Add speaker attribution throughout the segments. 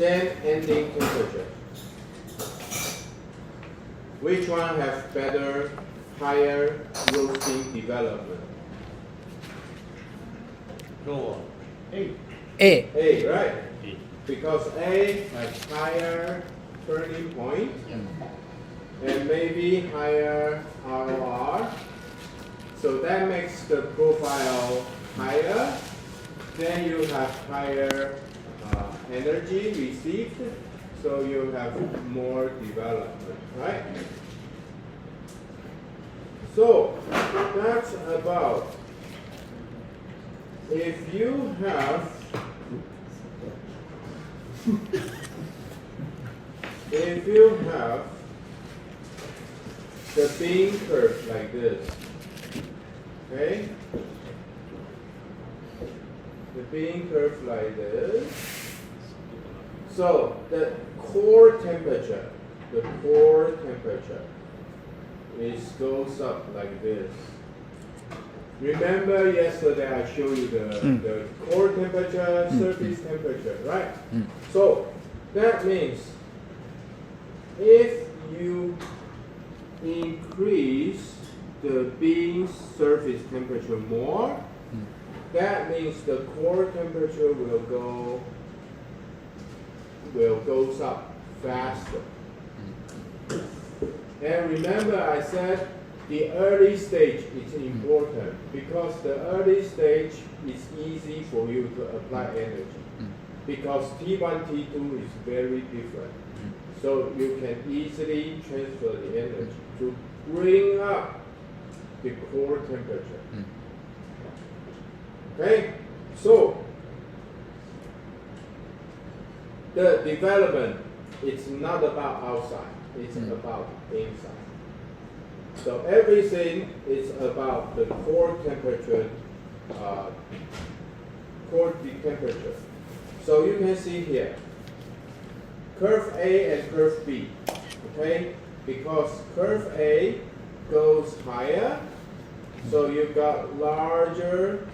Speaker 1: same ending temperature. Which one has better, higher roasting development?
Speaker 2: Lower. A.
Speaker 3: A.
Speaker 1: A, right?
Speaker 2: A.
Speaker 1: Because A has higher turning point and maybe higher ROR. So that makes the profile higher. Then you have higher energy received. So you have more development, right? So that's about, if you have the beam curve like this, okay? The beam curve like this. So the core temperature goes up like this. Remember yesterday I showed you the core temperature, surface temperature, right? So that means if you increase the beam's surface temperature more, that means the core temperature will goes up faster. And remember I said the early stage is important because the early stage is easy for you to apply energy because T1, T2 is very different. So you can easily transfer the energy to bring up the core temperature. Okay? So the development is not about outside, it's about inside. So everything is about the core temperature, So you can see here, curve A and curve B, okay? Because curve A goes higher, so you got larger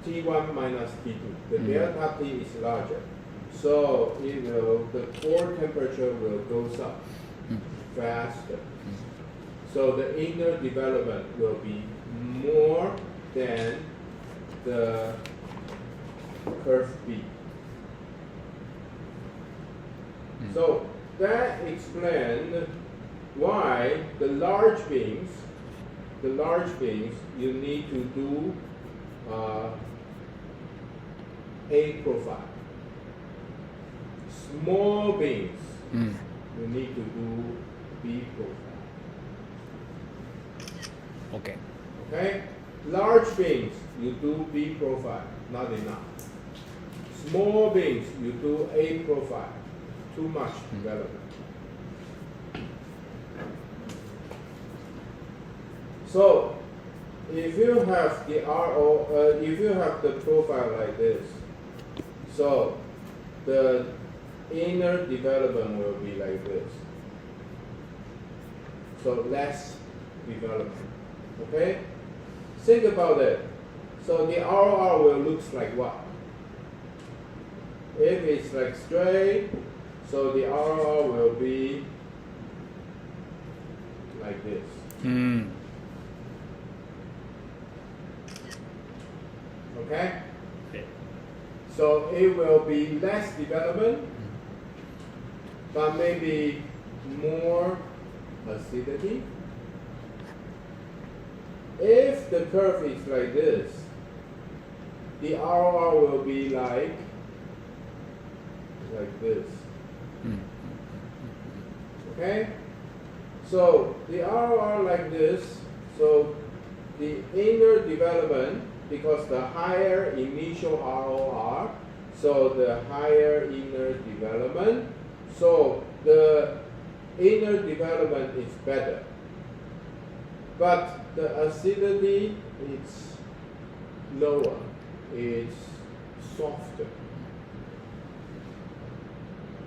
Speaker 1: T1 minus T2. The delta T is larger. So the core temperature will goes up faster. So the inner development will be more than the curve B. So that explains why the large beams, you need to do A profile. Small beams, you need to do B profile.
Speaker 3: Okay.
Speaker 1: Okay? Large beams, you do B profile, not enough. Small beams, you do A profile, too much development. So, if you have the if you have the profile like this, so the inner development will be like this. So less development. Okay? Think about it. So the ROR will look like what? If it's like straight, so the ROR will be like this. Okay?
Speaker 2: Okay.
Speaker 1: So it will be less development, but maybe more acidity. If the curve is like this, the ROR will be like this. Okay? So the ROR like this, so the inner development, because the higher initial ROR, so the higher inner development, so the inner development is better. But the acidity is lower, it's softer.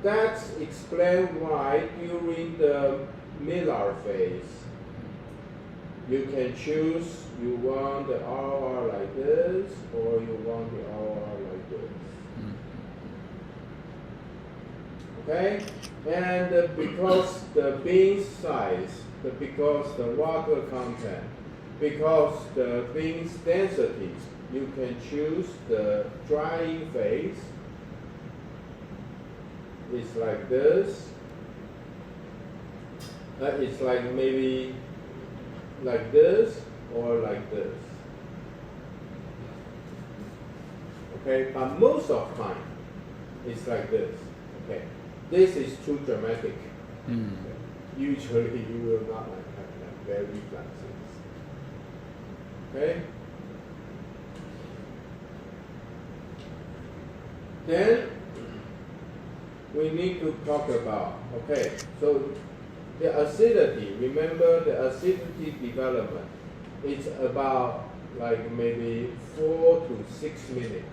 Speaker 1: That explains why during the Miller phase, you can choose you want the ROR like this or you want the ROR like this. Okay, and because the bean size, because the water content, because the bean's densities, you can choose the drying phase. It's like this. It's like maybe like this or like this. Okay, but most of the time, it's like this. Okay, this is too dramatic.
Speaker 3: Mm.
Speaker 1: Usually, you will not have very flat things. Okay. Then we need to talk about, okay, so the acidity, remember the acidity development, it's about like maybe 4 to 6 minutes.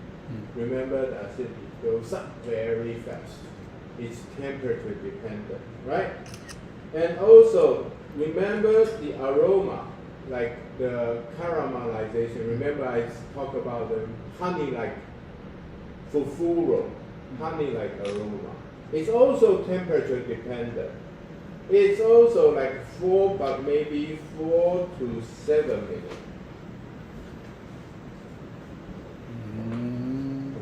Speaker 1: Remember the acidity goes up very fast. It's temperature dependent, right? And also remember the aroma, like the caramelization. Remember I talked about the honey-like fulfuro, honey-like aroma. It's also temperature dependent. It's also like 4, but maybe 4 to 7 minutes.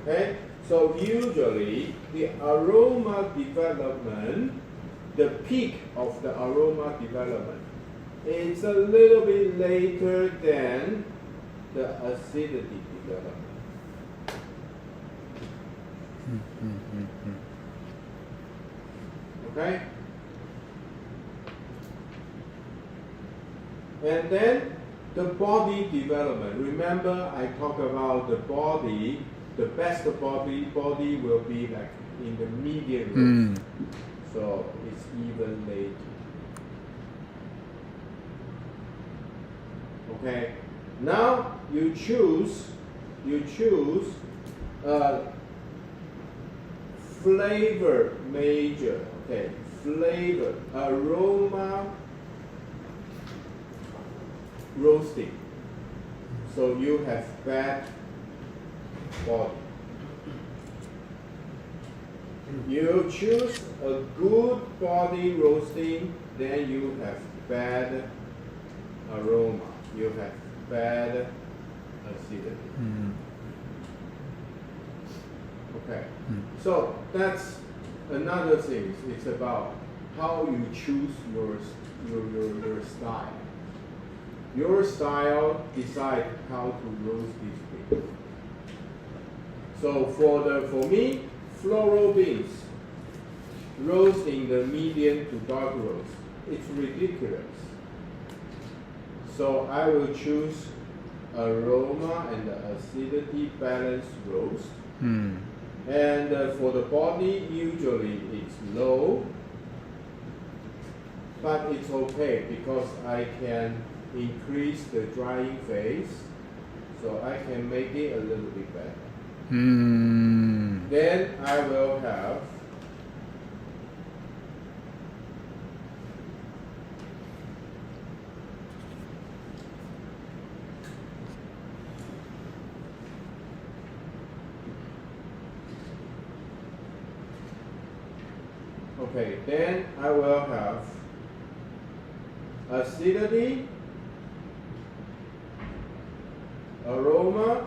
Speaker 1: Okay, so usually the aroma development, the peak of the aroma development is a little bit later than the acidity development. Okay? And then the body development. Remember I talked about the body, the best body will be like in the medium roast. So it's even later. Okay. Now you choose flavor major. Okay, flavor, aroma roasting. So you have bad body. You choose a good body roasting, then you have bad aroma. You have bad acidity. Okay. So that's another thing. It's about how you choose your style. Your style decides how to roast these beans. So for me, floral beans roast in the medium to dark roast. It's ridiculous. So I will choose aroma and acidity balanced roast. And for the body, usually it's low, but it's okay because I can increase the drying phase, so I can make it a little bit better. Then I will have then I will have acidity, aroma,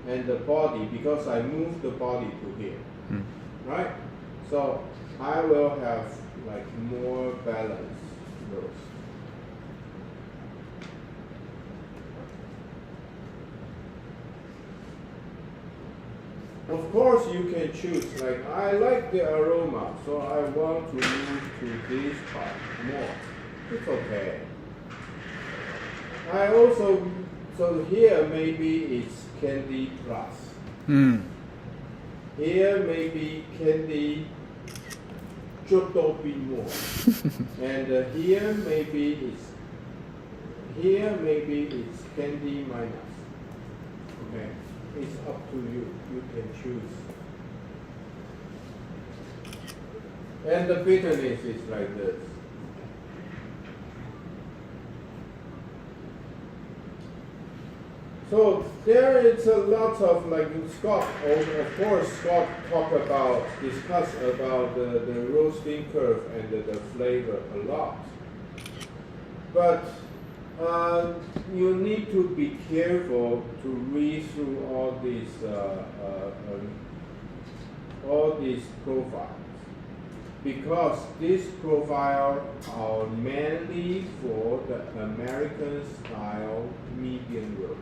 Speaker 1: and the body, because I move the body to here, right? So I will have like more balanced roast. Of course, you can choose, like, I like the aroma, so I want to move to this part more. It's okay. I also, so here maybe it's candy plus. Here maybe candy just a bit more. And here maybe it's candy minus. Okay. It's up to you. You can choose. And the bitterness is like this. So there is a lot of like Scott, of course Scott discuss about the roasting curve and the flavor a lot. But you need to be careful to read through all these profiles, because these profiles are mainly for the American style medium roast.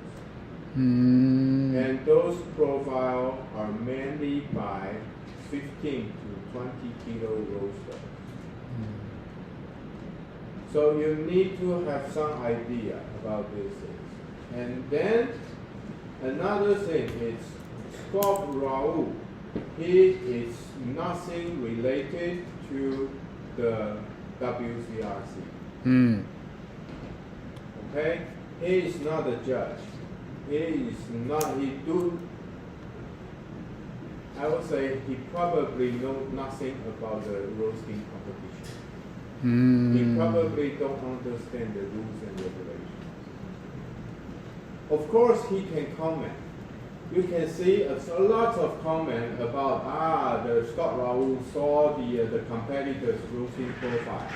Speaker 1: And those profiles are mainly by 15 to 20 kilo roasters. So you need to have some idea about these things. And then another thing is Scott Raoul. He is nothing related to the WCRC. Okay? He is not a judge. I would say he probably knows nothing about the roasting competition. He probably don't understand the rules and regulations. Of course, he can comment. You can see a lot of comment about the Scott Raoul saw the competitors' roasting profile,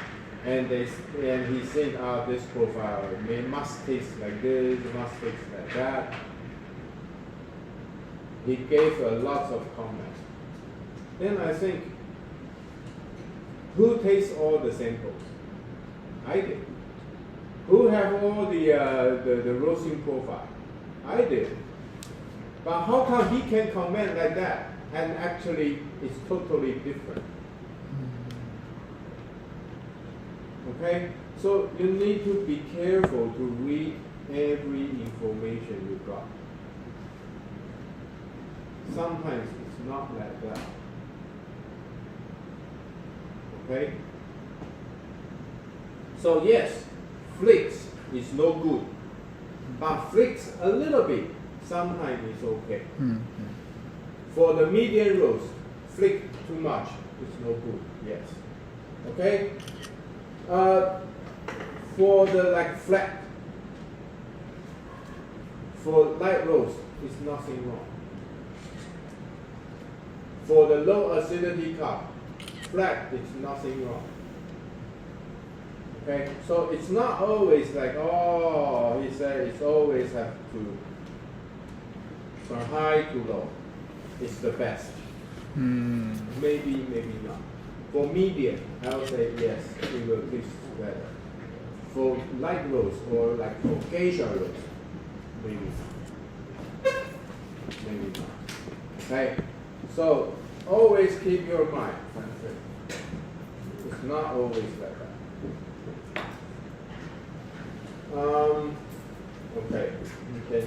Speaker 1: and he think this profile must taste like this, must taste like that. He gave a lot of comments. Then I think, who takes all the samples? I did. Who have all the roasting profile? I did. But how come he can comment like that and actually it's totally different? Okay? So you need to be careful to read every information you got. Sometimes it's not like that. Okay? So yes, flicks is no good. But flicks a little bit, sometimes it's okay. For the medium roast, flick too much is no good, yes. Okay? For the flat, for light roast, is nothing wrong. For the low acidity cup, flat is nothing wrong. Okay, so it's not always like, he said it's always have to from high to low. It's the best. Maybe, maybe not. For medium, I would say yes, it will taste better. For light roast or like for geisha roast, maybe not. Maybe not. Okay, so always keep your mind. It's not always like that. Okay, you can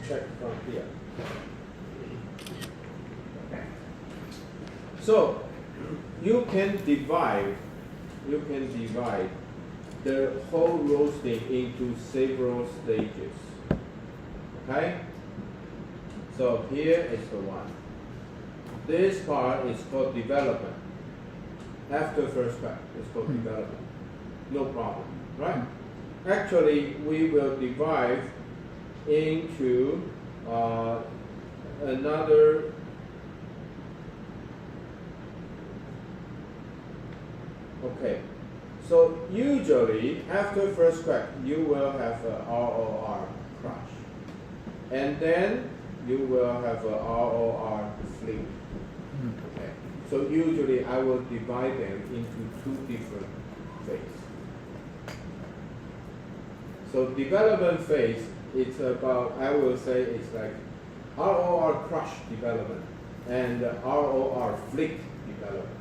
Speaker 1: check from here. So you can divide the whole roasting into several stages. Okay? So here is the one. This part is called development. After first cut, it's called development. No problem, right? Actually, we will divide into another. Okay, so usually after first crack, you will have a ROR crush, and then you will have a ROR flip. Okay, so usually I will divide them into two different phases. So development phase, it's about, I will say it's like ROR crush development and ROR flick development.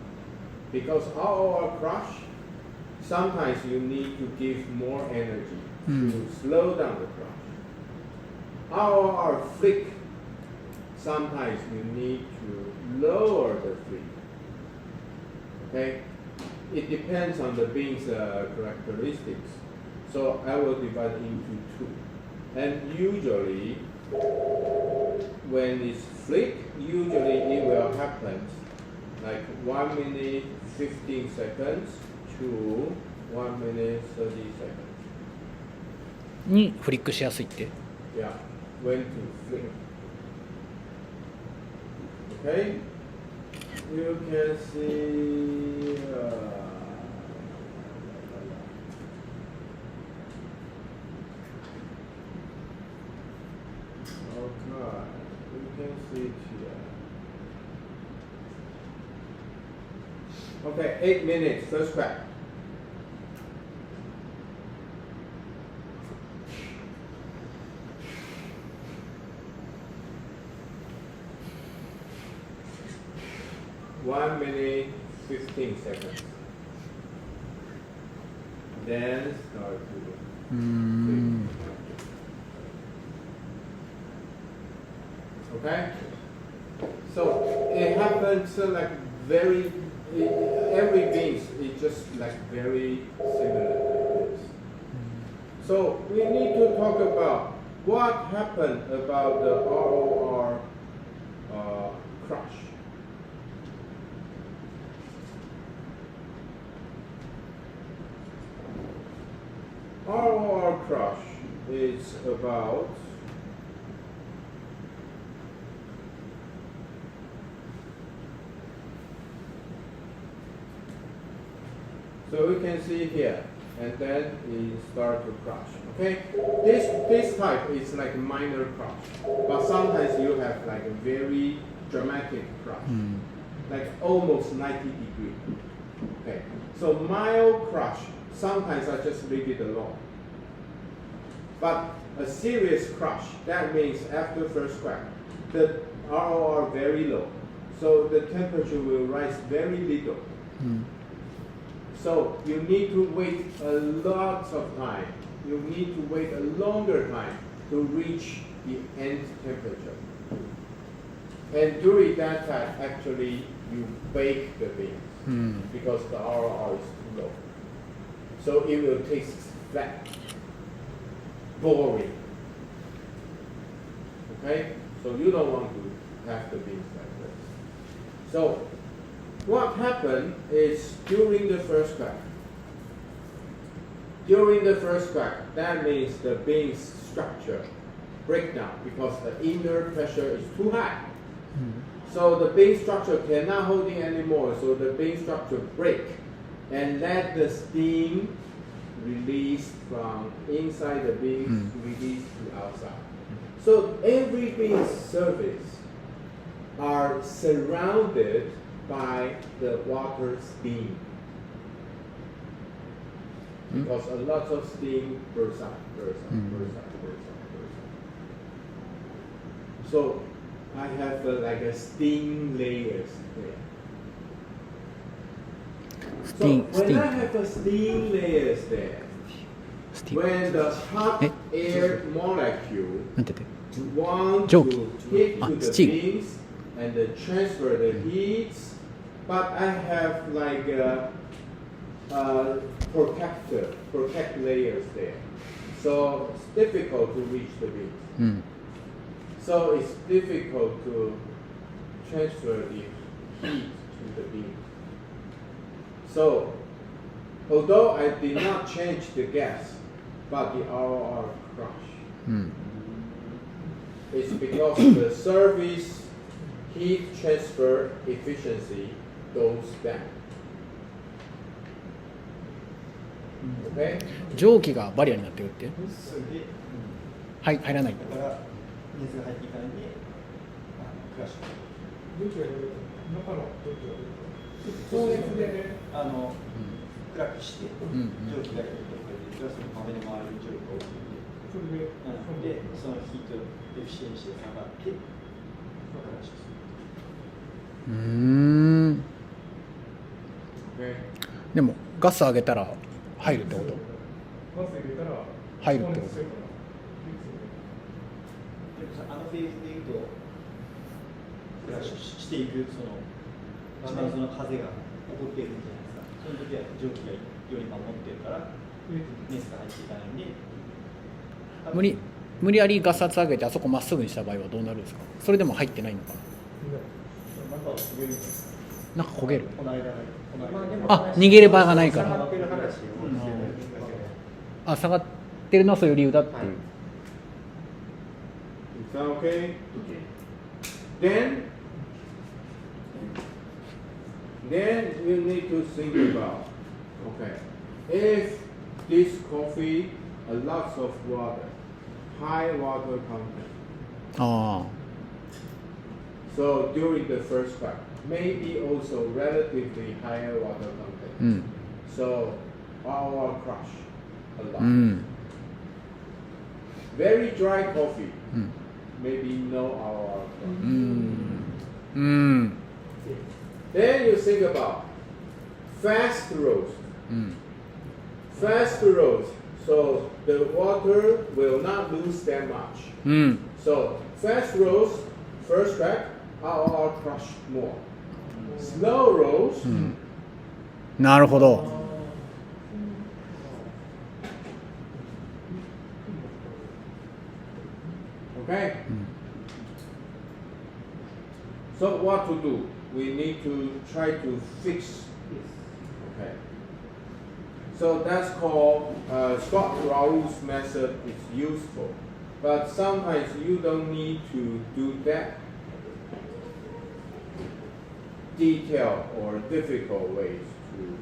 Speaker 1: Because ROR crush, sometimes you need to give more energy to slow down the crush. ROR flick, sometimes you need to lower the flick. Okay? It depends on the bean's characteristics. So I will divide into two. And usually, when it's flick, usually it will happen like 1 minute 15 seconds to 1 minute 30 seconds.
Speaker 3: にフリックしやすいって
Speaker 1: Yeah, when to flip. Okay, you can see. Okay, you can see it here. Okay, 8 minutes, first crack. One minute, 15 seconds. Then start to okay? So it happens like every bean is just like very similar like this. So we need to talk about what happened about the ROR crush. ROR crush is about so we can see here, and then it start to crush. Okay, this type is like minor crush, but sometimes you have like a very dramatic crush, like almost 90 degrees. Okay, so mild crush, sometimes I just leave it alone. But a serious crush, that means after first crack, the ROR very low, so the temperature will rise very little. So you need to wait a lot of time. You need to wait a longer time to reach the end temperature. And during that time, actually, you bake the beans because the ROR is too low. So it will taste flat, boring. Okay? So you don't want to have the beans like this. So what happened is during the first crack. During the first crack, that means the bean's structure break down because the inner pressure is too high. So the bean structure cannot hold it anymore, so the bean structure break and let the steam release from inside the bean, release to outside. So every bean's surface are surrounded by the water steam because a lot of steam bursts out. So I have like a steam layers there. So when I have a steam layers there, when the hot air molecule want to hit to the beans and transfer the heat, but I have like protect layers there. So it's difficult to reach the beans. So it's difficult to transfer the heat to the beans. So although I did not change the gas, but the ROR crush. It's because the surface heat transfer efficiency goes down. Okay?
Speaker 3: 蒸気がバリアになってるって。はい、入らない。
Speaker 4: だから水が入っていかないんで、クラッシュ。
Speaker 5: 蒸気が出る。中の蒸気が出る。
Speaker 1: そうですね。
Speaker 4: クラックして、蒸気が出ると、プラスの壁の周りに蒸気が起きて、
Speaker 5: それで、
Speaker 4: で、そのヒートエフィシエンシーが下がって、クラッシュする。
Speaker 3: でもガス上げたら入るってこと？
Speaker 5: ガス入れたら
Speaker 3: 入るってこと？
Speaker 4: あのフェーズでいうと、クラッシュしていく、その一番その風が起こっているんじゃないですか。その時は蒸気がより守っているから、熱が入っていかないんで、
Speaker 3: 無理やりガス圧上げてあそこまっすぐにした場合はどうなるんですか？それでも入ってないのかな？なんか焦げる。あ、逃げる場がないから。あ、下がってるのはそういう理由だっていう。
Speaker 1: Is that okay?
Speaker 4: Okay.
Speaker 1: Then you need to think about, okay, if this coffee a lot of water, high water content.
Speaker 3: あ
Speaker 1: So during the first cup, maybe also relatively higher water
Speaker 3: あ
Speaker 1: content.
Speaker 3: うん
Speaker 1: So our crush a
Speaker 3: う
Speaker 1: lot.
Speaker 3: ん
Speaker 1: Very dry coffee,
Speaker 3: うん
Speaker 1: maybe no our
Speaker 3: う
Speaker 1: crush.
Speaker 3: んうん
Speaker 1: Then you think about fast roast.
Speaker 3: うん
Speaker 1: Fast roast, so the water will not lose that much.
Speaker 3: うん
Speaker 1: So fast roast, first crack, our crush more. Slow roast,
Speaker 3: うんなるほど
Speaker 1: okay? So what to do? We need to try to fix. Okay. So that's called Scott Raoul's method is useful, but sometimes you don't need to do that detailed or difficult ways to.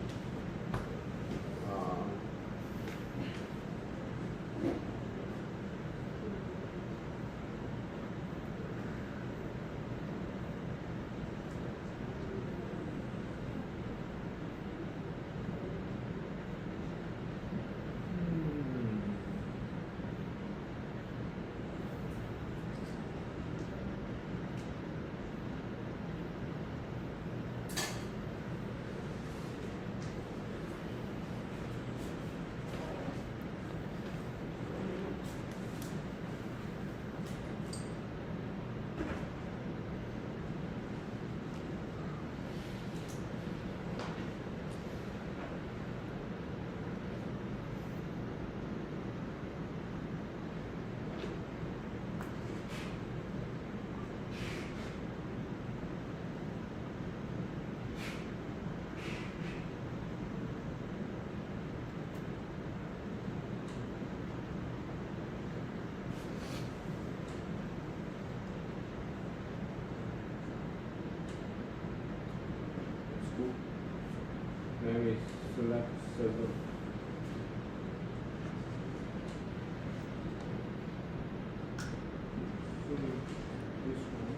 Speaker 1: Maybe select several. This one.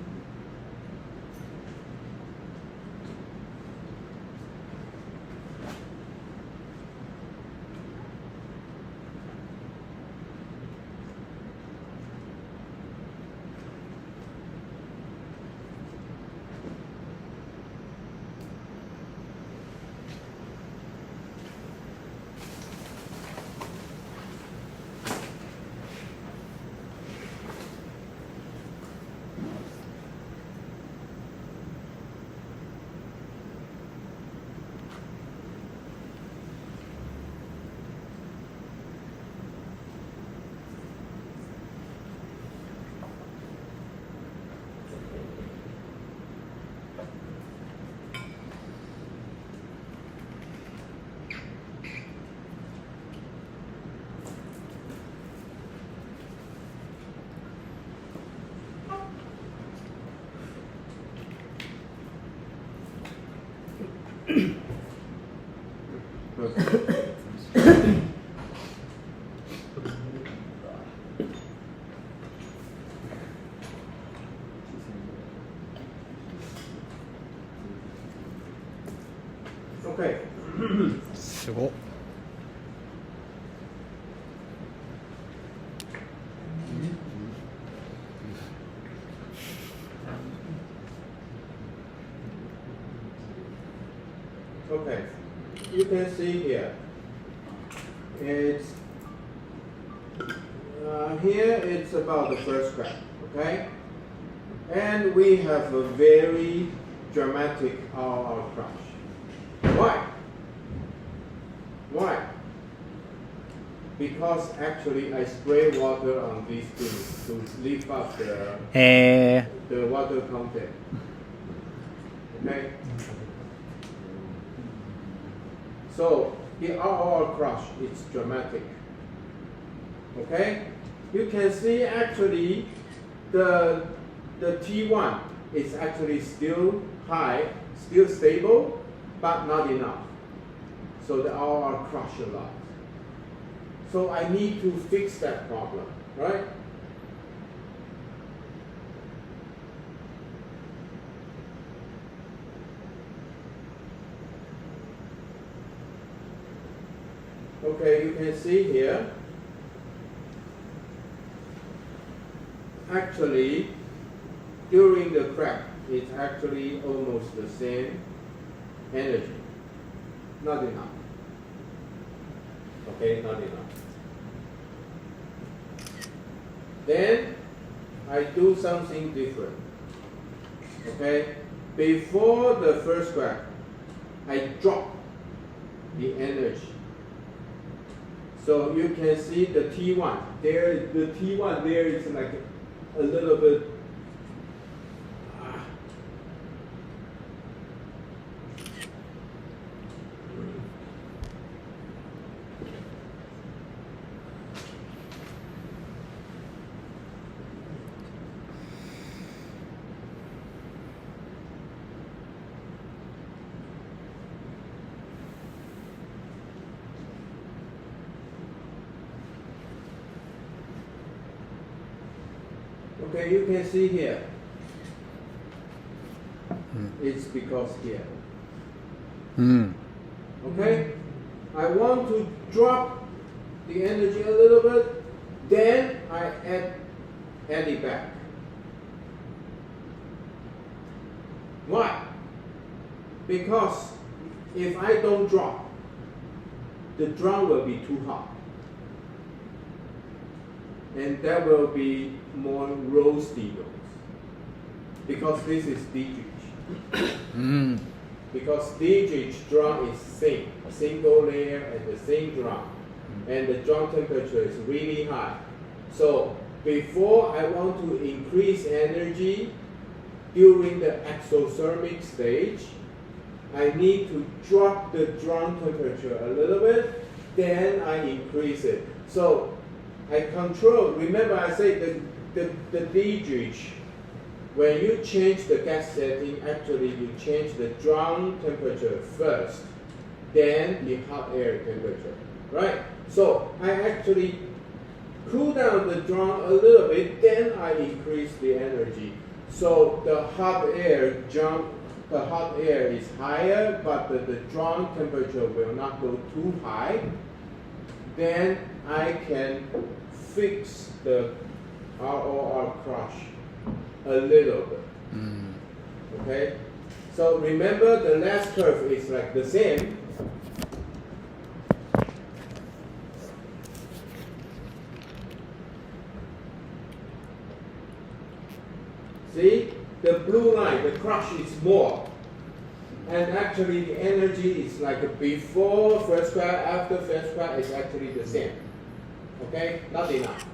Speaker 1: Okay.
Speaker 3: すごっ
Speaker 1: Okay. You can see here. It's here. It's about the first crack. Okay. And we have a very dramatic RR crush. Why? Why? Because actually I spray water on these things to lift up
Speaker 3: へえ
Speaker 1: the water content. Okay? So the RR crush is dramatic. Okay? You can see actually the T1 is actually still high, still stable, but not enough. So the RR crush a lot. So I need to fix that problem, right? Okay, you can see here. Actually, during the crack, it's actually almost the same energy. Not enough. Okay, not enough. Then I do something different. Okay, before the first crack, I drop the energy. So you can see the T1 there. The T1 there is like a little bit. Okay, you can see here. It's because here. Okay? I want to drop the energy a little bit, then I add it back. Why? Because if I don't drop, the drum will be too hot. And that will be more roasty notes. Because this is Dietrich. Because Dietrich drum is same, a single layer and the same drum. And the drum temperature is really high. So before I want to increase energy during the exothermic stage, I need to drop the drum temperature a little bit, then I increase it. So I control, remember I said the Dietrich, when you change the gas setting, actually you change the drum temperature first, then the hot air temperature, right? So I actually cool down the drum a little bit, then I increase the energy. So the hot air is higher, but the drum temperature will not go too high. Then I can fix the ROR crush a little bit. Okay? So remember the last curve is like the same. See? The blue line, the crush is more. And actually the energy is like before first crack, after first crack is actually the same. Okay? Not enough.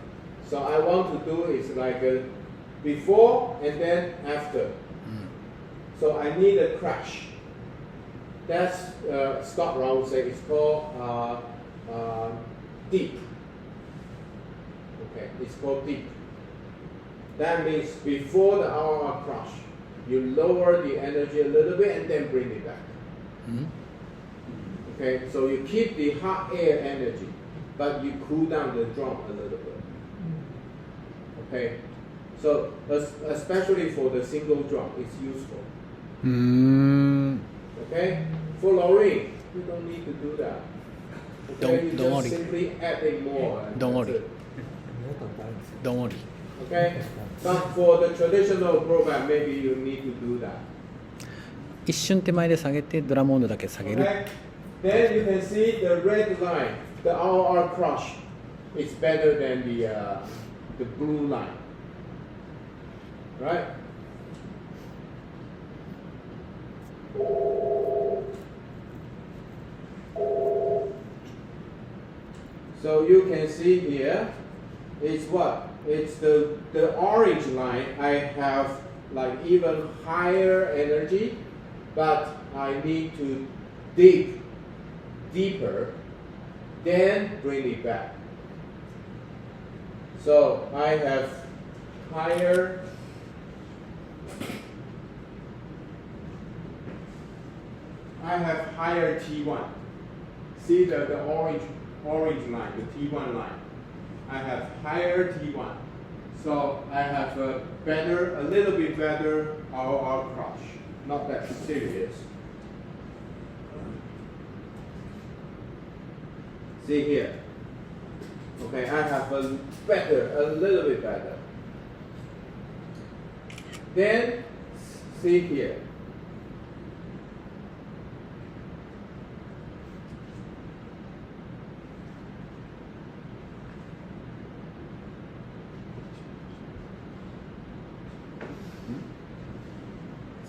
Speaker 1: So I want to do is like before and then after. So I need a crash. That's Scott Rouse say it's called deep. Okay, it's called deep. That means before the RR crush, you lower the energy a little bit and then bring it back. Okay, so you keep the hot air energy, but you cool down the drum a little bit. Okay, so especially for the single drum, it's useful. Okay, for Lorraine, you don't need to do that. Okay, you
Speaker 3: don't
Speaker 1: just
Speaker 3: worry.
Speaker 1: simply adding more. and
Speaker 3: Don't
Speaker 1: that's
Speaker 3: worry.
Speaker 1: it.
Speaker 3: Don't worry.
Speaker 1: Okay, but for the traditional program, maybe you need to do that.
Speaker 3: 一瞬手前で下げてドラム温度だけ下げる。
Speaker 1: Okay, then you can see the red line, the RR crush, is better than the blue line, right? So you can see here, it's what? It's the orange line. I have like even higher energy, but I need to dig deeper, then bring it back. So I have higher T1. See the orange line, the T1 line. I have higher T1. So I have a little bit better RR crush. Not that serious. See here. Okay, I have a little bit better. Then see here.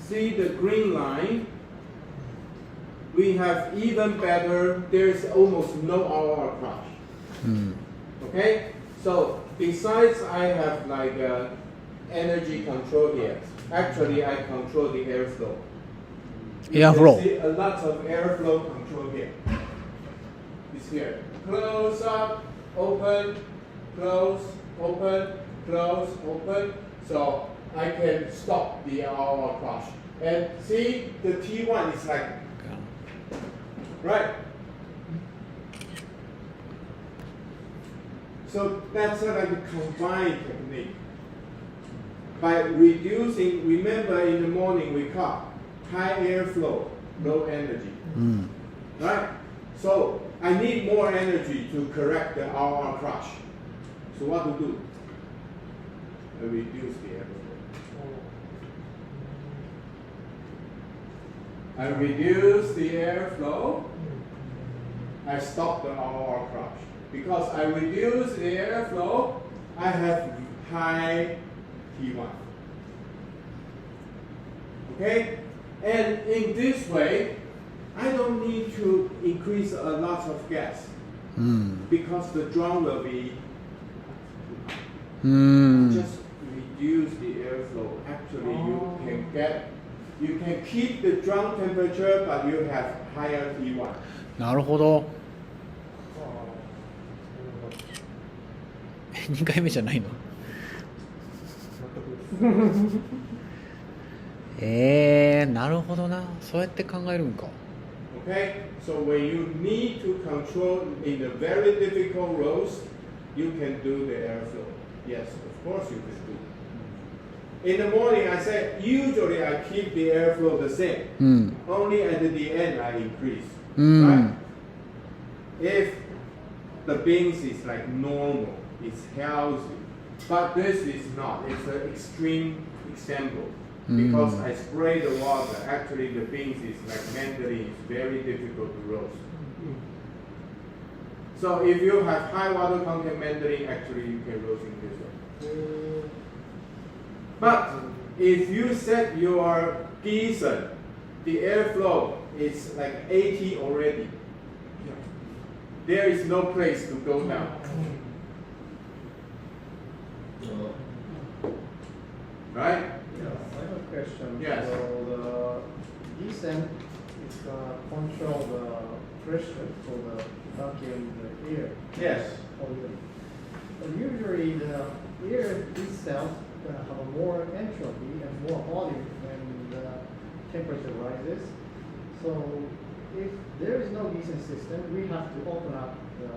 Speaker 1: See the green line? We have even better, there's almost no RR crush. Okay? So besides I have like energy control here, actually I control the airflow.
Speaker 3: Airflow.
Speaker 1: See a lot of airflow control here. It's here. Close up, open, close, open, close, open. So I can stop the RR crush. And see, the T1 is like, right? So that's like a combined technique. By reducing, remember in the morning we call high airflow, low energy. Right? So I need more energy to correct the RR crush. So what to do? I reduce the airflow. I reduce the airflow. I stop the RR crush. Because I reduce the airflow, I have high T1. Okay? And in this way, I don't need to increase a lot of gas. Because the drum will be just reduce the airflow. Actually, you can keep the drum temperature, but you have higher T1.
Speaker 3: なるほど。2回目じゃないの？なるほどな。そうやって考えるんか。
Speaker 1: Okay, so when you need to control in the very difficult roads, you can do the airflow. Yes, of course you can do. In the morning, I said usually I keep the airflow the same. Only at the end I increase. Right? If the beans is like normal, it's healthy, but this is not. It's an extreme example. Because I spray the water, actually the beans is like mandarin, it's very difficult to roast. So if you have high water content mandarin, actually you can roast in this way. But if you set your Gießen, the airflow is like 80 already. There is no place to go down. Right?
Speaker 6: Yeah, I have a question.
Speaker 1: Yes.
Speaker 6: So the Gießen is control the pressure for the vacuum the air.
Speaker 1: Yes.
Speaker 6: But usually the air itself have more entropy and more volume when the temperature rises. So if there is no Gießen system, we have to open up the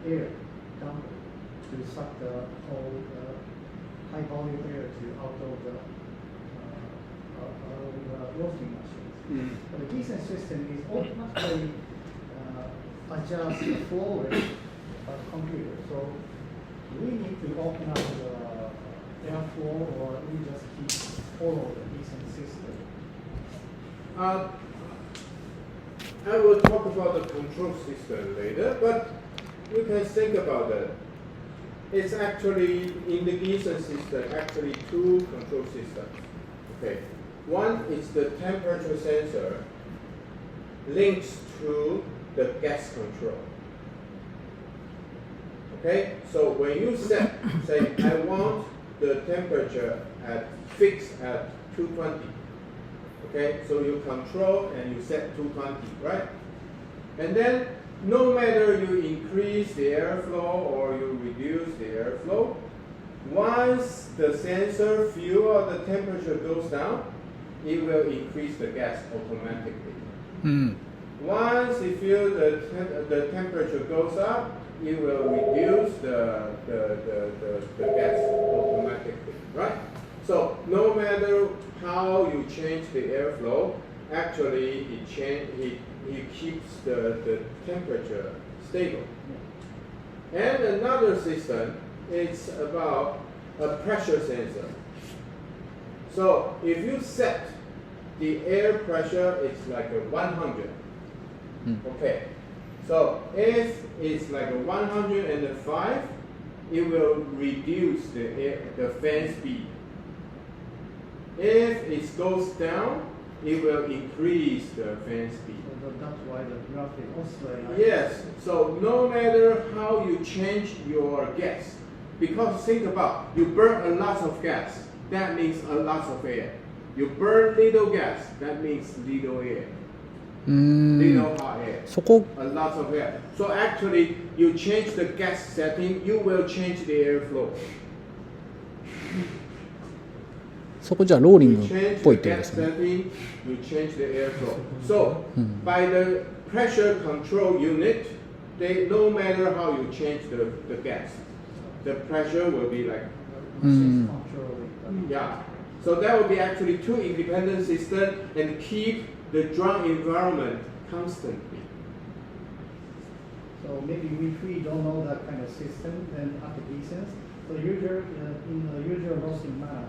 Speaker 6: air dumper to suck the whole high volume air to out of the roasting machines. But the Gießen system is automatically adjust the flow rate by the computer. So we need to open up the airflow, or we just keep follow the Gießen system.
Speaker 1: I will talk about the control system later, but you can think about it. It's actually, in the Gießen system, actually two control systems. Okay. One is the temperature sensor links to the gas control. Okay? So when you say, I want the temperature fixed at 220. Okay? So you control and you set 220, right? And then no matter you increase the airflow or you reduce the airflow, once the sensor fuel the temperature goes down, it will increase the gas automatically.
Speaker 3: うん
Speaker 1: Once you feel the temperature goes up, it will reduce the gas automatically, right? So no matter how you change the airflow, actually it keeps the temperature stable. And another system is about a pressure sensor. So if you set the air pressure, it's like a 100. Okay, so if it's like a 105, it will reduce the fan speed. If it goes down, it will increase the fan speed.
Speaker 6: So that's why the graph is oscillating.
Speaker 1: Yes, so no matter how you change your gas, because think about, you burn a lot of gas, that means a lot of air. You burn little gas, that means little air.
Speaker 3: うーん
Speaker 1: Little hot air.
Speaker 3: そこ
Speaker 1: A lot of air. So actually, you change the gas setting, you will change the airflow.
Speaker 3: そこじゃあローリン
Speaker 1: You
Speaker 3: グっ
Speaker 1: change
Speaker 3: ぽいっ
Speaker 1: the
Speaker 3: てことで
Speaker 1: gas
Speaker 3: すね
Speaker 1: setting, you change the airflow. So, by the pressure control unit, no matter how you change the gas, the pressure will be like, yeah. So that will be actually two independent systems and keep the drum environment constantly.
Speaker 6: So maybe if we don't know that kind of system, then at the decent, so usual in the usual roasting manner,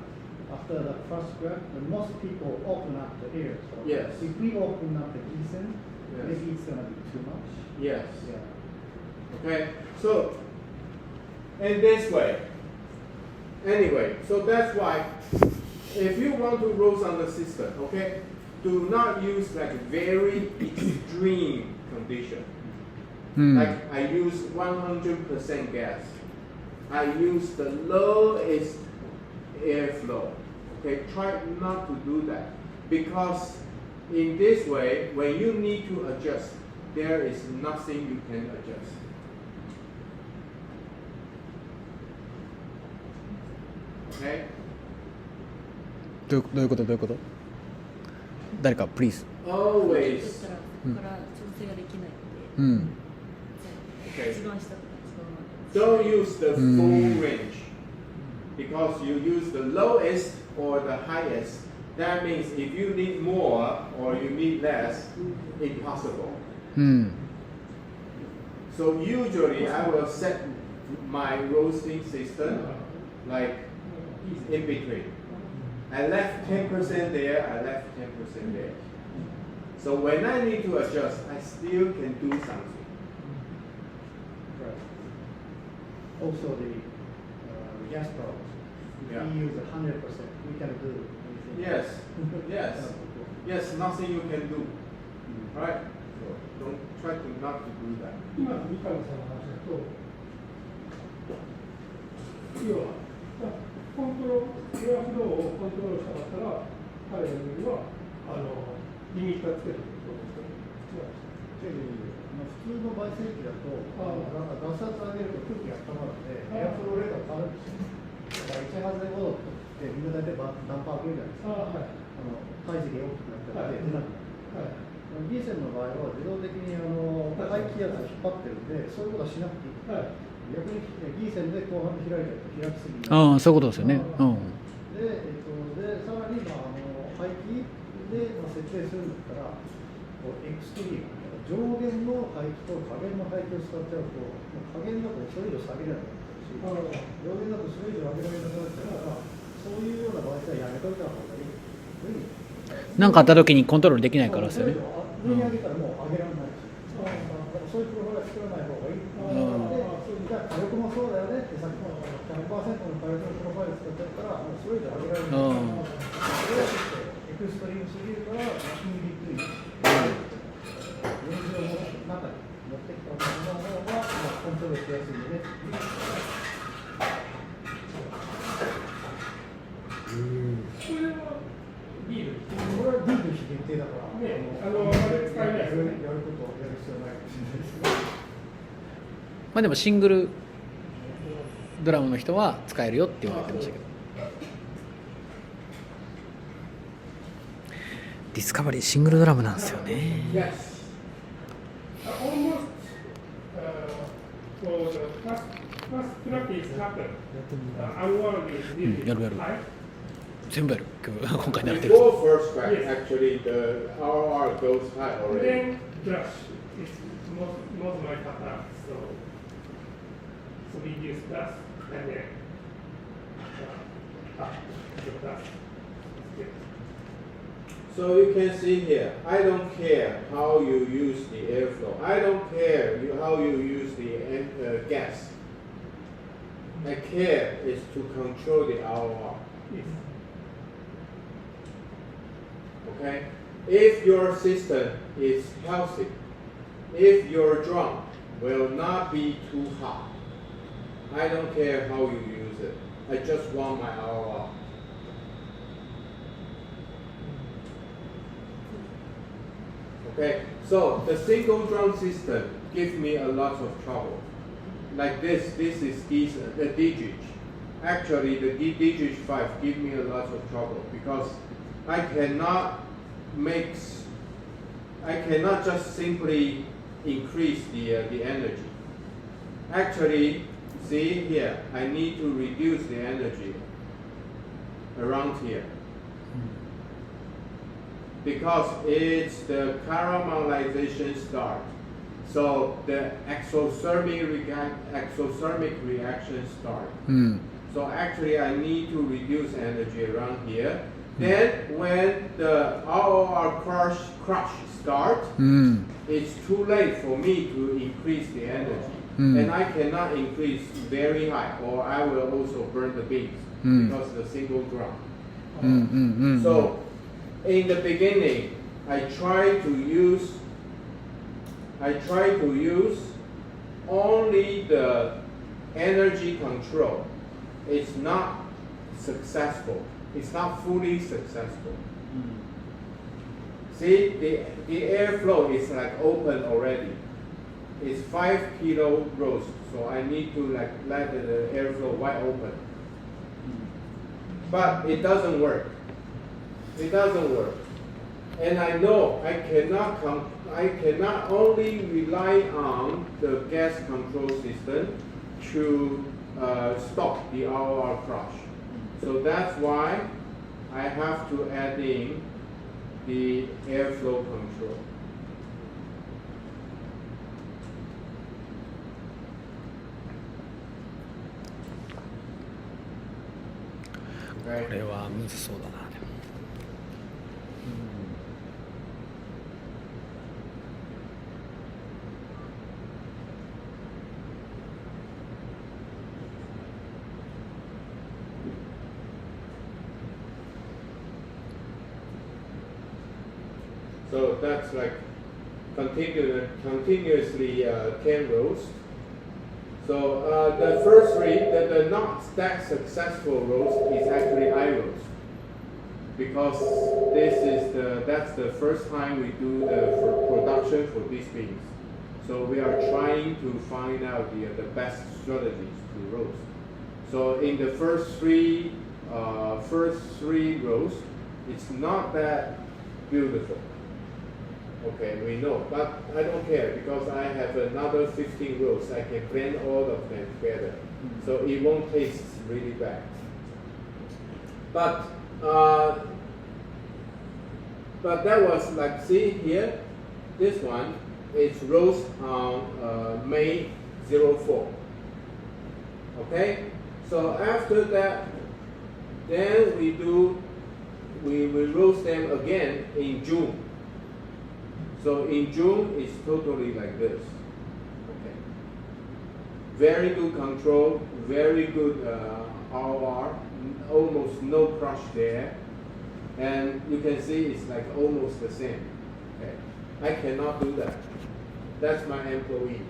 Speaker 6: after the first graph, most people open up the air. So
Speaker 1: Yes.
Speaker 6: if we open up the decent,
Speaker 1: Yes.
Speaker 6: maybe it's gonna be too much.
Speaker 1: Yes.
Speaker 6: Yeah.
Speaker 1: Okay, so, and this way. Anyway, so that's why, if you want to roast on the system, okay, do not use like very extreme condition.
Speaker 3: うん
Speaker 1: Like I use 100% gas. I use the lowest airflow. Okay, try not to do that. Because in this way, when you need to adjust, there is nothing you can adjust. Okay?
Speaker 3: どういうこと誰か please
Speaker 1: Always.
Speaker 7: だったら調整ができないので、
Speaker 3: うん
Speaker 1: Okay.
Speaker 7: 一番下とか一番上まで
Speaker 1: Don't use the full range. Because you use the lowest or the highest. That means if you need more or you need less, impossible.
Speaker 3: うん
Speaker 1: So usually I will set my roasting system like in between. I left 10% there, I left 10% there. So when I need to adjust, I still can do something.
Speaker 6: Right. Also the gas problems. If
Speaker 1: Yeah.
Speaker 6: we use 100%, we can do anything.
Speaker 1: Yes, yes, yes, nothing you can do. Right? So don't try to not to do that.
Speaker 5: 今の三上さんの話だと、要は、コントロール、エアフローをコントロールしたかったら、彼が言うには、リミッターつけるってことですよね。
Speaker 6: 普通の焙煎機だと、ガス圧上げると空気が温まるので、エアフローレートが変わるんですよ。だから185度ってみんな大体ダンパー開けるじゃないですか。体積が大きくなったので出なくなる。B 線の場合は自動的に排気圧を引っ張ってるんで、そういうことはしなくていい。逆に B 線で後半で開いちゃうと開きすぎになる。
Speaker 3: ああそういうことですよねうん
Speaker 6: で、さらに排気で設定するんだったら、エクストリーム、上限の排気と下限の排気を使っちゃうと、下限だとそれ以上下げられなくなっちゃうし、上限だとそれ以上上げられなくなっちゃうから、そういうような場合はやめといた方がいい。
Speaker 3: なんかあった時にコントロールできないからですよね
Speaker 6: 上に上げたらもう上げられないし、そういうプログラム作らない方がいい。じゃあ火力もそうだよねってさっきの 100% の火力のプロファイル使っちゃったら、もうそれ以上上げられない。それはエクストリームすぎるから気に入りにくい。現状の中に持ってきたものの方がコントロールしやすいので、
Speaker 5: それはビール
Speaker 6: これは D の非限定だから、
Speaker 5: ねあれ使えないですよね。
Speaker 6: やることをやる必要ないかもしれないですね。
Speaker 3: まあでもシングルドラムの人は使えるよって言われてましたけど、ディスカバリーシングルドラムなんですよね。
Speaker 1: Yes.
Speaker 5: Almost for the first practice happened. Unwarranted.
Speaker 3: やるやる、
Speaker 5: Right?
Speaker 3: 全部やる今回慣れてる。
Speaker 1: Before first crack,
Speaker 5: Yes.
Speaker 1: actually the RR goes high already.
Speaker 5: Then brush is most my pattern. So we use brush and then up the brush.
Speaker 1: So you can see here, I don't care how you use the airflow. I don't care how you use the gas. I care is to control the ROR.
Speaker 5: Yes.
Speaker 1: Okay? If your system is healthy, if your drum will not be too hot, I don't care how you use it. I just want my ROR. Okay, so the single drum system gives me a lot of trouble. Like this is the DGH. Actually, the DGH 5 gives me a lot of trouble because I cannot just simply increase the energy. Actually, see here, I need to reduce the energy around here. Because it's the caramelization start. So the exothermic reaction start. So actually I need to reduce energy around here. Then when the ROR crush start, it's too late for me to increase the energy. And I cannot increase very high or I will also burn the beams because the single drum. So in the beginning, I try to use only the energy control. It's not successful. It's not fully successful. See, the airflow is like open already. It's 5 kilo roast, so I need to like let the airflow wide open. But it doesn't work. It doesn't work. And I know I cannot only rely on the gas control system to stop the ROR crush. So that's why I have to add in the airflow control. Okay.
Speaker 3: これはむずそうだな。でも
Speaker 1: So that's like continuously 10 rows. So the first three, the not that successful rows is actually I rows, because that's the first time we do the production for these beams. So we are trying to find out the best strategies to roast. So in the first three rows, it's not that beautiful. Okay, we know, but I don't care because I have another 15 rows. I can blend all of them together, so it won't taste really bad. But that was like, see here, this one is roast on May 04. Okay, so after that, then we roast them again in June. So in June, it's totally like this. Okay. Very good control, very good ROR, almost no crush there. And you can see it's like almost the same. Okay. I cannot do that. That's my employee.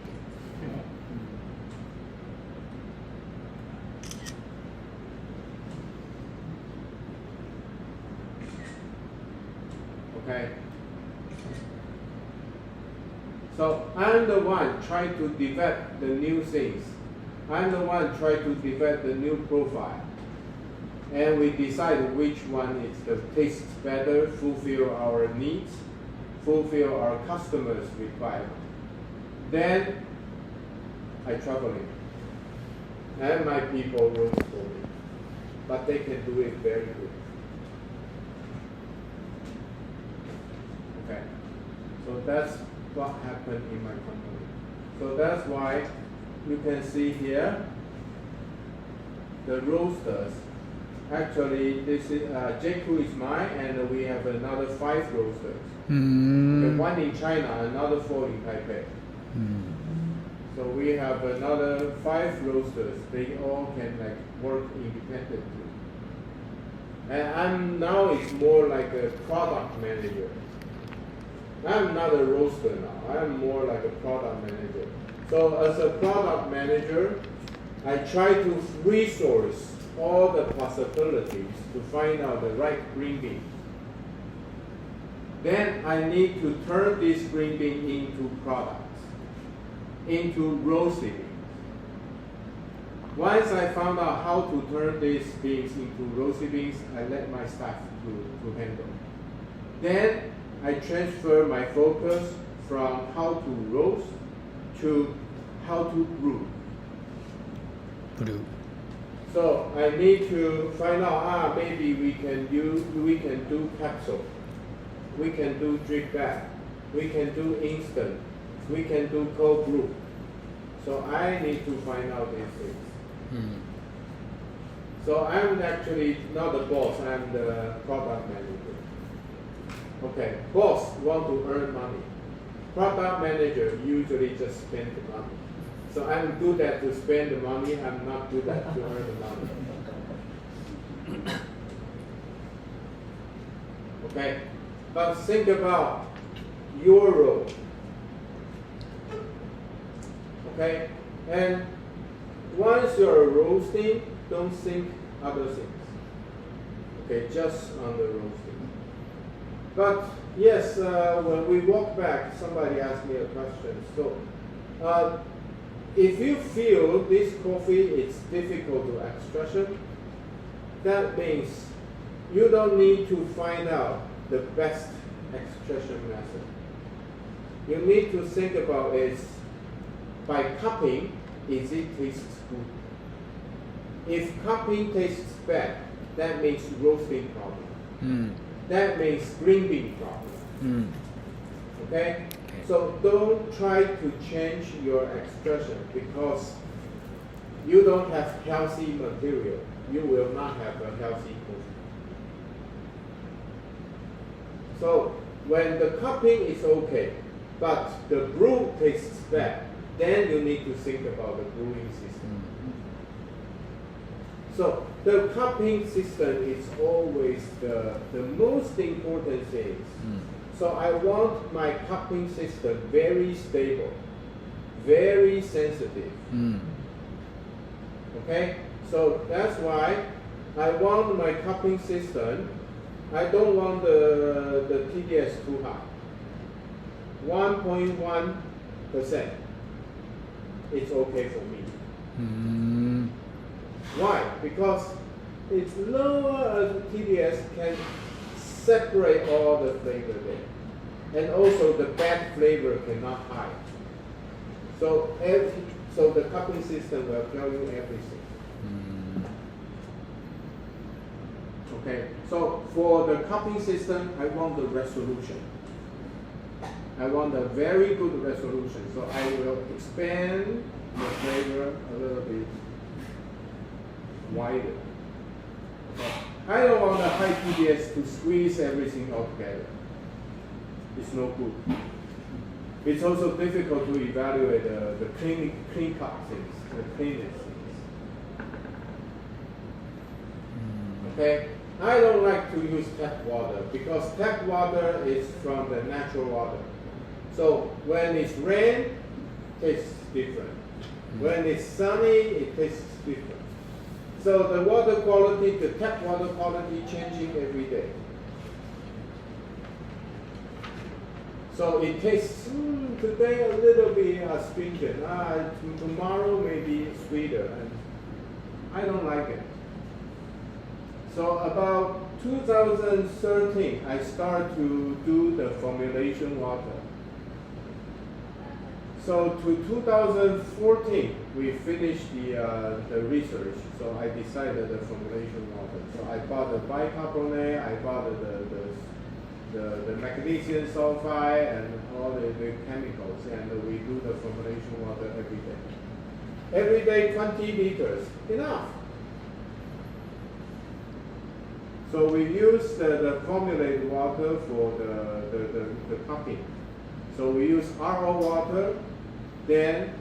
Speaker 1: Okay. So I'm the one trying to develop the new things. I'm the one trying to develop the new profile. And we decide which one is the tastes better, fulfill our needs, fulfill our customers' requirement. Then I travel it. And my people work for me. But they can do it very good. Okay. So that's what happened in my company. So that's why you can see here the roasters. Actually, this is Jake③ is mine, and we have another 5 roasters. Okay, 1 in China, another 4 in Taipei. So we have another 5 roasters. They all can like work independently. And I'm now it's more like a product manager. I'm not a roaster now. I'm more like a product manager. So as a product manager, I try to resource all the possibilities to find out the right green bean. Then I need to turn this green bean into products, into roasted beans. Once I found out how to turn these beans into roasted beans, I let my staff to handle. Then I transfer my focus from how to roast to how to brew. So I need to find out, maybe we can do capsule, we can do drip bag, we can do instant, we can do cold brew. So I need to find out these things. So I'm actually not the boss, I'm the product manager. Okay, boss want to earn money. Product manager usually just spend the money. So I'm good at to spend the money, I'm not good at to earn the money. Okay, but think about your role. Okay, and once you're roasting, don't think other things. Okay, just on the roasting. But yes, when we walk back, somebody asked me a question. So, if you feel this coffee is difficult to extraction, that means you don't need to find out the best extraction method. You need to think about is by cupping, is it tastes good? If cupping tastes bad, that means roasting problem. That means green bean problem. Okay? So don't try to change your expression because you don't have healthy material. You will not have a healthy coffee. So when the cupping is okay, but the brew tastes bad, then you need to think about the brewing system. So the cupping system is always the most important thing. So I want my cupping system very stable, very sensitive. Okay? So that's why I want my cupping system, I don't want the TDS too high. 1.1%. It's okay for me. Why? Because it's lower as TDS can separate all the flavor there. And also the bad flavor cannot hide. So the cupping system will tell you everything. Okay, so for the cupping system, I want the resolution. I want a very good resolution. So I will expand the flavor a little bit wider. Okay. I don't want the high TDS to squeeze everything all together. It's no good. It's also difficult to evaluate the clean cut things, the cleanness things. Okay? I don't like to use tap water because tap water is from the natural water. So when it's rain, it tastes different. When it's sunny, it tastes different. So the water quality, the tap water quality changing every day. So it tastes today a little bit astringent. Tomorrow maybe sweeter, and I don't like it. So about 2013, I started to do the formulation water. So to 2014, we finished the research. So I decided the formulation water. So I bought the bicarbonate, I bought the magnesium sulfide and all the chemicals, and we do the formulation water every day. Every day 20 liters, enough. So we use the formulated water for the cupping. So we use RO water, then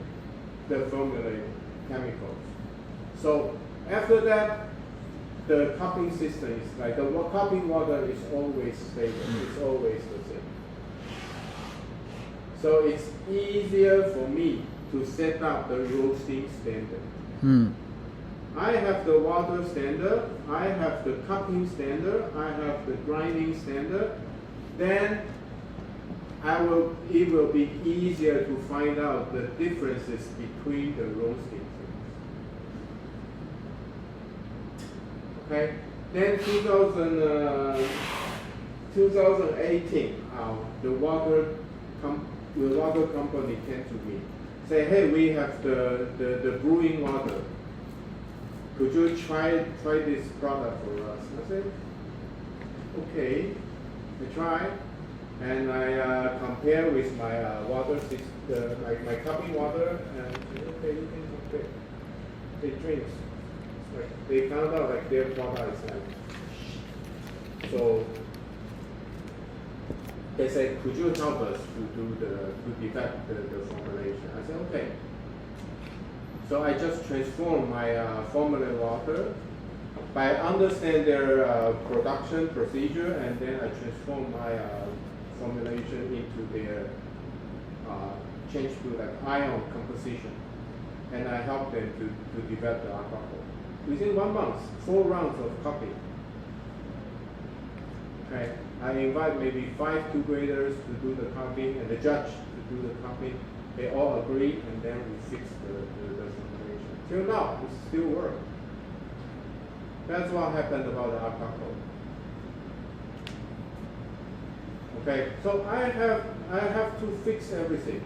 Speaker 1: the formulated chemicals. So after that, the cupping system is like the cupping water is always stable. It's always the same. So it's easier for me to set up the roasting standard. I have the water standard, I have the cupping standard, I have the grinding standard. Then it will be easier to find out the differences between the roasting. Okay, then 2018, the water company came to me, say, hey, we have the brewing water. Could you try this product for us? I said, okay. I try, and I compare with my water system, my cupping water, and okay, you can compare. They drink. Like they found out like their product is like. So they said, could you help us to develop the formulation? I said, okay. So I just transform my formula water by understand their production procedure, and then I transform my formulation into their change to like ion composition, and I help them to develop the alcohol. Within 1 month, 4 rounds of cupping. Okay, I invite maybe 5 two-graders to do the cupping and the judge to do the cupping. They all agree, and then we fix the formulation. Till now, it still works. That's what happened about the alcohol. Okay, so I have to fix everything.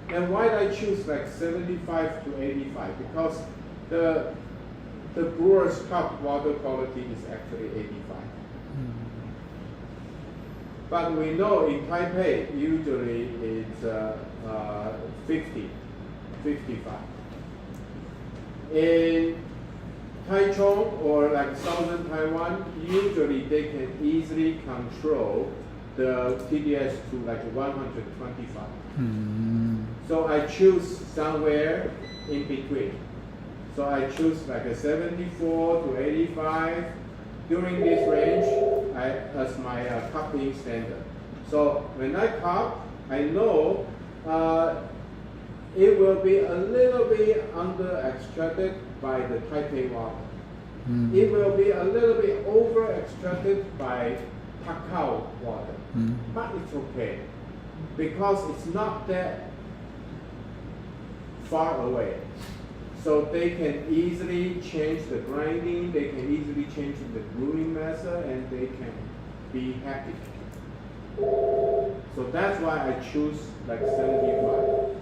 Speaker 1: And why did I choose like 75 to 85? Because the brewer's cup water quality is actually 85. But we know in Taipei, usually it's 50, 55. In Taichung or like southern Taiwan, usually they can easily control the TDS to like 125. So I choose somewhere in between. So I choose like a 74 to 85. During this range, as my cupping standard. So when I cup, I know it will be a little bit under extracted by the Taipei water. It will be a little bit over extracted by Takao water. But it's okay, because it's not that far away. So they can easily change the grinding, they can easily change the brewing method, and they can be happy. So that's why I choose like 75.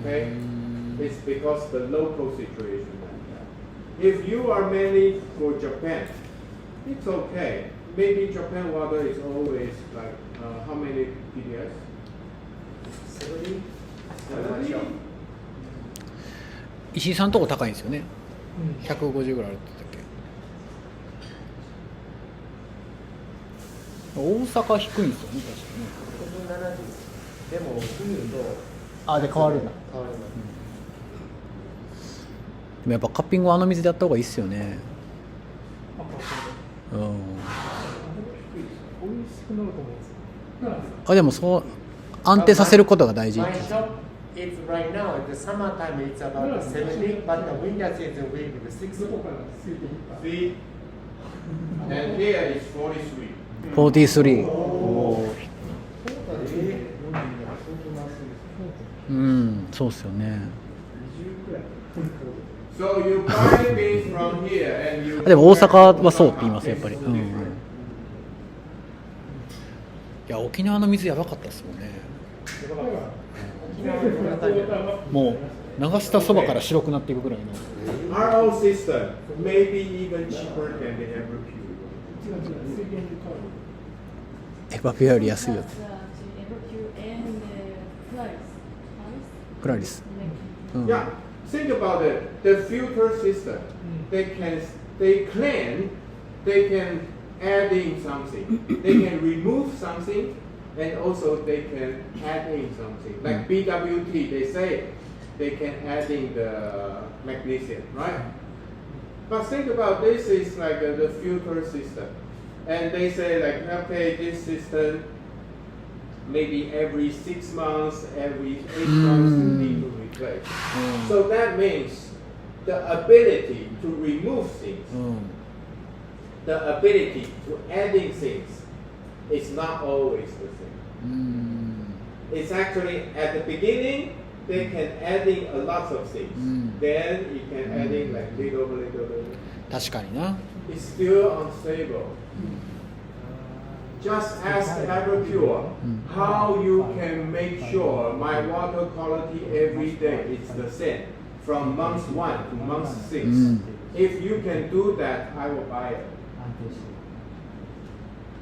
Speaker 1: Okay? It's because the local situation like that. If you are mainly for Japan, it's okay. Maybe Japan water is always like, how many PDS? 70? 70?
Speaker 3: 石井さんのとこ高いんですよね、150ぐらいあるって言ったっけ。大阪低いんですよね、確かにね。
Speaker 2: 70でも冬と
Speaker 3: で変わるんだ。
Speaker 2: 変わります、
Speaker 3: でもやっぱカッピングは水でやった方がいいっすよね。でもそう安定させることが大事。
Speaker 2: It's right now, the summertime it's about 70, but the winter season will be 60.
Speaker 1: See? And here is 43.
Speaker 3: 43。
Speaker 6: トータルで40なら相当な数ですね。
Speaker 3: うんそうっすよね。
Speaker 6: 20くらい。
Speaker 1: So you buy beans from here and you.
Speaker 3: でも大阪はそうって言いますやっぱり、うんうん、いや沖縄の水やばかったですもんね。
Speaker 2: 沖縄の方に
Speaker 3: もう流したそばから白くなっていくぐらいの。
Speaker 1: RO system maybe even cheaper than the ever pure.
Speaker 5: 違う違う、水源で買う。
Speaker 3: エバピュアより安いやつ。
Speaker 7: Evercure and Clarice.
Speaker 3: クラリス、うん、
Speaker 1: Yeah, think about it. The filter system, they can add in something. They can remove something, and also they can add in something. Like BWT, they say they can add in the magnesium, right? But think about this is like the filter system, and they say like, okay, this system maybe every 6 months, every 8 months you need to replace. So that means the ability to remove things, the ability to adding things is not always the same. It's actually at the beginning they can add in a lot of things. Then you can add in like little.
Speaker 3: 確かにな。
Speaker 1: It's still unstable. Just ask Everpure how you can make sure my water quality every day is the same from month 1 to month 6. If you can do that, I will buy it.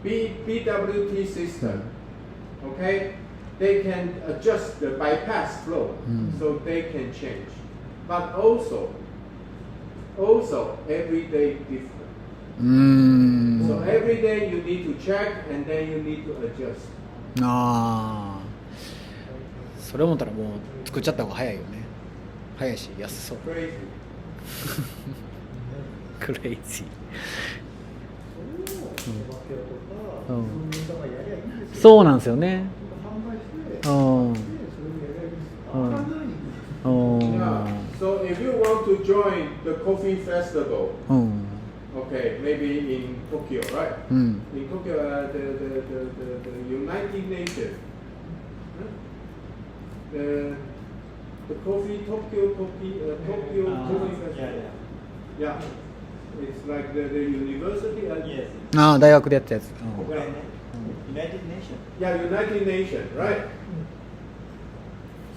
Speaker 1: BWT system, okay? They can adjust the bypass flow so they can change. But also every day different. So every day you need to check and then you need to adjust.
Speaker 3: ああ、それ思ったらもう作っちゃった方が早いよね。早いし安そう。
Speaker 1: Crazy.
Speaker 3: クレイジー。そうなんですよね。
Speaker 1: Yeah. So if you want to join the coffee festival, okay, maybe in Tokyo, right? In Tokyo, the United Nations, the Tokyo Coffee Festival. Yeah, it's like the university.
Speaker 4: Yes.
Speaker 3: ああ、大学でやったやつ。
Speaker 4: これね、United Nations.
Speaker 1: Yeah, United Nations, right?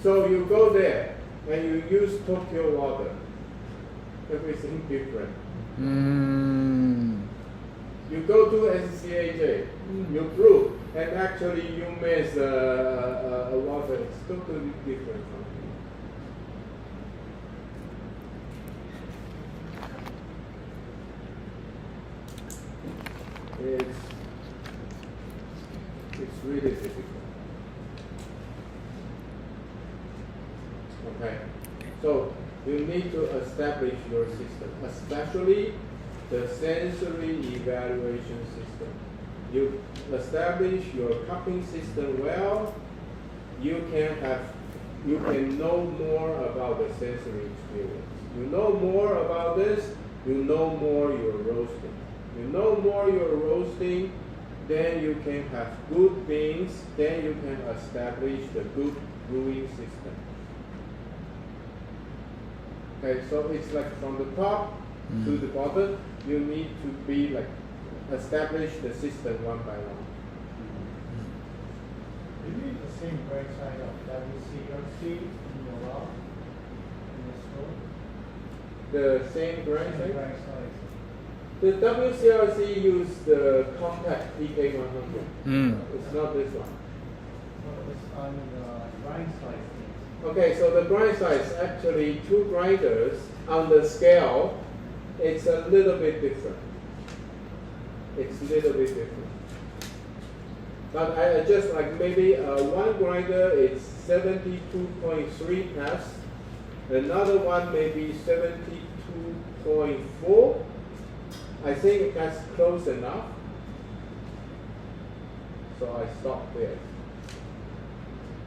Speaker 1: So you go there and you use Tokyo water. Everything different. You go to SCAJ, you brew, and actually you mix water. It's totally different. It's really difficult. Okay, so you need to establish your system, especially the sensory evaluation system. You establish your cupping system well, you can know more about the sensory experience. You know more about this, you know more your roasting. You know more your roasting, then you can have good beans, then you can establish the good brewing system. Okay, so it's like from the top to the bottom, you need to be like establish the system one by one.
Speaker 6: Do you use the same brand side of WCRC in your lab, in the store?
Speaker 1: The same brand,
Speaker 6: Same
Speaker 1: right?
Speaker 6: brand size.
Speaker 1: The WCRC use the compact PK100. It's not this one.
Speaker 6: Well, it's on the grind size thing.
Speaker 1: Okay, so the grind size, actually 2 grinders on the scale, it's a little bit different. It's a little bit different. But I adjust like maybe one grinder is 72.3 pascs, another one maybe 72.4. I think that's close enough. So I stop there.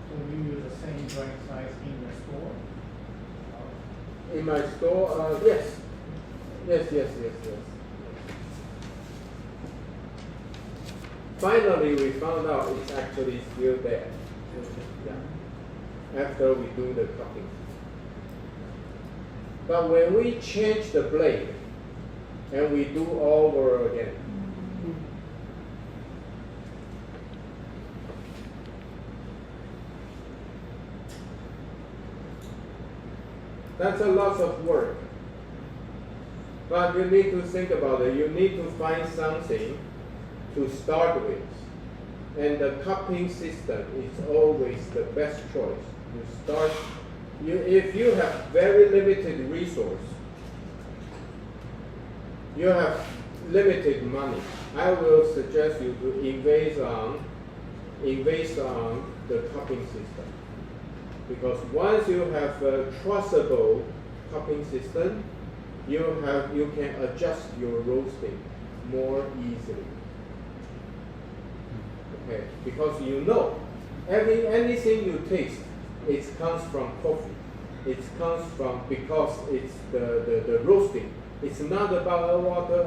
Speaker 6: So you use the same brand size in your store?
Speaker 1: In my store, yes. Yes. finally we found out it's actually still there. Yeah. After we do the cupping. But when we change the blade and we do all over again, that's a lot of work. But you need to think about it. You need to find something to start with. And the cupping system is always the best choice. If you have very limited resource, you have limited money, I will suggest you to invest on the cupping system. Because once you have a trustable cupping system, you can adjust your roasting more easily. Okay, because you know anything you taste, it comes from coffee. It comes from because it's the roasting. It's not about water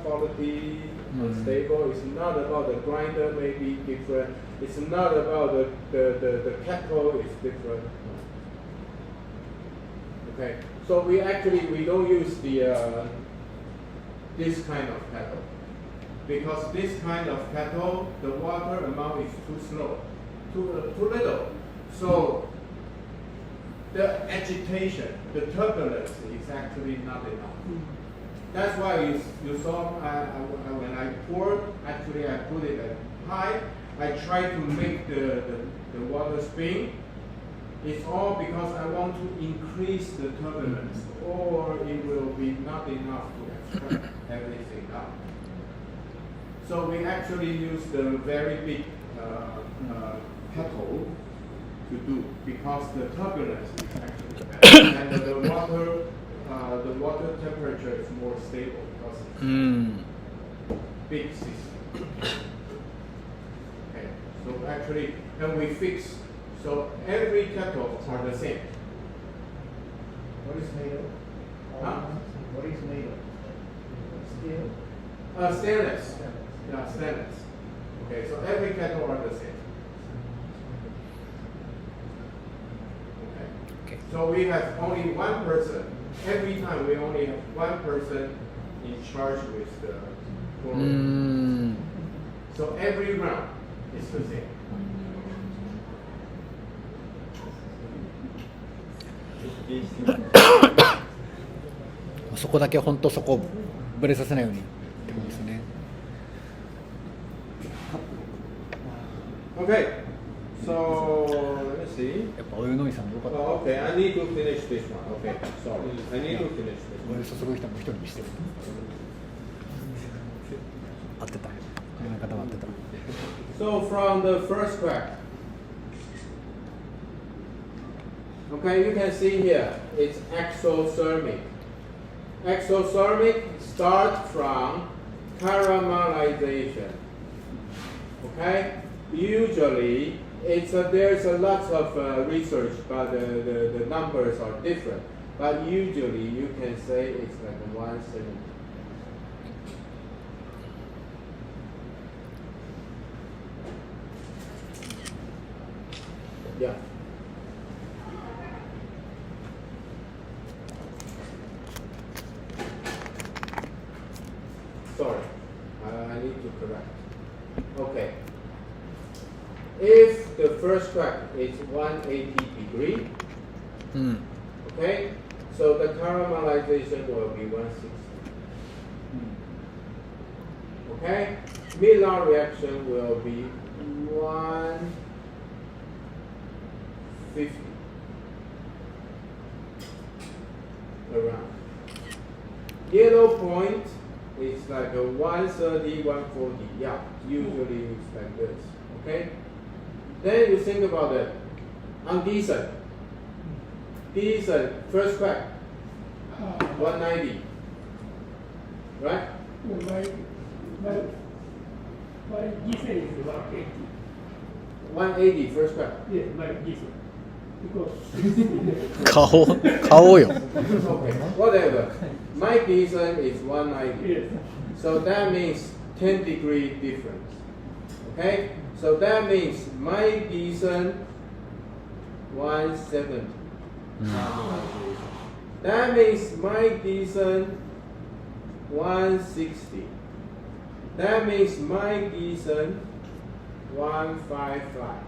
Speaker 1: quality unstable. It's not about the grinder maybe different. It's not about the kettle is different. Okay, so we don't use this kind of kettle because this kind of kettle the water amount is too little. So the agitation, the turbulence is actually not enough. That's why you saw when I poured, actually I put it at high. I try to make the water spin. It's all because I want to increase the turbulence, or it will be not enough to extract everything out. So we actually use the very big kettle to do because the turbulence is actually better, and the water temperature is more stable because it's big system. Okay, so actually, and we fix. So every kettle are the same.
Speaker 6: What is made of?
Speaker 1: Huh?
Speaker 6: What is made of? Steel?
Speaker 1: Stainless. Yeah, stainless. Okay, so every kettle are the same. Okay. So we have only one person. Every time we only have one person in charge with the pouring. So every round is the same.
Speaker 3: そこだけ本当そこブレさせないようにってことですね。
Speaker 1: Okay, so let me see.
Speaker 3: やっぱお湯のみさんよかった。
Speaker 1: Oh, okay, I need to finish this one. Okay, sorry. I need to finish this
Speaker 3: お
Speaker 1: one.
Speaker 3: 湯注ぐ人も一人にしてる。合ってた。考え方は合ってた。
Speaker 1: So from the first crack, okay, you can see here, it's exothermic. Exothermic start from caramelization. Okay, usually there's a lot of research, but the numbers are different. But usually you can say it's like 170. Yeah. Sorry, I need to correct. Okay. If the first crack is 180 degree, okay, so the caramelization will be 160. Okay, Maillard reaction will be 150 around. Yellow point is like a 130, 140. Yeah, usually it's like this. Okay. Then you think about it. On diesel, first crack 190, right?
Speaker 5: My diesel is 180.
Speaker 1: 180 first crack.
Speaker 5: Yes, my diesel. Because
Speaker 3: 顔よ。
Speaker 1: Okay, whatever. My diesel is 190.
Speaker 5: yes,
Speaker 1: So that means 10-degree difference. Okay? So that means my descent 170. That means my descent 160. That means my descent 155.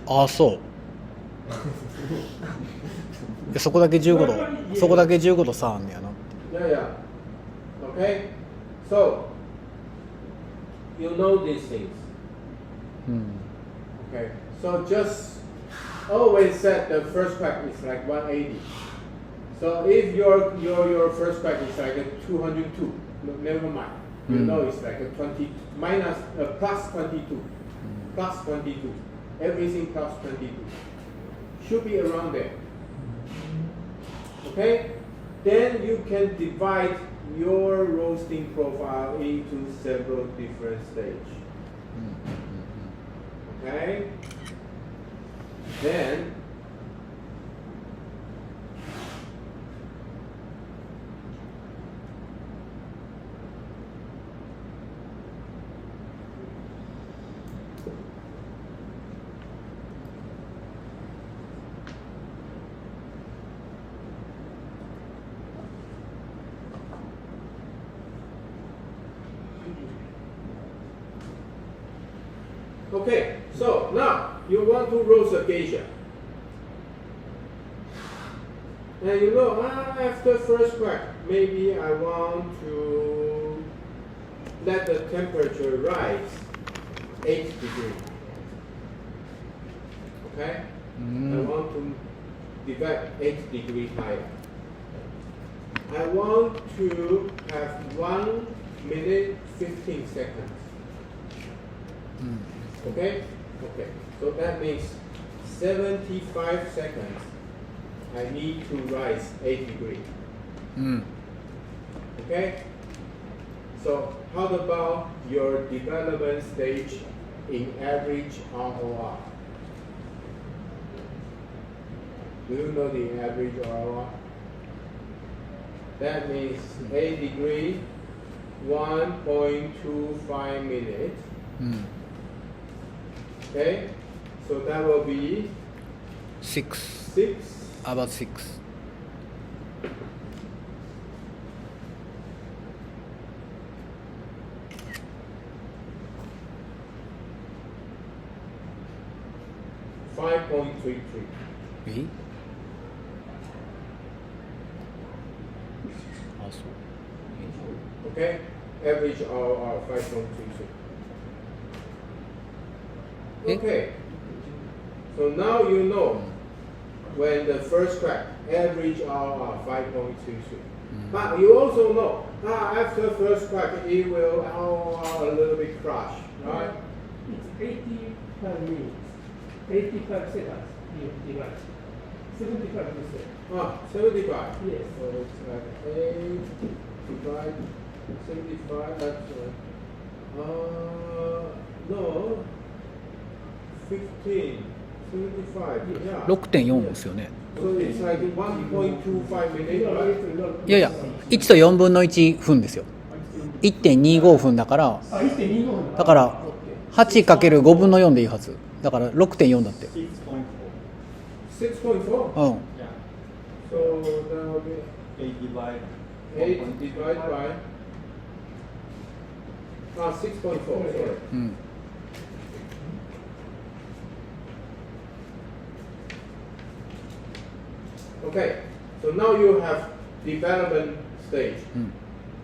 Speaker 3: ああそうでそこだけ15度そこだけ15度差あんねやな
Speaker 1: Yeah, yeah. Okay? So, you know these things.
Speaker 3: うん
Speaker 1: Okay? So just always set the first crack is like 180. So if your first crack is like a 202, never mind. You know it's like a 20 minus plus 22. Plus 22. Everything plus 22. Should be around there. Okay? Then you can divide your roasting profile into several different stages. Okay? Then okay, so now you want to roast a geisha. And you know, after first crack, maybe I want to let the temperature rise 8 degrees. Okay? I want to develop 8 degrees higher. I want to have 1 minute 15 seconds. Okay? Okay. So that means 75 seconds. I need to rise 8 degrees.
Speaker 3: うん
Speaker 1: Okay? So how about your development stage in average ROR? Do you know the average ROR? That means 8 degree, 1.25 minutes.
Speaker 3: うん
Speaker 1: Okay? So that will be
Speaker 3: 6
Speaker 1: 6.
Speaker 3: about 6
Speaker 1: 5.33.
Speaker 3: えあそう
Speaker 1: Okay? Average ROR 5.33. Okay. So now you know when the first crack, average ROR 5.33. But you also know after first crack it will ROR a little bit crash, right?
Speaker 5: It's 85 minutes, 85 seconds you divide. 75 you say.
Speaker 1: 75.
Speaker 5: Yes.
Speaker 1: So it's like 8 divided 75. That's no, 15, 75. Yeah.
Speaker 3: 6.4 ですよね
Speaker 1: So it's like 1.25 minutes, right?
Speaker 3: いやいや1と4分の1分ですよ 1.25 分だから
Speaker 5: あ、1.25分
Speaker 3: だから 8×5 分の4でいいはずだから 6.4 だって
Speaker 4: 6.4.
Speaker 1: 6.4.
Speaker 3: うん
Speaker 4: Yeah.
Speaker 1: So that will be
Speaker 4: 8 divide
Speaker 1: 8 divided by 6.4. Sorry.
Speaker 3: うん
Speaker 1: Okay. So now you have development stage,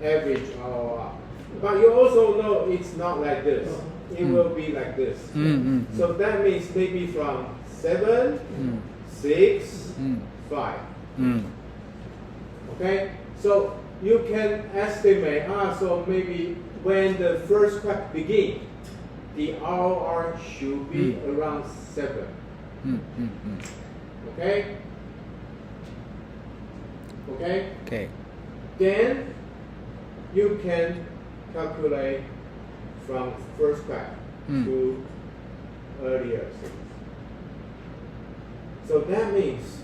Speaker 1: average ROR. But you also know it's not like this. It will be like this. So that means maybe from 7, 6, 5.
Speaker 3: うん
Speaker 1: Okay? So you can estimate, so maybe when the first crack begins, the ROR should be around 7.
Speaker 3: うんうんうん
Speaker 1: Okay? Okay?
Speaker 3: OK
Speaker 1: Then you can calculate from first crack to earlier things. So that means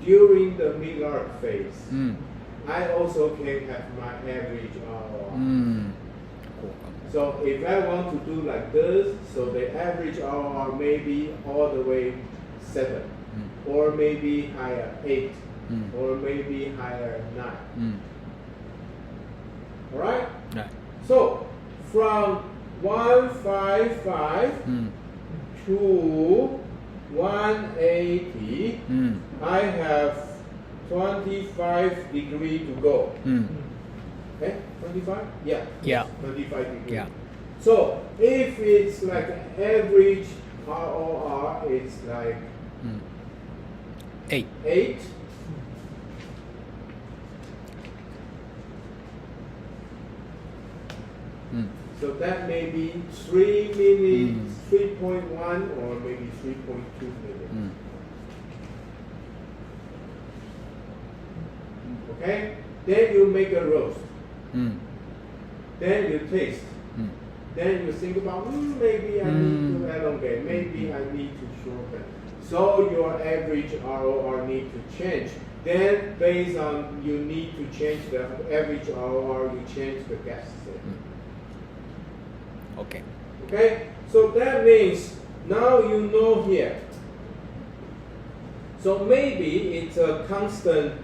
Speaker 1: during the mid-arc phase,
Speaker 3: うん
Speaker 1: I also can have my average ROR.
Speaker 3: うんこうかも
Speaker 1: So if I want to do like this, so the average ROR may be all the way 7, or maybe higher 8, or maybe higher 9.
Speaker 3: うん
Speaker 1: Alright?
Speaker 3: はい
Speaker 1: So from 155
Speaker 3: うん
Speaker 1: to 180,
Speaker 3: うん
Speaker 1: I have 25 degree to go.
Speaker 3: うん
Speaker 1: Okay? 25? Yeah.
Speaker 3: Yeah.
Speaker 1: 25 degree.
Speaker 3: Yeah.
Speaker 1: So if it's like average ROR, it's like
Speaker 3: うん8
Speaker 1: 8. So that may be 3 minutes, 3.1 or maybe 3.2 minutes.
Speaker 3: うん
Speaker 1: Okay? Then you make a roast.
Speaker 3: うん
Speaker 1: Then you taste.
Speaker 3: うん
Speaker 1: Then you think about, maybe I need to elongate, maybe I need to shorten. So your average ROR need to change. Then based on you need to change the average ROR, you change the gas.
Speaker 3: OK
Speaker 1: Okay? So that means now you know here. So maybe it's a constant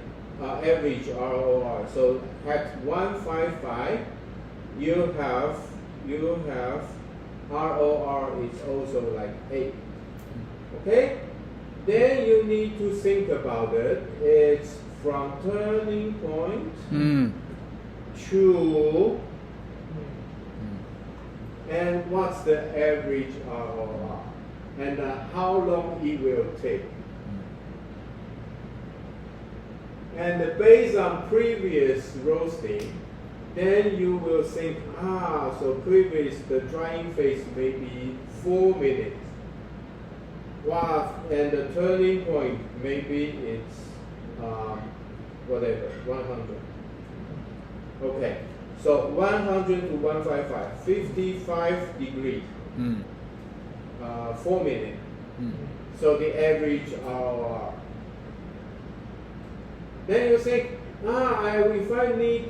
Speaker 1: average ROR. So at 155, you have ROR is also like 8. Okay? Then you need to think about it. It's from turning point
Speaker 3: うん
Speaker 1: to, and what's the average ROR? And how long it will take. And based on previous roasting, then you will think, so previous, the drying phase may be 4 minutes. Wow, and the turning point, maybe it's whatever, 100. Okay, so 100 to 155, 55 degrees,
Speaker 3: うん
Speaker 1: 4 minutes.
Speaker 3: うん
Speaker 1: So the average ROR. Then you think, if I need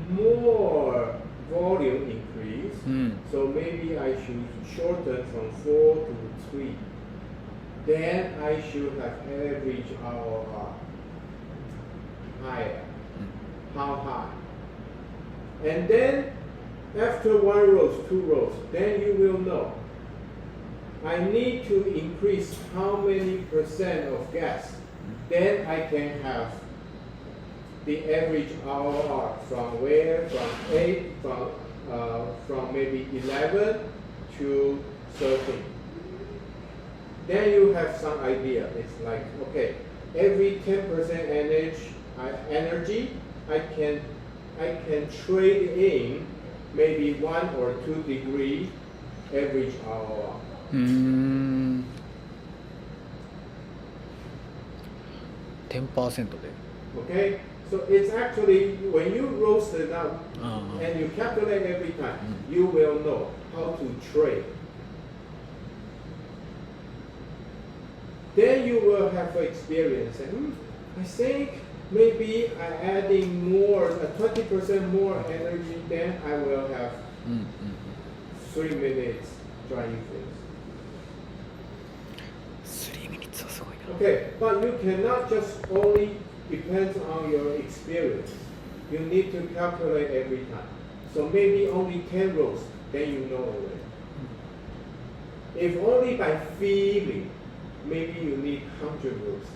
Speaker 1: more volume increase,
Speaker 3: うん
Speaker 1: so maybe I should shorten from 4 to 3. Then I should have average ROR higher. How high? And then after 1 roast, 2 roasts, then you will know. I need to increase how many percent of gas. Then I can have the average ROR from where? From 8, from maybe 11 to 13. Then you have some idea. It's like, okay, every 10% energy, I can trade in maybe 1 or 2 degree average ROR.
Speaker 3: うーん 10% で
Speaker 1: Okay? So it's actually, when you roast it up
Speaker 3: Uh-huh.
Speaker 1: and you calculate every time, you will know how to trade. Then you will have experience. And I think maybe I adding more, 20% more energy, then I will have
Speaker 3: うんうん
Speaker 1: 3 minutes drying phase.
Speaker 3: 3 minutes はすごいな
Speaker 1: Okay, but you cannot just only depends on your experience. You need to calculate every time. So maybe only 10 rows, then you know already. If only by feeling, maybe you need 100 rows.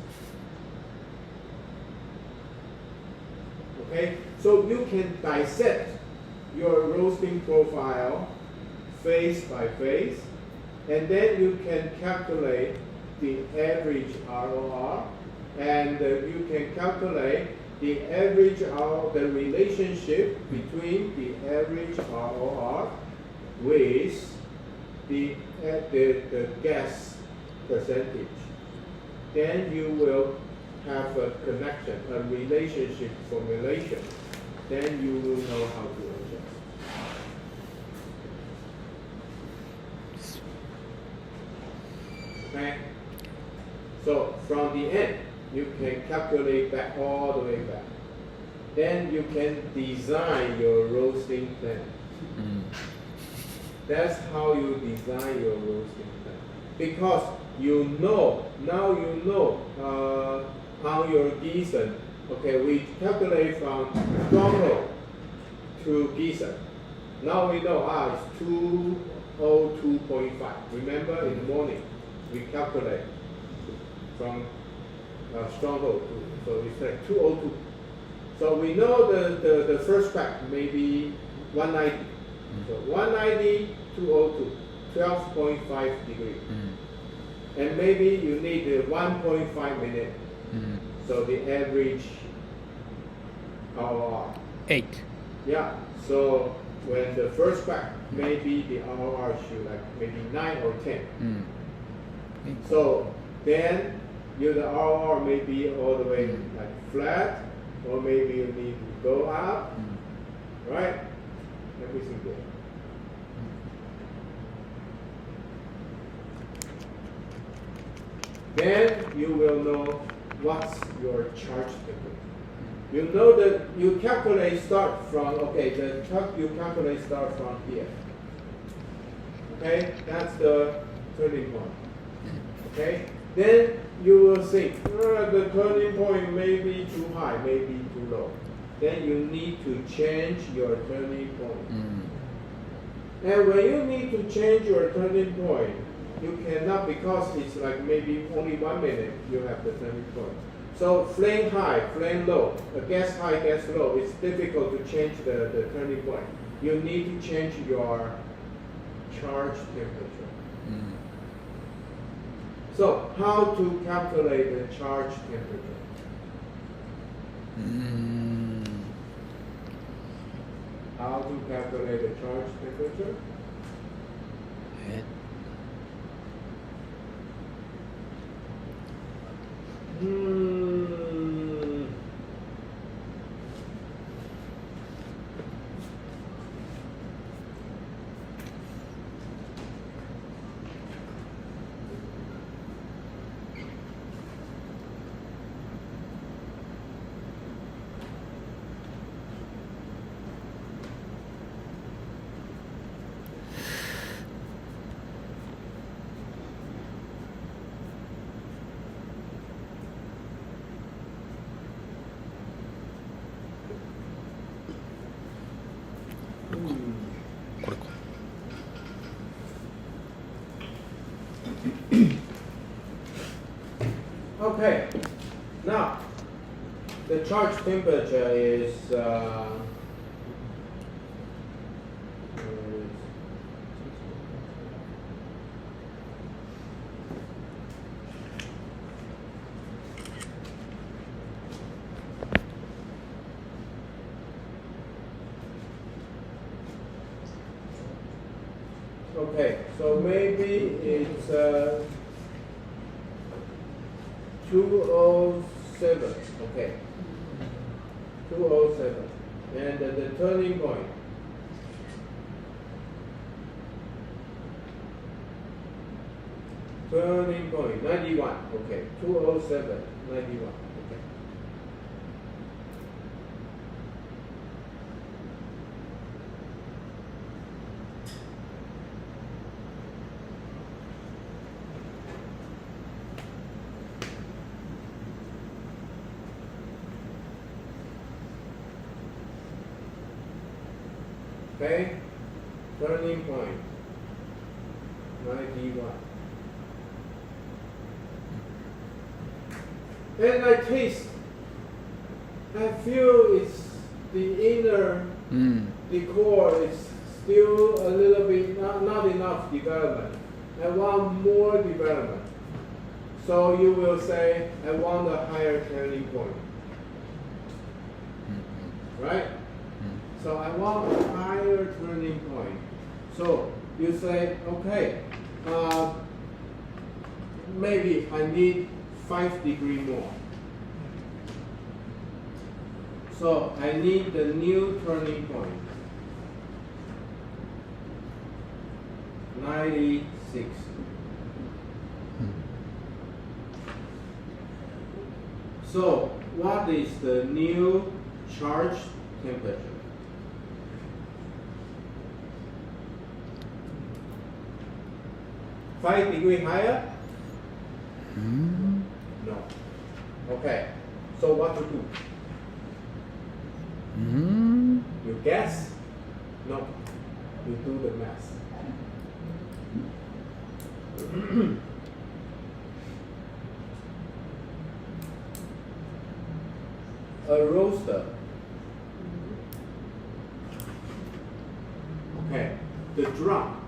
Speaker 1: Okay, so you can dissect your roasting profile phase by phase, and then you can calculate the average ROR, and you can calculate the average the relationship between the average ROR with the gas percentage. Then you will have a connection, a relationship formulation. Then you will know how to adjust. Okay? So from the end, you can calculate back all the way back. then you can design your roasting plan. That's how you design your roasting plan. Because now you know on your Gießen, okay, we calculate from stronghold to Gießen. Now we know it's 202.5. Remember in the morning we calculate from stronghold to, so it's like 202. So we know the first crack may be 190. So 190, 202, 12.5 degrees. And maybe you need 1.5 minutes. So the average ROR.
Speaker 3: 8.
Speaker 1: Yeah. So when the first crack, maybe the ROR should like maybe 9 or 10. So then the ROR may be all the way like flat, or maybe you need to go up, right? Everything good. Then you will know what's your charge temperature. You know that you calculate start from, you calculate start from here. Okay, that's the turning point. Okay, then you will think, the turning point may be too high, maybe too low. Then you need to change your turning point. And when you need to change your turning point, you cannot, because it's like maybe only 1 minute you have the turning point. So flame high, flame low, gas high, gas low, it's difficult to change the turning point. You need to change your charge temperature. So how to calculate the charge temperature? How to calculate the charge temperature? Okay, now the charge temperature is okay, so maybe it's 207, okay, 207, and the turning point, turning point 91, okay, 207, 91, okay. Okay, turning point 91. And I taste, I feel it's the inner, the core is still a little bit, not enough development. I want more development. So you will say, I want a higher turning point. Right? So I want a higher turning point. So you say, okay, maybe I need 5 degrees more. So I need the new turning point. 96. So what is the new charge temperature. Five degree higher? No. Okay. So what to do? You guess? No. You do the math. A roaster. Okay. The drum,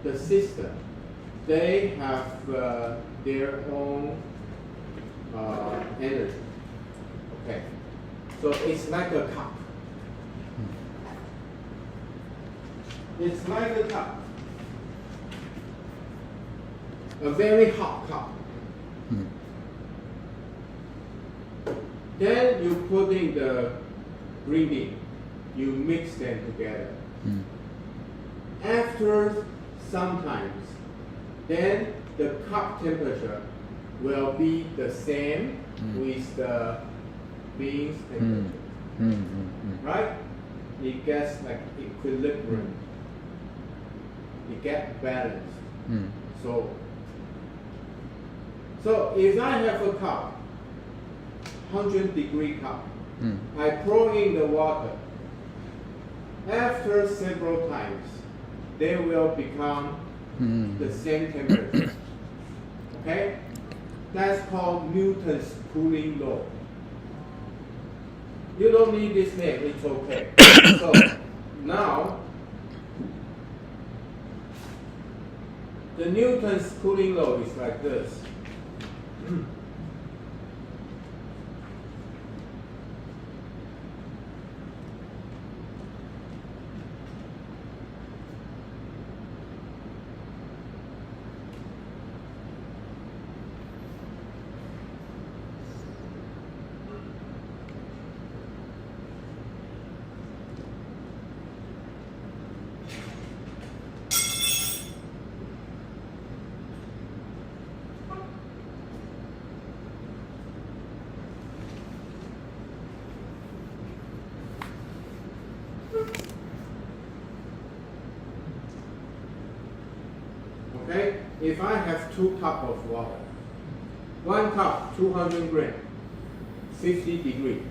Speaker 1: the system, they have their own energy. Okay. So it's like a cup. It's like a cup. A very hot cup. Then you put in the green bean. You mix them together. After sometimes, then the cup temperature will be the same with the beans temperature. Right? It gets like equilibrium. It gets balanced. So if I have a cup, 100-degree cup, I pour in the water. After several times, they will become the same temperature. Okay? That's called Newton's cooling law. You don't need this name, it's okay. So now, the Newton's cooling law is like this. Okay, if I have 2 cups of water, 1 cup 200 grams, 50 degrees.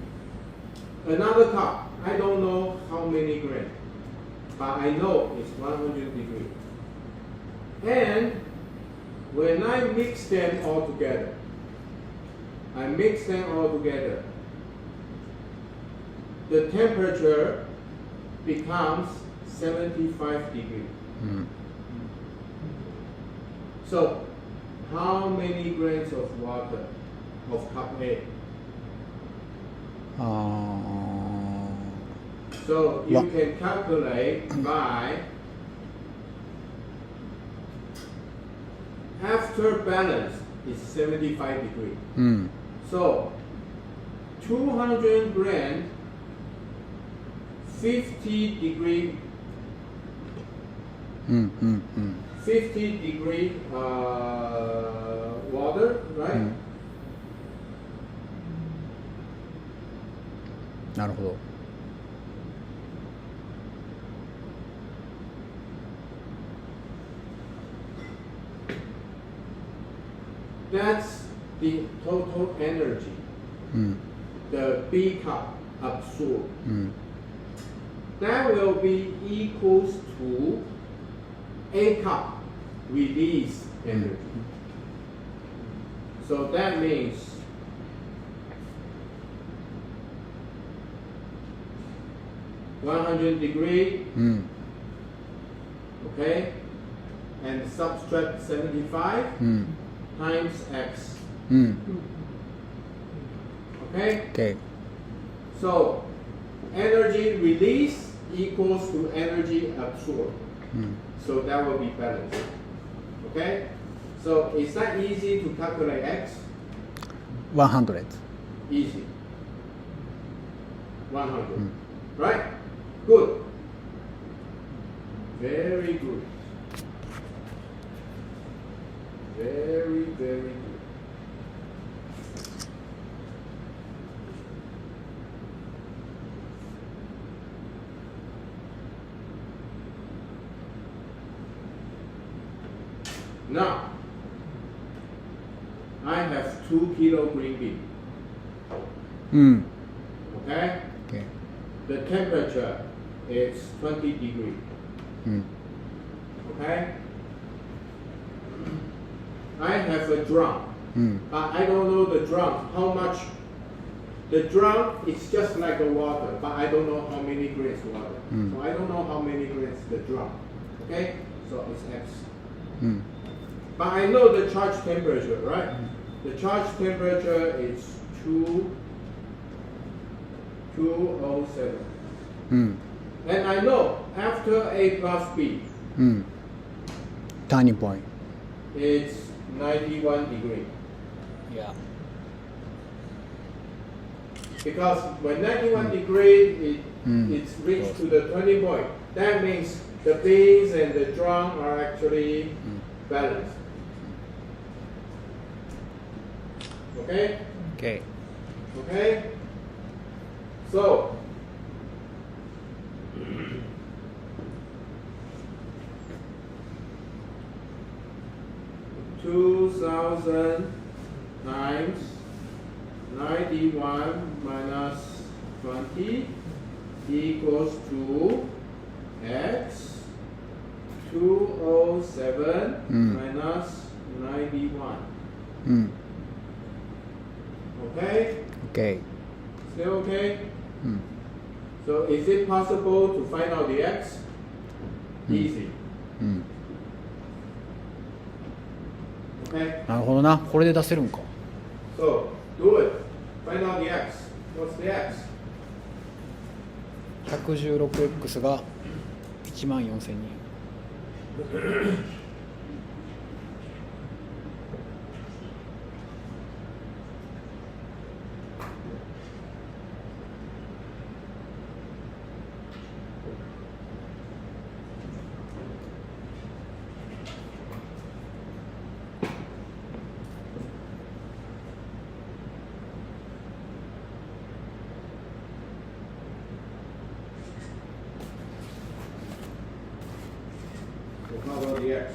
Speaker 1: Another cup, I don't know how many grams, but I know it's 100 degrees. And when I mix them all together, the temperature becomes 75 degrees. So, how many grams of water of cup A? So you can calculate by after balance is 75 degrees. So 200 grams, 50 degree 50 degree water, right?
Speaker 3: なるほど。
Speaker 1: That's the total energy the B cup absorbs. That will be equals to A cup release energy. So that means (100°), okay, and subtract 75 times X. Okay?
Speaker 3: Okay.
Speaker 1: So energy release equals to energy absorbed. So that will be balanced. Okay? So is that easy to calculate X?
Speaker 3: 100.
Speaker 1: Easy. 100. Right? Good. Very good. Very, very good. Now, I have 2 kilo green bean.
Speaker 3: うん
Speaker 1: Okay?
Speaker 3: OK
Speaker 1: The temperature is 20 degrees.
Speaker 3: うん
Speaker 1: Okay? I have a drum.
Speaker 3: うん
Speaker 1: But I don't know the drum, how much. The drum is just like the water, but I don't know how many grains water. So I don't know how many grains the drum. Okay? So it's X.
Speaker 3: うん
Speaker 1: But I know the charge temperature, right? The charge temperature is 207.
Speaker 3: うん
Speaker 1: And I know after A plus B,
Speaker 3: うんターニングポイント
Speaker 1: it's 91 degree.
Speaker 3: いや
Speaker 1: Because when 91 degree,
Speaker 3: Mm.
Speaker 1: it's reached to the 20 point. That means the beans and the drum are actually balanced. Okay?
Speaker 3: OK
Speaker 1: Okay? So, $2,000 times 91 minus 20 equals to X 207 minus 91.
Speaker 3: うん
Speaker 1: Okay?
Speaker 3: OK
Speaker 1: Still okay?
Speaker 3: うん
Speaker 1: So is it possible to find out the X? Easy.
Speaker 3: うん
Speaker 1: Okay?
Speaker 3: なるほどなこれで出せるんか
Speaker 1: So do it. Find out the X. What's the X?
Speaker 3: 116X が14000人
Speaker 1: So how about the X?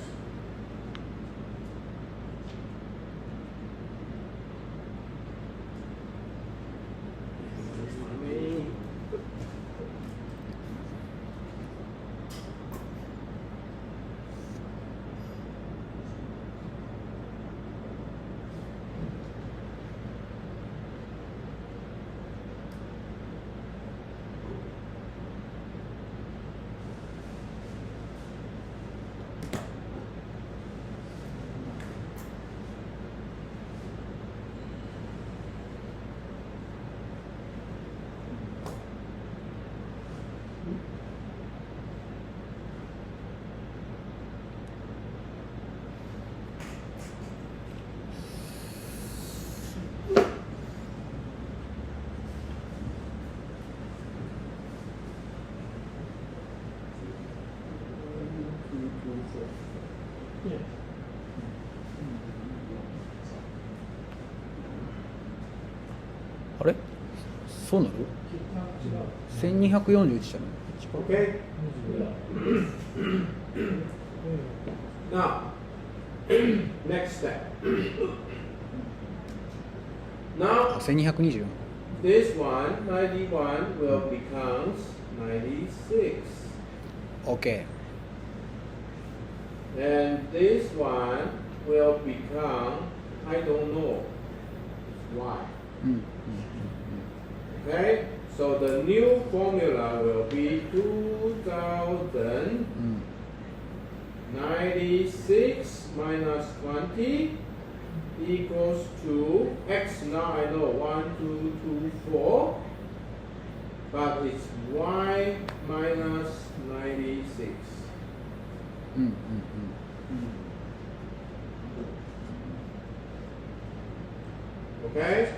Speaker 5: Yeah.
Speaker 3: あれそうなる1241じゃない
Speaker 1: Okay? Now, next step.
Speaker 3: あ
Speaker 1: Now,
Speaker 3: 1224
Speaker 1: this one, 91, will become 96.
Speaker 3: OK
Speaker 1: And this one will become, I don't know why.
Speaker 3: うん
Speaker 1: Okay? So the new formula will be 2096 minus 20 equals to X. Now I know 1, 2, 2, 4. But it's Y minus 96.
Speaker 3: うんうん
Speaker 1: Okay?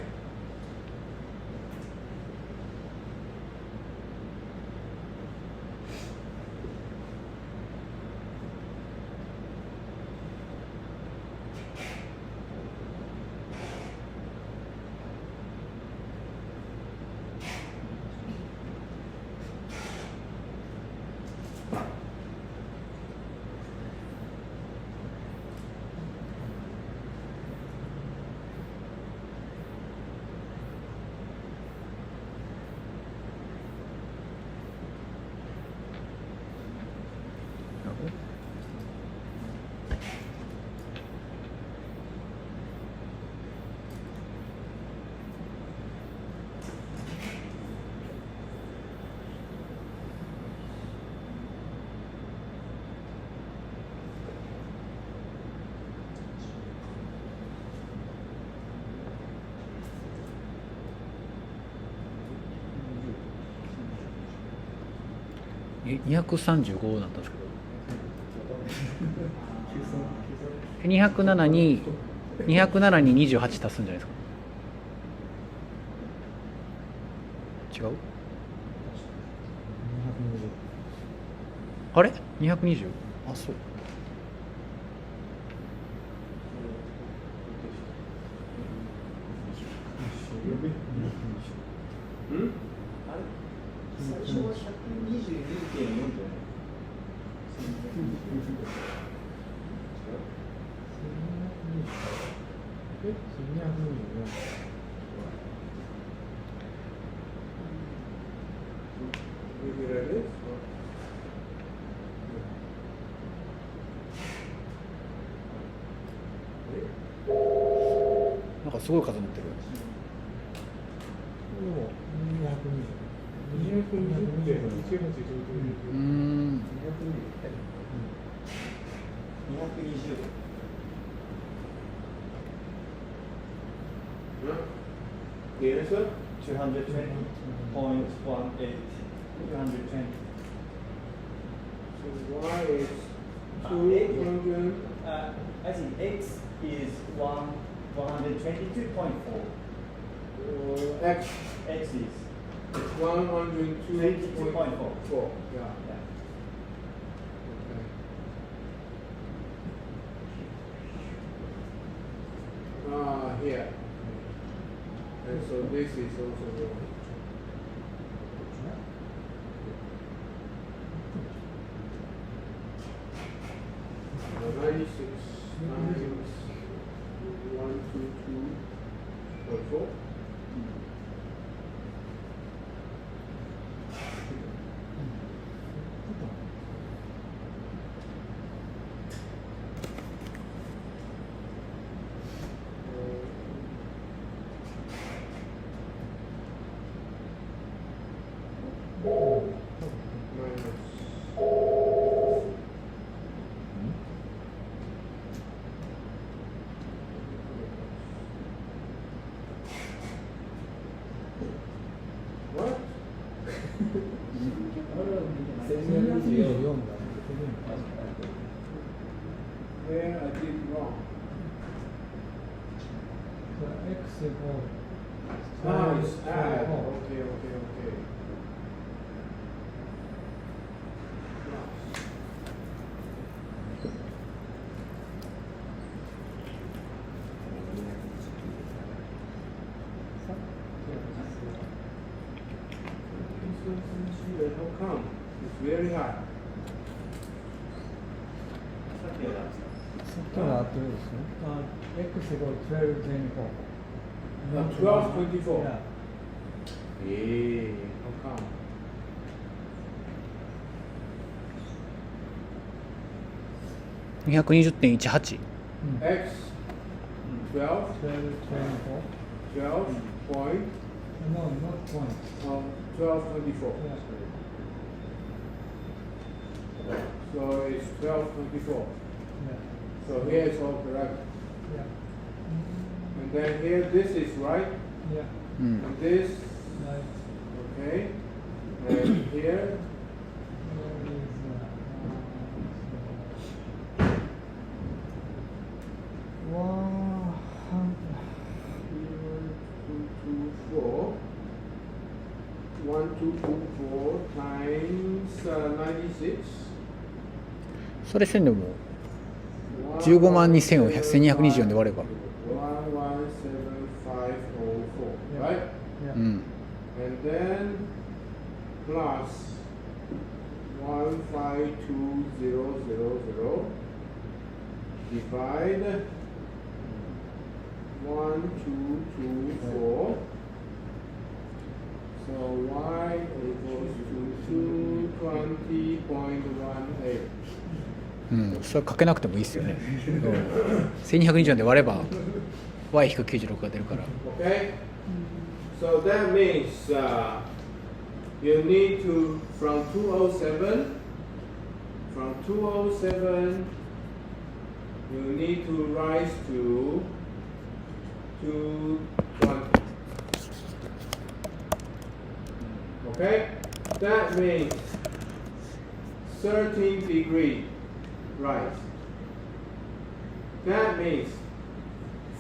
Speaker 3: 235だったんですけど207に28足すんじゃないですか。違う？あれ 220？ あ、そう。
Speaker 1: うん
Speaker 4: 最初は122.4じゃない
Speaker 1: Maybe like this?
Speaker 3: なんかすごい数持ってる。
Speaker 1: The answer?
Speaker 4: 220.18 220
Speaker 1: So y is 200.
Speaker 4: I think x is 122.4
Speaker 1: X
Speaker 4: x is
Speaker 1: 102.4. Yeah. Here. And so this is also wrong. Uh, 96 times 122.4. What? Where I did wrong? Ah, it's add. Okay. How come? It's very high.
Speaker 6: 今日は合ってるですね。X equals 12.24.
Speaker 1: 12.24.
Speaker 6: Yeah.
Speaker 1: Hey, how come?
Speaker 3: $220.18。X
Speaker 1: 12,
Speaker 6: 12.24.
Speaker 1: 12 point,
Speaker 6: No, not point.
Speaker 1: 12.24.
Speaker 6: Yeah.
Speaker 1: So it's 12.24.
Speaker 6: Yeah.
Speaker 1: So here is all correct.
Speaker 6: Yeah.
Speaker 1: And then here this is right.
Speaker 6: Yeah.
Speaker 1: And this,
Speaker 6: Right.
Speaker 1: okay. And here, four, 1224 times 96.
Speaker 3: それ1000でも15万2000を1224で割れば。
Speaker 1: 117,504, right?
Speaker 6: Yeah.
Speaker 3: うん。
Speaker 1: And then plus 152000 divide 1224. So y equals to 220.18.
Speaker 3: うん、それかけなくてもいいですよね、うん、1224で割れば y-96 が出るから。
Speaker 1: Okay? So that means you need to, from 207, you need to rise to 220. Okay? That means 13 degree rise. That means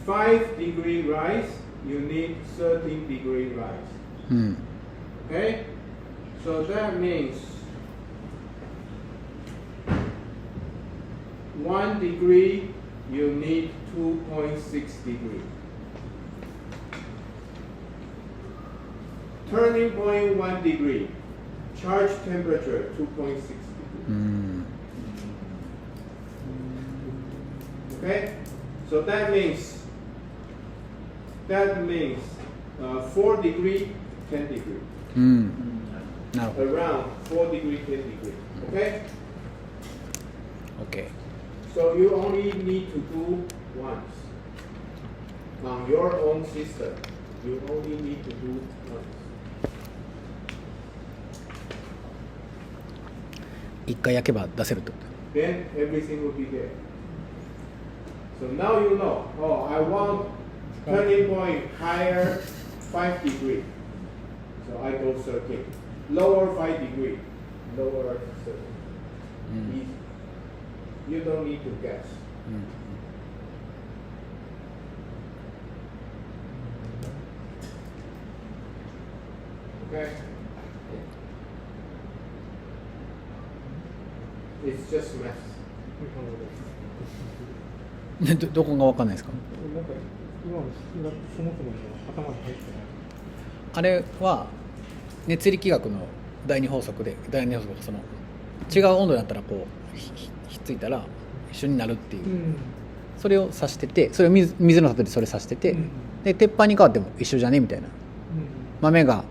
Speaker 1: 5 degree rise, you need 13 degree rise.
Speaker 3: うん
Speaker 1: Okay? So that means 1 degree, you need 2.6 degree. Turning point 1 degree, charge temperature 2.6 degree.
Speaker 3: うん
Speaker 1: Okay? So that means 4 degree, 10 degree.
Speaker 3: うんなるほど
Speaker 1: Around 4 degree, 10 degree. Okay?
Speaker 3: OK
Speaker 1: So you only need to do once. On your own system, you only need to do once.
Speaker 3: 一回焼けば出せるってこ
Speaker 1: Then everything will be there. So now you know, oh, I want turning point higher 5 degree. So I go 13. Lower 5 degree. Lower 13. Easy. You don't need to guess.
Speaker 3: と、うん
Speaker 1: Okay? It's just math.
Speaker 3: どこが分かんないですか。
Speaker 5: なんか今のそもそもの頭に入ってない。
Speaker 3: あれは熱力学の第二法則で、第二法則がその違う温度だったらこうひっついたら一緒になるっていう、それを指してて、それを水の例でそれ指してて、で鉄板に変わっても一緒じゃねみたいな、豆が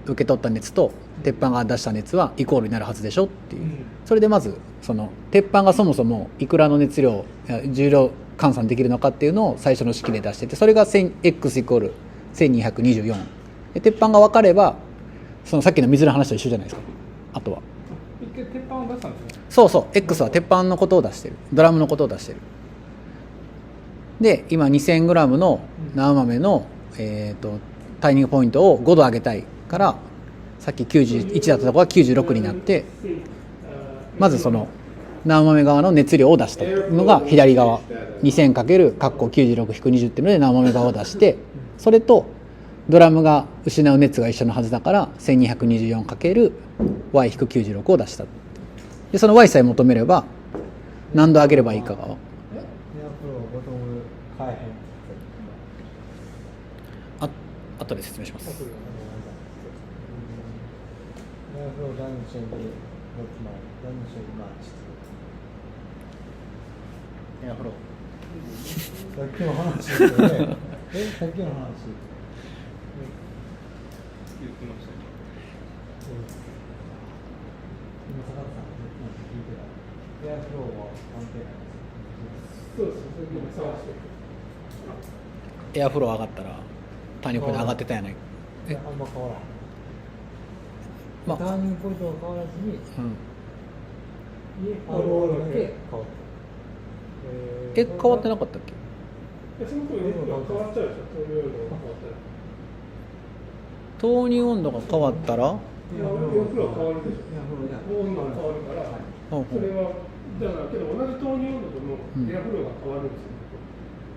Speaker 3: 受け取った熱と鉄板が出した熱はイコールになるはずでしょっていう、それでまずその鉄板がそもそもいくらの熱量重量換算できるのかっていうのを最初の式で出してて、それが X イコール1224で、鉄板が分かればそのさっきの水の話と一緒じゃないですか。あとは
Speaker 5: 一回鉄板を出したんですね。
Speaker 3: そうそう、 X は鉄板のことを出してる、ドラムのことを出してる。で今 2000g の生豆の、タイミングポイントを5度上げたいから、さっき91だったところが96になって、まずその生豆側の熱量を出したのが左側 2000×96-20 っていうので生豆側を出して、それとドラムが失う熱が一緒のはずだから 1224×y-96 を出した。でその y さえ求めれば何度上げればいいかが後で説明します。エアフロー
Speaker 6: さっきの話ですよね。さっきの話。
Speaker 5: 言ってましたね。
Speaker 6: 今坂田さん聞いてた。エアフローは関係ないです。
Speaker 5: そうです。それでも探して。
Speaker 3: エアフロー上がったらターニングポイント上がってたやない。
Speaker 6: あんま変わらない。
Speaker 3: まあ
Speaker 6: ターニングポイントは変わらずに、
Speaker 3: うん、
Speaker 6: アローだけ変わった。
Speaker 3: 変わってなかったっけ。
Speaker 5: その時熱が変わっちゃうでしょ。
Speaker 3: 投入温度が変わったら。
Speaker 5: エアフローは変わるでしょ。温度が変わるから、それはだからけど同じ投入温度でもエアフローが変わるんですよ。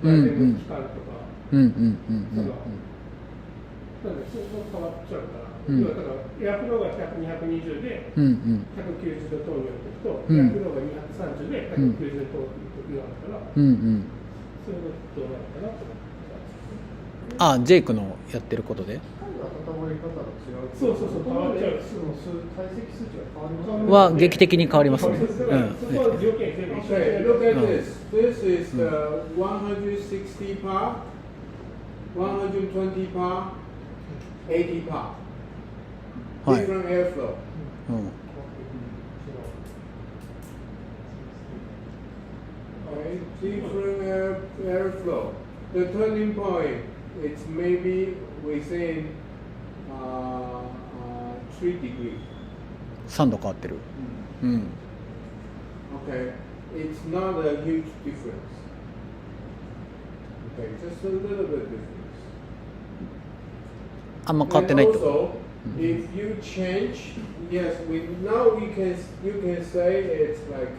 Speaker 5: 来年の期間とか。なんでそう変わっちゃうから、要はだからエアフローが100、220で190度投入の時と、エアフローが230で190度投入の時があるから、それがどうなるかなと思って。
Speaker 3: あ、ジェイクのやってることで。
Speaker 5: そう変わっちゃう。
Speaker 3: は劇的に変わりますね。
Speaker 5: そこは条件全部一緒で。
Speaker 1: Look at this. This is the 160 par, 120 par, 80 par.
Speaker 3: はい。
Speaker 1: Different airflow. Okay, different airflow. The turning point is maybe within 3 degrees.
Speaker 3: 3度変わってる。うん。
Speaker 1: Okay, it's not a huge difference. Okay, just a little bit difference.
Speaker 3: あんま変わってない
Speaker 1: And
Speaker 3: と。
Speaker 1: also, if you change, yes, now you can say it's like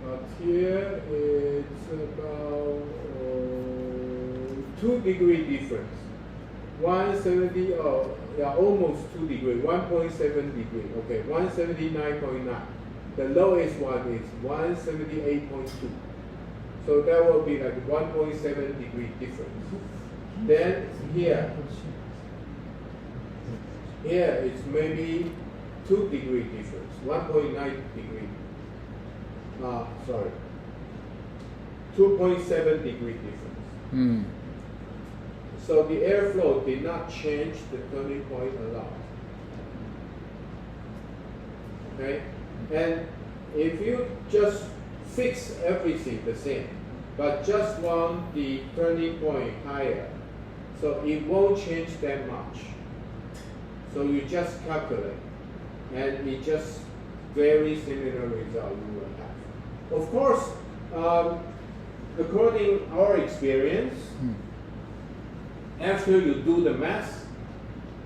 Speaker 1: but here it's about 2 degree difference. 170, oh, yeah, almost 2 degree, 1.7 degree. Okay, 179.9. The lowest one is 178.2. So that will be like 1.7 degree difference. Then here it's maybe 2 degree difference, 1.9 degree. Sorry, 2.7 degree difference.
Speaker 3: うん。
Speaker 1: So the airflow did not change the turning point a lot. Okay? And if you just fix everything the same, but just want the turning point higher, so it won't change that much. So you just calculate, and it just very similar result you will have. Of course, according our experience, after you do the math,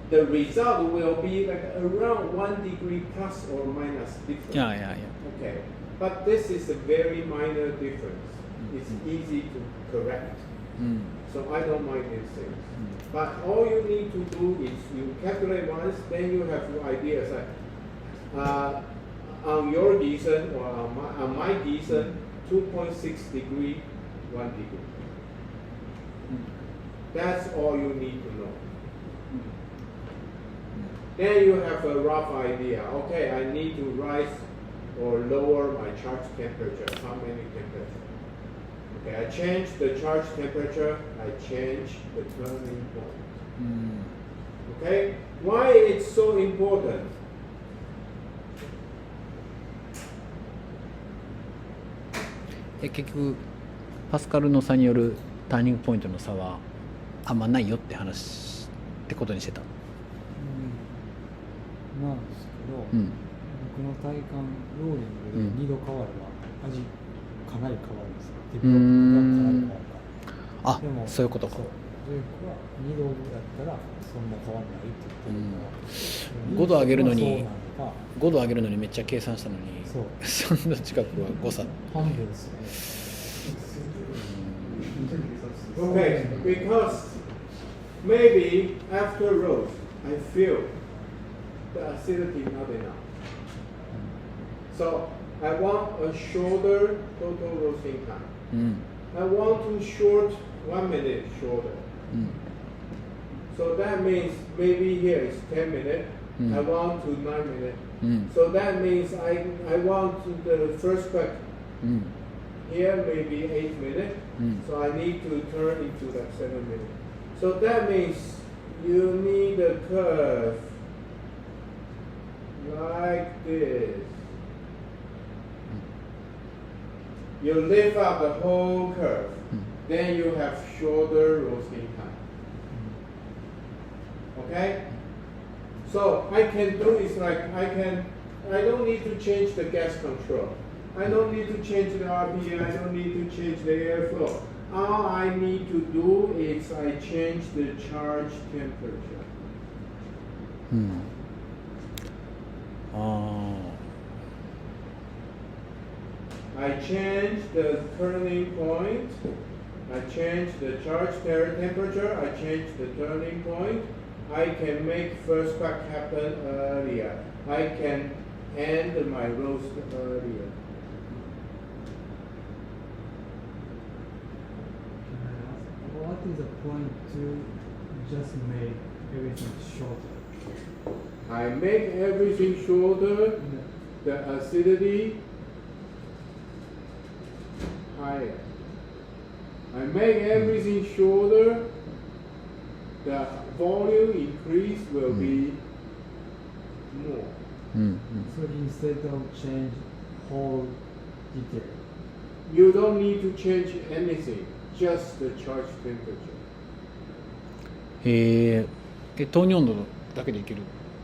Speaker 1: the result will be like around 1 degree plus or minus difference.
Speaker 3: いやいやいや。
Speaker 1: Okay, but this is a very minor difference. It's easy to correct.
Speaker 3: うん。
Speaker 1: So I don't mind these things. But all you need to do is you calculate once, then you have your ideas. Like, on your Gießen or on my Gießen, 2.6 degree, 1 degree. That's all you need to know. Then you have a rough idea. Okay, I need to rise or lower my charge temperature. How many temperature? Okay, I change the charge temperature. I change the turning point.
Speaker 3: うん。
Speaker 1: Okay, why it's so important?
Speaker 3: 結局パスカルの差によるターニングポイントの差はあんまないよって話ってことにしてた。
Speaker 8: なんですけど、
Speaker 3: うん。
Speaker 8: 僕の体感ローリングで2度変われば味かなり変わるんですよ。デ
Speaker 3: う
Speaker 8: ベロップがかなり
Speaker 3: ん。
Speaker 8: 変わるから。
Speaker 3: あ
Speaker 8: でも、
Speaker 3: そういうことか。
Speaker 8: そうジェイクは2度やったらそんな変わらないって言ってるから、
Speaker 3: 5度上げるのに
Speaker 8: そうなのか
Speaker 3: 5度上げるのにめっちゃ計算したのに
Speaker 8: そう
Speaker 3: そんな近くは誤差。
Speaker 8: 半分ですよね。
Speaker 1: Okay, because maybe after roast, I feel the acidity not enough. So I want a shorter total roasting time.
Speaker 3: うん。
Speaker 1: I want to short 1 minute shorter.
Speaker 3: うん。
Speaker 1: So that means maybe here is 10 minutes.
Speaker 3: Mm.
Speaker 1: I want to 9 minutes.
Speaker 3: うん。
Speaker 1: So that means I want to the first cut
Speaker 3: うん。
Speaker 1: here maybe 8 minutes.
Speaker 3: Mm.
Speaker 1: So I need to turn into that 7 minutes. So that means you need a curve like this. You lift up the whole curve. Then you have shorter roasting time. Okay? So I can do is like I don't need to change the gas control. I don't need to change the RPM. I don't need to change the airflow. All I need to do is I change the charge temperature.
Speaker 3: うん。あ
Speaker 1: I change the turning point. I change the charge temperature. I change the turning point. I can make first crack happen earlier. I can end my roast earlier.
Speaker 8: Can I ask, what is the point to just make everything shorter?
Speaker 1: I make everything shorter, the acidity higher. I make everything shorter, the volume increase will be more.
Speaker 3: うん。
Speaker 8: So instead of change whole detail.
Speaker 1: You don't need to change anything, just the charge temperature.
Speaker 3: 糖尿温度だけでいける。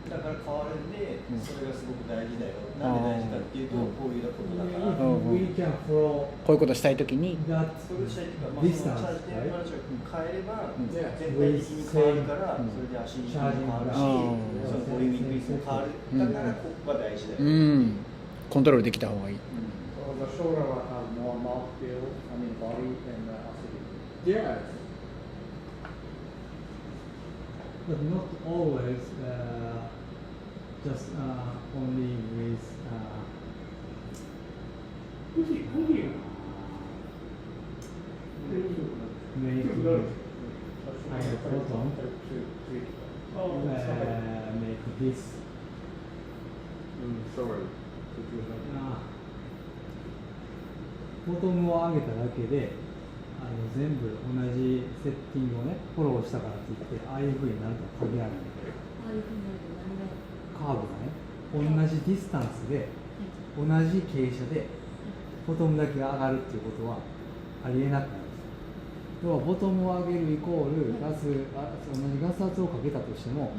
Speaker 4: だから変わるんで、それがすごく大事だよ。なんで大事かっていうと、こういうことだから。
Speaker 8: If we can follow
Speaker 3: こういうことしたいときに
Speaker 8: that
Speaker 4: それをしたいっていうか、まあ、そのチ
Speaker 8: distance,
Speaker 4: ャージテンパラチャー変えれば、
Speaker 1: Yeah.
Speaker 4: 全体的に変わるから、それで足にも変わるし、そのボリュームインクリースも変わる。だからここが大事だよ。
Speaker 3: コントロールできた方がいい。
Speaker 6: So the shoulder will have more mouthfeel, I mean body and acidity.
Speaker 1: Yes.
Speaker 8: but not always just only with making higher proton make this
Speaker 1: Sorry.
Speaker 8: ボトムを上げただけで全部同じセッティングをねフォローしたからって言ってああいう風になるとは限らない。
Speaker 7: ああいうふうになると何が
Speaker 8: カーブがね同じディスタンスで同じ傾斜でボトムだけが上がるっていうことはありえなくなるんです。要はボトムを上げるイコール同じガス圧をかけたとしても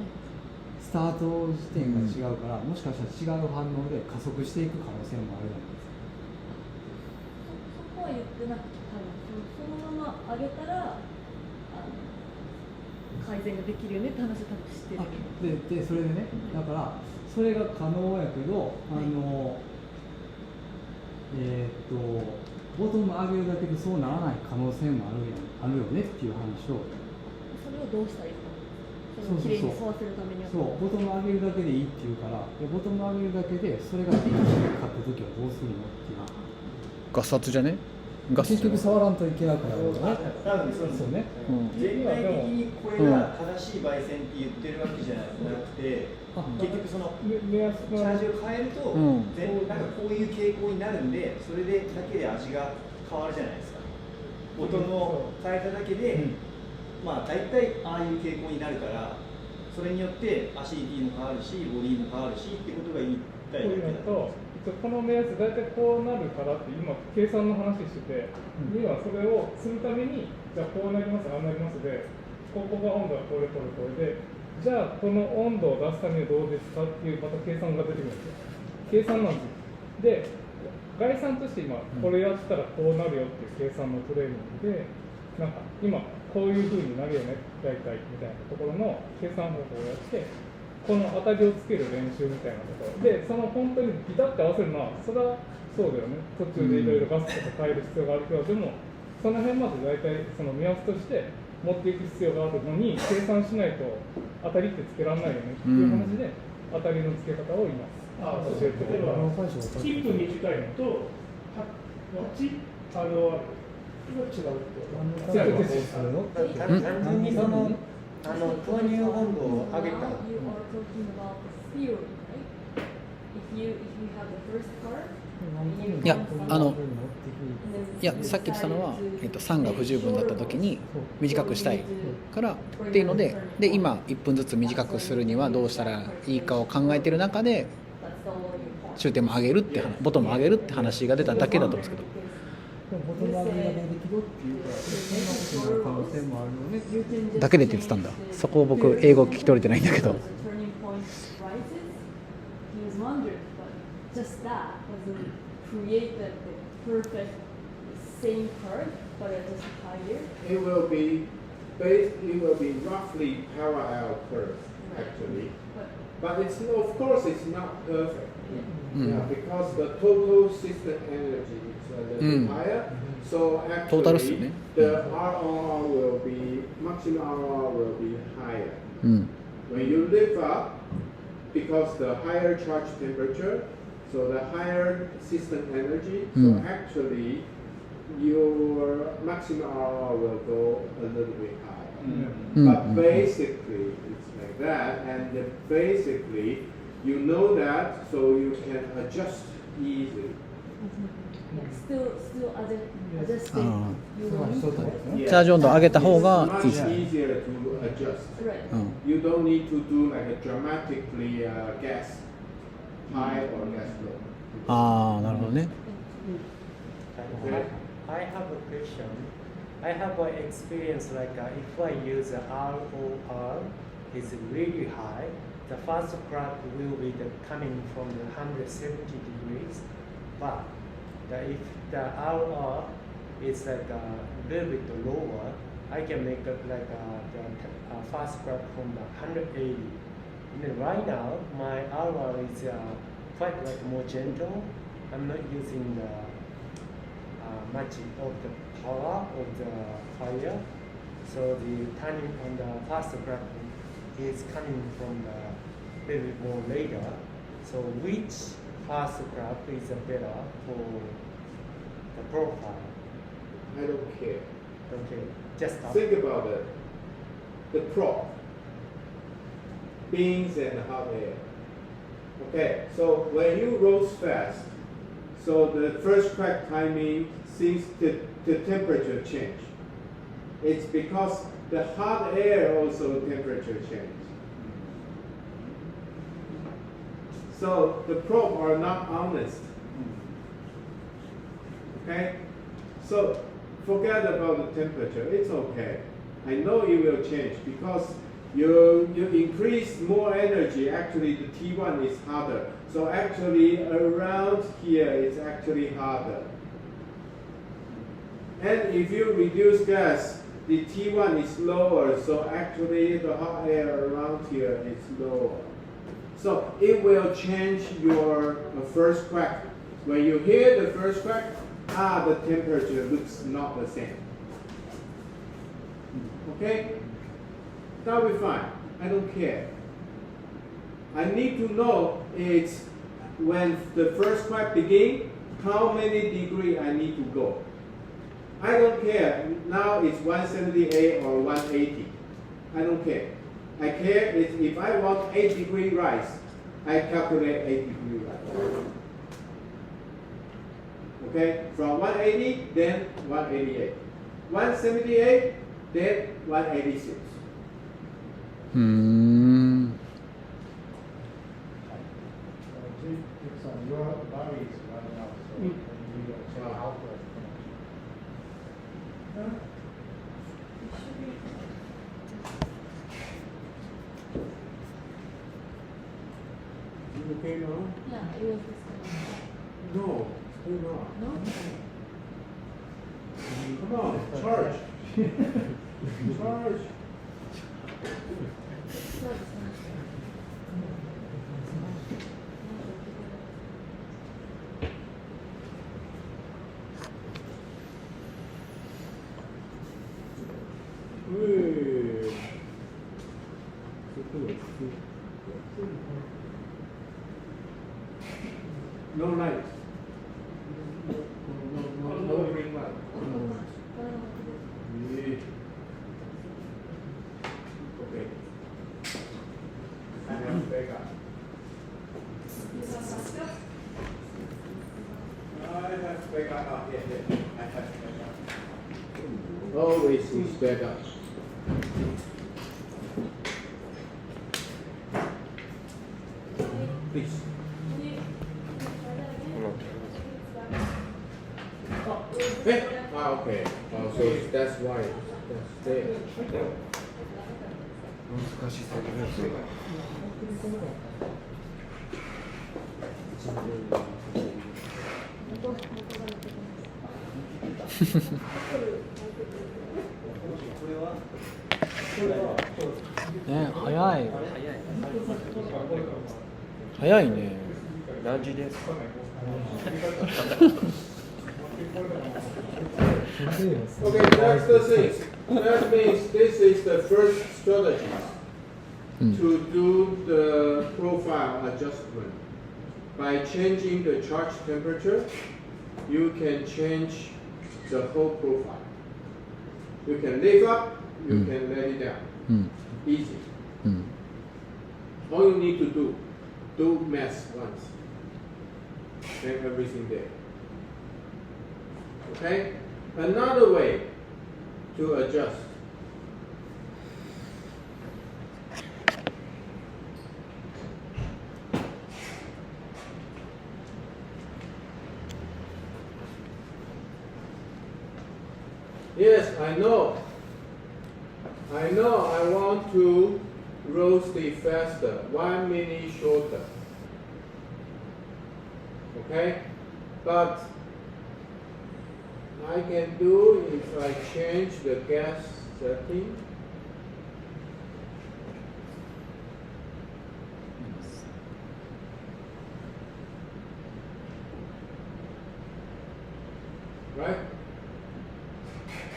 Speaker 8: スタート時点が違うから、もしかしたら違う反応で加速していく可能性もあるじゃないですか。
Speaker 7: そこは言ってなくて、多分そのまま上げたら改善ができるよねって話を多分してる。
Speaker 8: でそれでね、だからそれが可能やけどボトム上げるだけでそうならない可能性もあるよねっていう話を。
Speaker 7: それをどうしたらいいか。それをきれいに沿わせるためには。
Speaker 8: そうボトム上げるだけでいいっていうから、ボトム上げるだけでそれができなかった時はどうするのっていう。
Speaker 3: ガス圧じゃね？ガス
Speaker 8: 結局触らんといけなくなるからね。
Speaker 4: 多分そうですよね。全体的にこれが正しい焙煎って言ってるわけじゃなくて、結局そのチャージを変えると、なんかこういう傾向になるんで、それでだけで味が変わるじゃないですか。ボトムを変えただけで、まあ大体ああいう傾向になるから、それによってアシディティも変わるし、ボディも変わるしってことが言いたいだけだと。
Speaker 5: この目安大体こうなるからって今計算の話してて、今それをするためにじゃあこうなりますああなりますで、ここが温度はこれで、じゃあこの温度を出すためにどうですかっていうまた計算が出てくるんですよ。計算なんですよ。で概算として今これやったらこうなるよっていう計算のトレーニングで、なんか今こういう風になるよね大体みたいなところの計算方法をやって、この当たりをつける練習みたいなところで、その本当にビタッて合わせるのはそれはそうだよね。途中でいろいろガスとか変える必要があるけど、でもその辺まで大体その目安として持っていく必要があるのに、計算しないと当たりってつけられないよねっていう話で、当たりのつけ方を今教えてる。チップ短いのと
Speaker 2: 単にその投入温度を上げた。
Speaker 7: You are talking about the theory, right? If you have the first part,
Speaker 3: いやさっき言ってたのは、酸が不十分だった時に短くしたいからっていうので、今1分ずつ短くするにはどうしたらいいかを考えてる中で終点も上げるってボトム上げるって話が出ただけだと思うんですけど、
Speaker 8: ボトム上げるだけでできるっていうから、そんなことの可能性もあるよね。
Speaker 3: だけでって言ってたんだ。そこを僕英語聞き取れてないんだけど。
Speaker 7: Just that doesn't create the perfect same curve, but just higher.
Speaker 1: It will be roughly parallel curve actually, but it's of course it's not perfect. Yeah, because the total system energy is a little bit higher. So actually, the ROR will be maximum ROR will be higher. When you lift up, because the higher charge temperature. So the higher system energy, so actually your maximum ROR will go a little bit higher. But basically it's like that, and basically you know that, so you can adjust easily.
Speaker 7: Still adjusting.
Speaker 3: Yeah. チャージ温度を上げた方がいいですね。
Speaker 1: Much easier to adjust. You don't need to do like a dramatically gas high or less low.
Speaker 3: ああなるほどね
Speaker 2: I have a question. I have an experience like if I use ROR, it's really high. The first crack will be coming from the 170 degrees, but if the ROR is like a little bit lower, I can make it like the fast crack from the 180. And then right now, my ROR is quite like more gentle. I'm not using the much of the power of the fire, so the turning on the fast crack is coming from the little bit more later. So which fast crack is better for the profile?
Speaker 1: I don't care.
Speaker 2: Okay, just stop.
Speaker 1: Think about it. The prop, beans and hot air. Okay, so when you roast fast, so the first crack timing seems the temperature change. It's because the hot air also temperature change. So the probe are not honest. Okay? So forget about the temperature. It's okay. I know it will change because you increase more energy. Actually, the T1 is harder. So actually, around here, it's actually harder. And if you reduce gas, the T1 is lower. So actually, the hot air around here is lower. So it will change your first crack. When you hear the first crack, the temperature looks not the same. Okay? That'll be fine. I don't care. I need to know it's when the first crack begins, how many degrees I need to go. I don't care. Now it's 178 or 180. I don't care. I care if I want 8 degree rise, I calculate 8 degree rise. Okay, from 180, then 188. 178, then 186.
Speaker 6: Your battery is running out, so you need to check out first.
Speaker 1: You okay now?
Speaker 7: Yeah, it was disconnected.
Speaker 1: No, still not.
Speaker 7: No?
Speaker 1: Come on, charge. Charge.
Speaker 7: It's not disconnected.
Speaker 1: Hey. No light. No green light. Yeah. Okay. I have backup. I have backup. Yeah. I have backup. Always is backup. Please. Hey. Okay. So that's why. That's there.
Speaker 3: 難しすぎるそれが ね、早い早いね
Speaker 2: 何時ですか
Speaker 1: Okay, that's the thing. That means this is the first strategy to do the profile adjustment. By changing the charge temperature, you can change the whole profile. You can lift up, you can let it down. Easy. All you need to do math once. And everything there. Okay? Another way to adjust. Yes, I know. I know I want to roast it faster, 1 minute shorter. Okay? But I can do if I change the gas setting. Right?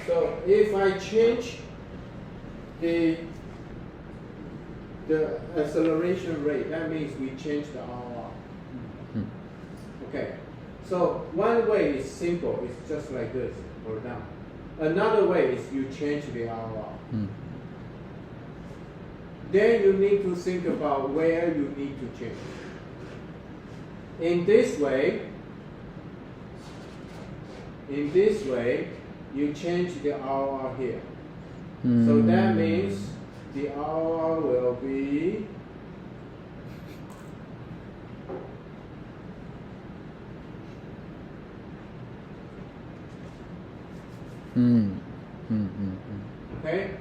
Speaker 1: So if I change the acceleration rate, that means we change the RR. Okay. So one way is simple, it's just like this, or down. Another way is you change the RR. Then you need to think about where you need to change. In this way, you change the RR here. So that means the RR will be okay?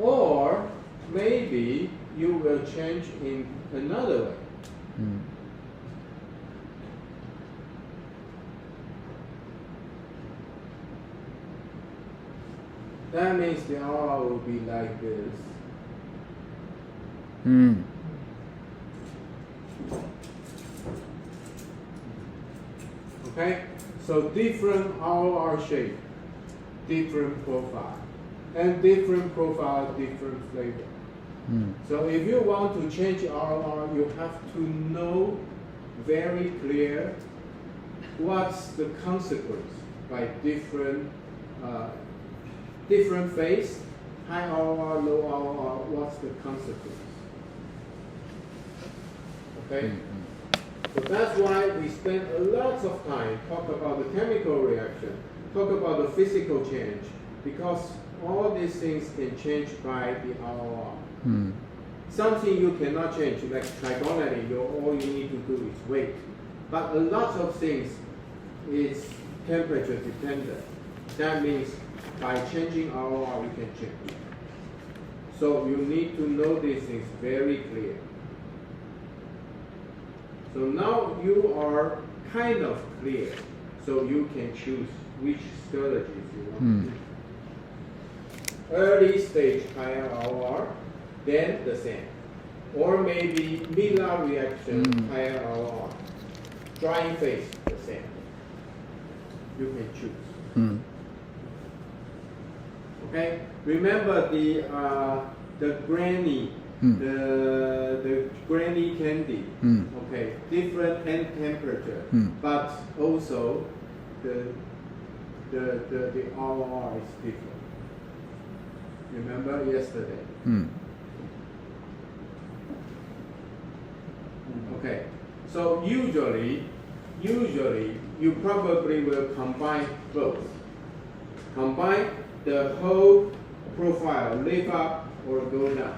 Speaker 1: Or maybe you will change in another way. That means the RR will be like this. Okay? So different RR shape, different profile. And different profile, different flavor. So if you want to change RR, you have to know very clear what's the consequence by different phase, high RR, low RR, what's the consequence? Okay? So that's why we spend a lot of time talk about the chemical reaction, talk about the physical change, because all these things can change by the RR. Something you cannot change, like trigonality, all you need to do is weight. But a lot of things is temperature dependent. That means by changing RR, we can change. So you need to know these things very clear. So now you are kind of clear, so you can choose which strategies you want to do. Early stage higher RR, then the same. Or maybe Miller reaction higher RR. Drying phase, the same. You can choose. Okay? Remember the granny, the granny candy. Okay, different end temperature, but also the RR is different. Remember yesterday? Okay, so usually you probably will combine both. Combine the whole profile, lift up or go down.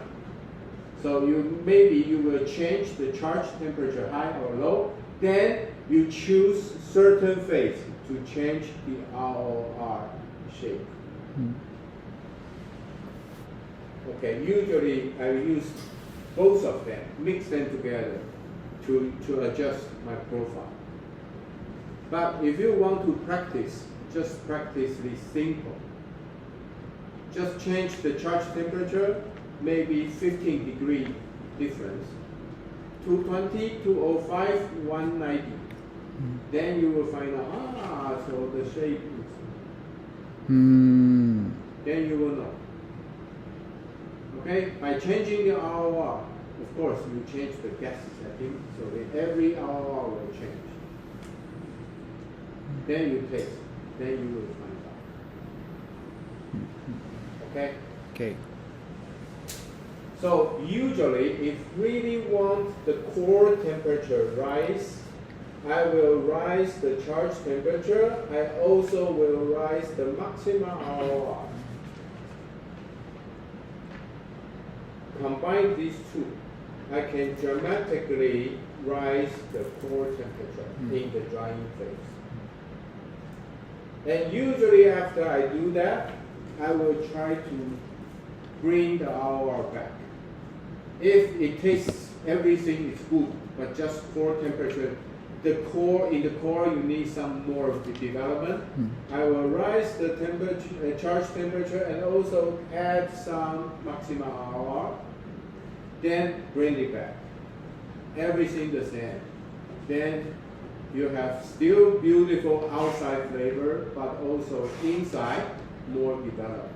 Speaker 1: So maybe you will change the charge temperature high or low. Then you choose certain phase to change the ROR shape. Okay, usually I use both of them, mix them together to adjust my profile. But if you want to practice, just practice this simple. Just change the charge temperature, maybe 15 degree difference. 220, 205, 190. Then you will find out, so the shape is. Then you will know. Okay, by changing the ROR, of course you change the gas setting, so that every ROR will change. Then you taste, then you will find out. Okay?
Speaker 3: Okay.
Speaker 1: So usually, if really want the core temperature rise, I will rise the charge temperature. I also will rise the maximum ROR. Combine these two, I can dramatically rise the core temperature in the drying phase. And usually after I do that, I will try to bring the hour back. If it tastes everything is good, but just core temperature, in the core you need some more of the development. I will rise the temperature, charge temperature, and also add some maximum hour. Then bring it back. Everything the same. Then you have still beautiful outside flavor, but also inside more developed.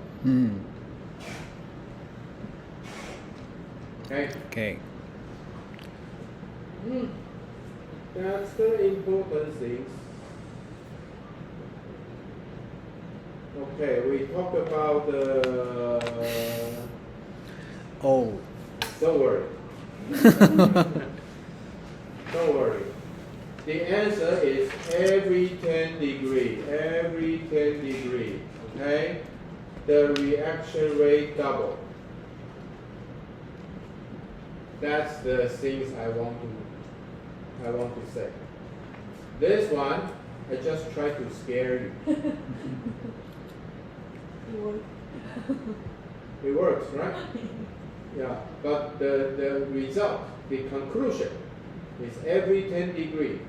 Speaker 1: Okay.
Speaker 3: Okay.
Speaker 1: That's the important things. Okay, we talk about the.
Speaker 3: Oh.
Speaker 1: Don't worry. Don't worry. The answer is every 10 degree. Every 10 degree. Okay? The reaction rate double. That's the things I want to say. This one, I just try to scare you. It works, right? Yeah, but the result, the conclusion, is every 10 degree,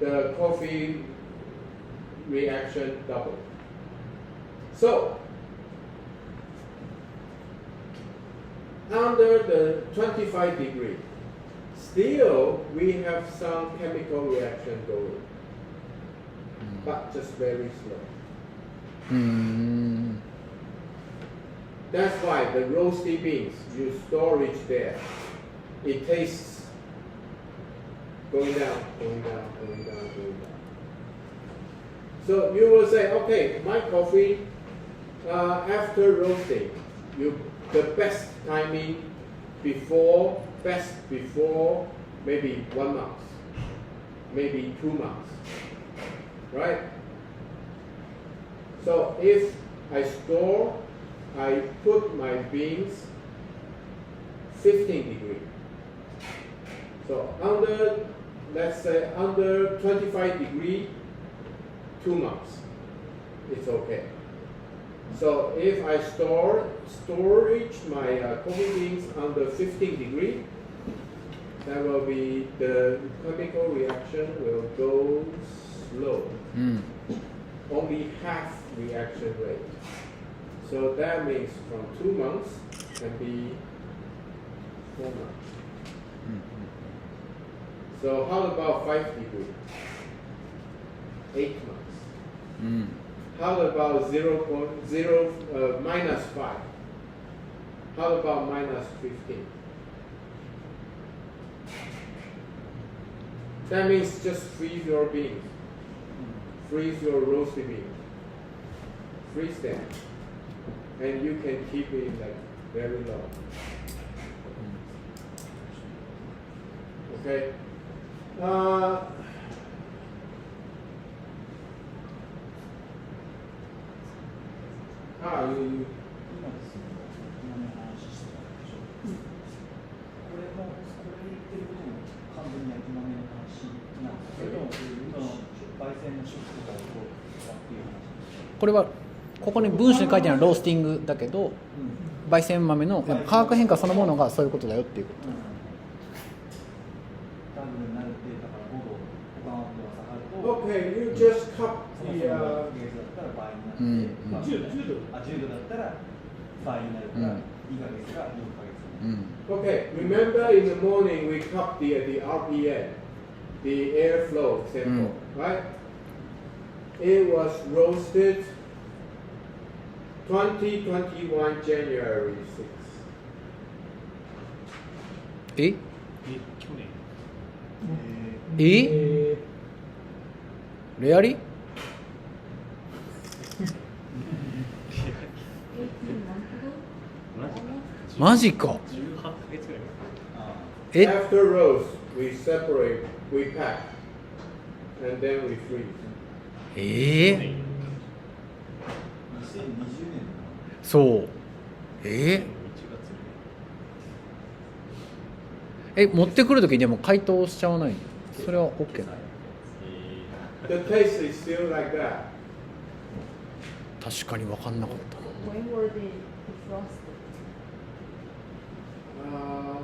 Speaker 1: the coffee reaction double. So, under the 25 degree, still we have some chemical reaction going, but just very slow. That's why the roasty beans, you storage there, it tastes going down, going down, going down, going down. So you will say, okay, my coffee, after roasting, the best timing before maybe 1 month, maybe 2 months, right? So if I put my beans 15 degree. So let's say under 25 degree, 2 months, it's okay. So if I storage my coffee beans under 15 degree, that will be the chemical reaction will go slow. Only half reaction rate. So that means from 2 months can be 4 months. So how about 5 degree? 8 months. How about minus 5? How about minus 15? That means just freeze your beans. Freeze your roasted beans. Freeze them. And you can keep it like very low. Okay. You.
Speaker 4: 今ですね、今の話してたでしょ。これ言ってることも完全に焼き豆の話なんですけど、その焙煎の食とかをどうかっていう話。
Speaker 3: これはここに文章に書いてあるロースティングだけど、焙煎豆の化学変化そのものがそういうことだよっていうこと。
Speaker 4: ダブルになるってだから5度、他の温度が下がると。
Speaker 1: Okay, you just cup the.
Speaker 4: 10度だったら倍になるから2ヶ月か4ヶ月。
Speaker 1: Okay, remember in the morning we cup the RPM, the airflow sample, right? It was roasted 2021 January 6th.
Speaker 3: レアリマジか。
Speaker 1: After roast, we separate, we pack, and then we freeze.
Speaker 4: 2020年
Speaker 3: そう持ってくるときにでも解凍しちゃわないの？それは OK なの？
Speaker 1: The taste is still like that.
Speaker 3: 確かに分かんなかった。
Speaker 7: When were they defrosted?
Speaker 1: Uh,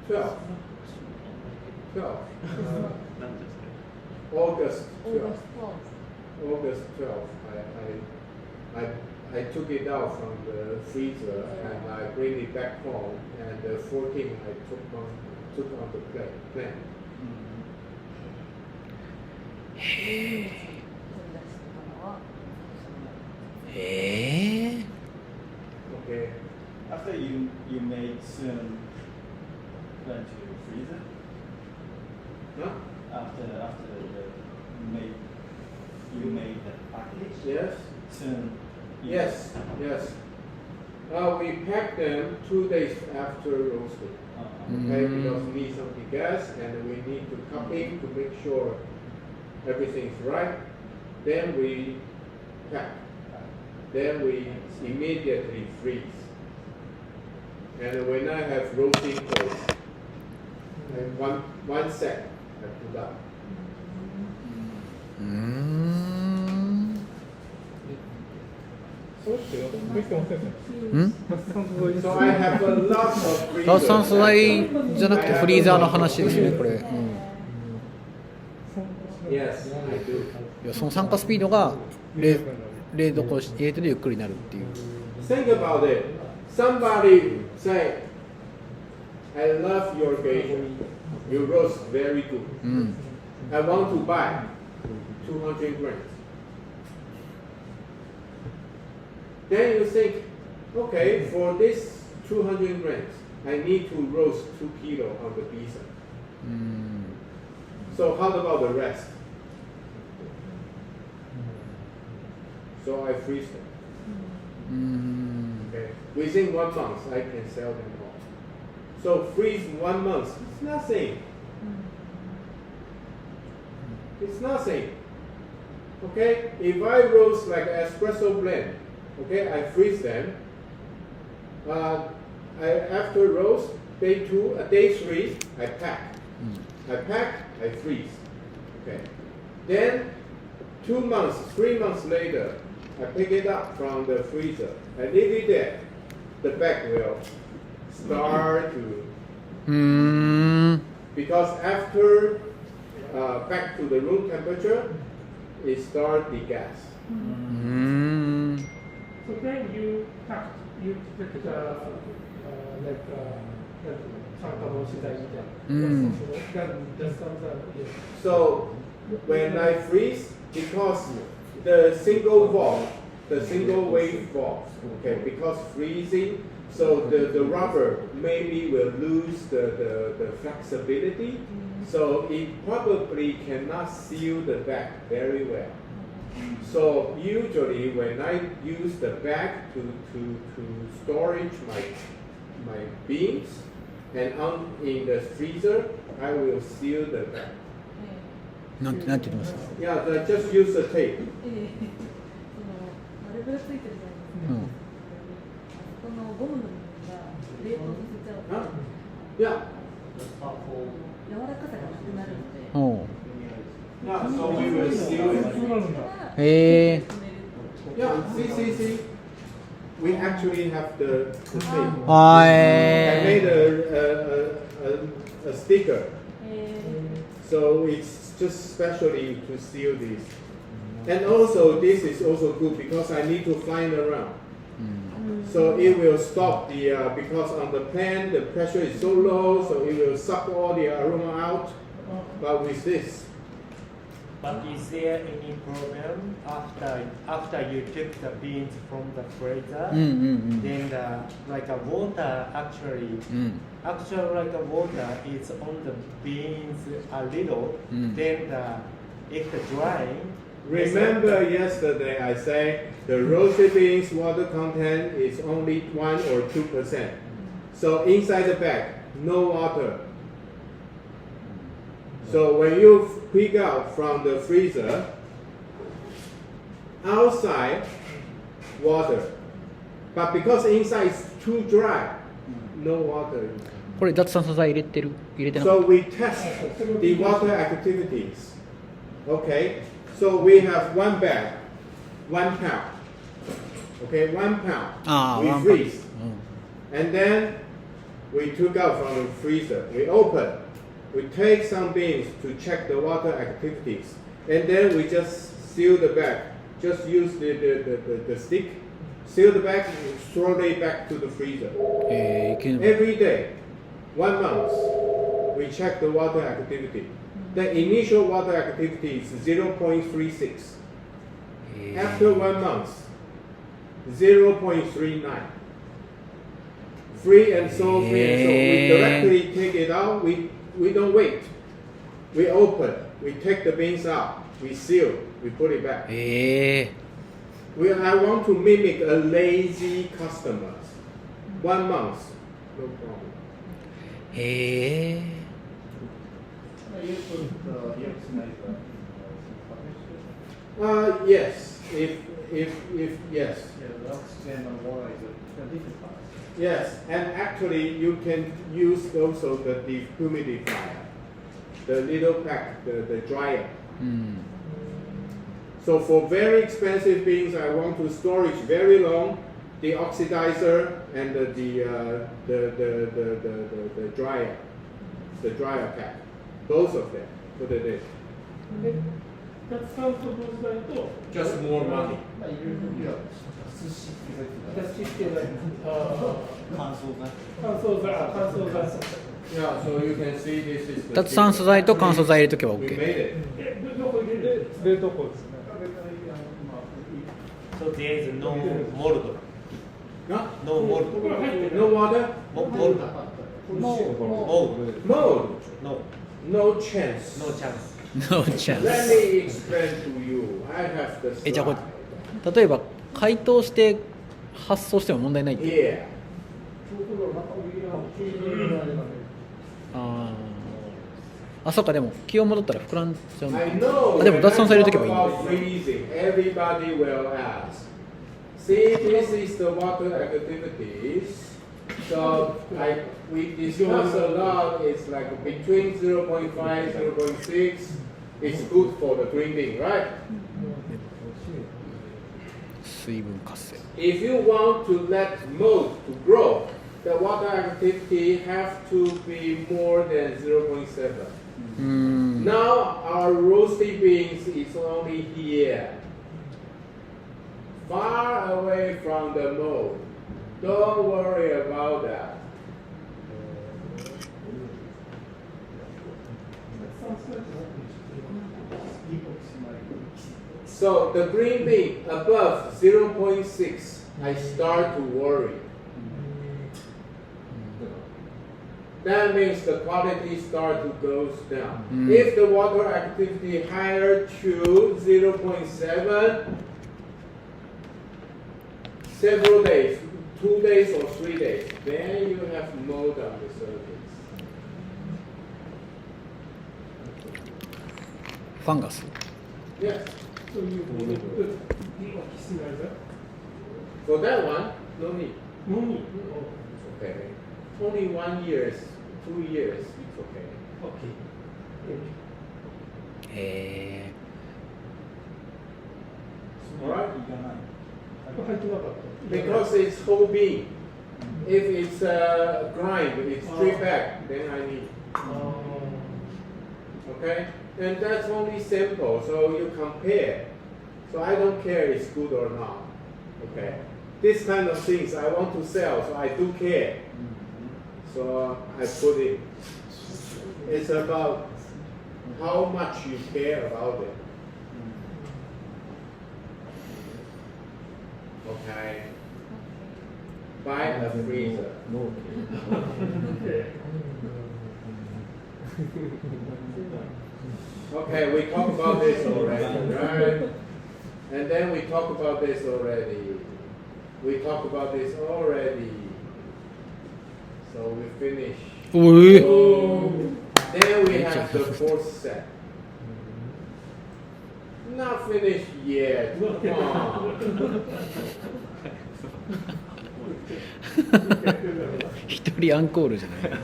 Speaker 1: 12. 12. August 12.
Speaker 7: August 12th.
Speaker 1: August 12th. I took it out from the freezer and I bring it back home. And the 14th I took on the plane.
Speaker 3: へえ。
Speaker 1: Okay.
Speaker 4: After you made soon plan to freeze it.
Speaker 1: Huh?
Speaker 4: After you made the package.
Speaker 1: Yes.
Speaker 4: Soon.
Speaker 1: Yes. We packed them 2 days after roasting. Okay, because we need some gas and we need to cupping to make sure everything's right. Then we pack. Then we immediately freeze. And when I have roasting cold, and one set I put up.
Speaker 3: うーん。
Speaker 5: そうってどうしてもせんね。
Speaker 3: うん？
Speaker 1: So I have a lot of freezers.
Speaker 3: 脱酸素剤じゃなくてフリーザーの話ですねこれ。うん。
Speaker 1: Yes, I do.
Speaker 3: いやその酸化スピードが冷凍庫入れてるゆっくりになるっていう。
Speaker 1: Think about it. Somebody say, I love your geisha. You roast very good.
Speaker 3: うん。
Speaker 1: I want to buy 200 grams. Then you think, okay, for this 200 grams, I need to roast 2 kilo on the pizza.
Speaker 3: うん。
Speaker 1: So how about the rest? So I freeze them.
Speaker 3: うーん。
Speaker 1: Okay. Within 1 month, I can sell them all. So freeze 1 month. It's nothing. It's nothing. Okay. If I roast like espresso blend, okay, I freeze them. After roast, day 3, I pack. I pack, I freeze. Okay. Then 2 months, 3 months later, I pick it up from the freezer. I leave it there. The bag will start to.
Speaker 3: うーん。
Speaker 1: Because after back to the room temperature, it starts the gas.
Speaker 3: うーん。
Speaker 5: So then you take the like 酸化防止剤みたいな。
Speaker 3: うん。
Speaker 5: Just some yes.
Speaker 1: So when I freeze, because the single valve, the single wave valve, okay, because freezing, so the rubber maybe will lose the flexibility, so it probably cannot seal the bag very well. So usually when I use the bag to storage my beans and in the freezer, I will seal the bag.
Speaker 3: なんて言ってますか。
Speaker 1: Yeah, just use the tape.
Speaker 7: 丸ブラついてるじゃないですか。
Speaker 3: うん。
Speaker 7: このゴムの部分が冷凍させちゃうと
Speaker 1: Huh? Yeah.
Speaker 7: 柔らかさがなくなるので。
Speaker 3: おう。
Speaker 1: Yeah, so we will seal it.
Speaker 3: へえ。
Speaker 1: Yeah, see. We actually have the tape.
Speaker 3: は
Speaker 1: I made
Speaker 3: い。
Speaker 1: a sticker. So it's just specially to seal this. And also this is also good because I need to fly around. So it will stop because on the pan the pressure is so low, so it will suck all the aroma out. But with this,
Speaker 2: But is there any problem after you took the beans from the freezer?
Speaker 3: うんうんうん。
Speaker 2: Then like a water actually
Speaker 3: うん。
Speaker 2: like a water is on the beans a little. Then if the drying.
Speaker 1: remember yesterday I said the roasted beans water content is only 1 or 2%. So inside the bag, no water. So when you pick out from the freezer, outside water, but because inside is too dry, no water.
Speaker 3: これ脱酸素剤入れてなかっ
Speaker 1: So we test the water activities. Okay, So we have one bag, 1 pound. Okay, 1 pound. We
Speaker 3: 1
Speaker 1: freeze.
Speaker 3: う
Speaker 1: And then we took out from the freezer. We open. We take some beans to check the water activities. And then we just seal the bag. Just use the stick. Seal the bag and throw it back to the freezer.
Speaker 3: いける
Speaker 1: Every day, 1 month, we check the water activity. The initial water activity is 0.36. After 1 month, 0.39. Free and so. We directly take it out. We don't wait. We open. We take the beans out. We seal. We put it back. I want to mimic a lazy customer. 1 month, no problem.
Speaker 3: へえ
Speaker 6: You put yes,
Speaker 1: Yes. If yes.
Speaker 6: yeah, the oxygen and water is a different part.
Speaker 1: Yes, and actually you can use also the dehumidifier, the little pack, the dryer.
Speaker 3: うん
Speaker 1: So for very expensive beans, I want to storage very long, the oxidizer and the dryer pack, both of them. Put it in.
Speaker 5: で脱酸素同時代と
Speaker 1: Just more money.
Speaker 6: まあ、いろいろ時は寿司って書いて
Speaker 5: 脱脂っていうのは
Speaker 4: 乾燥剤
Speaker 5: 乾燥剤
Speaker 1: Yeah, so you can see this is the
Speaker 3: 脱酸素剤と乾燥剤入れとけば
Speaker 1: We
Speaker 3: OK
Speaker 1: made it.
Speaker 5: どこ入れる
Speaker 8: 冷凍庫ですね。
Speaker 2: So there is no mold.
Speaker 1: No?
Speaker 2: No mold.
Speaker 5: これ入ってる
Speaker 1: No water?
Speaker 2: Mold.
Speaker 1: Mold?
Speaker 2: No.
Speaker 1: No chance.
Speaker 2: No chance.
Speaker 3: No chance
Speaker 1: Let me explain to you. I have the
Speaker 3: じゃあこ
Speaker 1: slide.
Speaker 3: れ例えば解凍して発送しても問題ないって
Speaker 1: Here.
Speaker 3: あそっかでも気温戻ったら膨らんじゃうんだ
Speaker 1: I know.
Speaker 3: あでも
Speaker 1: when
Speaker 3: 脱酸素
Speaker 1: I
Speaker 3: 入れとけばいいん
Speaker 1: talk
Speaker 3: だ
Speaker 1: about freezing, everybody will ask. See, this is the water activities. So we discuss a lot. It's like between 0.5, 0.6. It's good for the drinking, right?
Speaker 3: 水分活性
Speaker 1: If you want to let mold to grow, the water activity have to be more than 0.7.
Speaker 3: うーん
Speaker 1: Now our roasted beans is only here, far away from the mold. Don't worry about that. So the green bean above 0.6, I start to worry. That means the quality start to goes down. If the water activity higher to 0.7, several days, 2 days or 3 days, then you have mold on the surface.
Speaker 3: ファンガス
Speaker 1: Yes.
Speaker 5: そういうものでオキシナイザ
Speaker 1: For that one, no need.
Speaker 5: ーのみ
Speaker 1: It's okay. Only 1 year, 2 years, it's okay.
Speaker 5: OK
Speaker 3: へえ
Speaker 1: Alright?
Speaker 5: 入ってなかった
Speaker 1: Because it's whole bean. If it's grind, it's 3 pack, then I need.
Speaker 5: あ
Speaker 1: Okay? And that's only simple, so you compare. So I don't care it's good or not. Okay? This kind of things I want to sell, so I do care. So I put it. It's about how much you care about it. Okay? Buy a freezer. Okay, we talked about this already, right? And then we talked about this already. We talked about this already. So we finish.
Speaker 3: おえ
Speaker 1: Then we have the 4th set. Not finished yet. Come on.
Speaker 3: 一人アンコールじゃない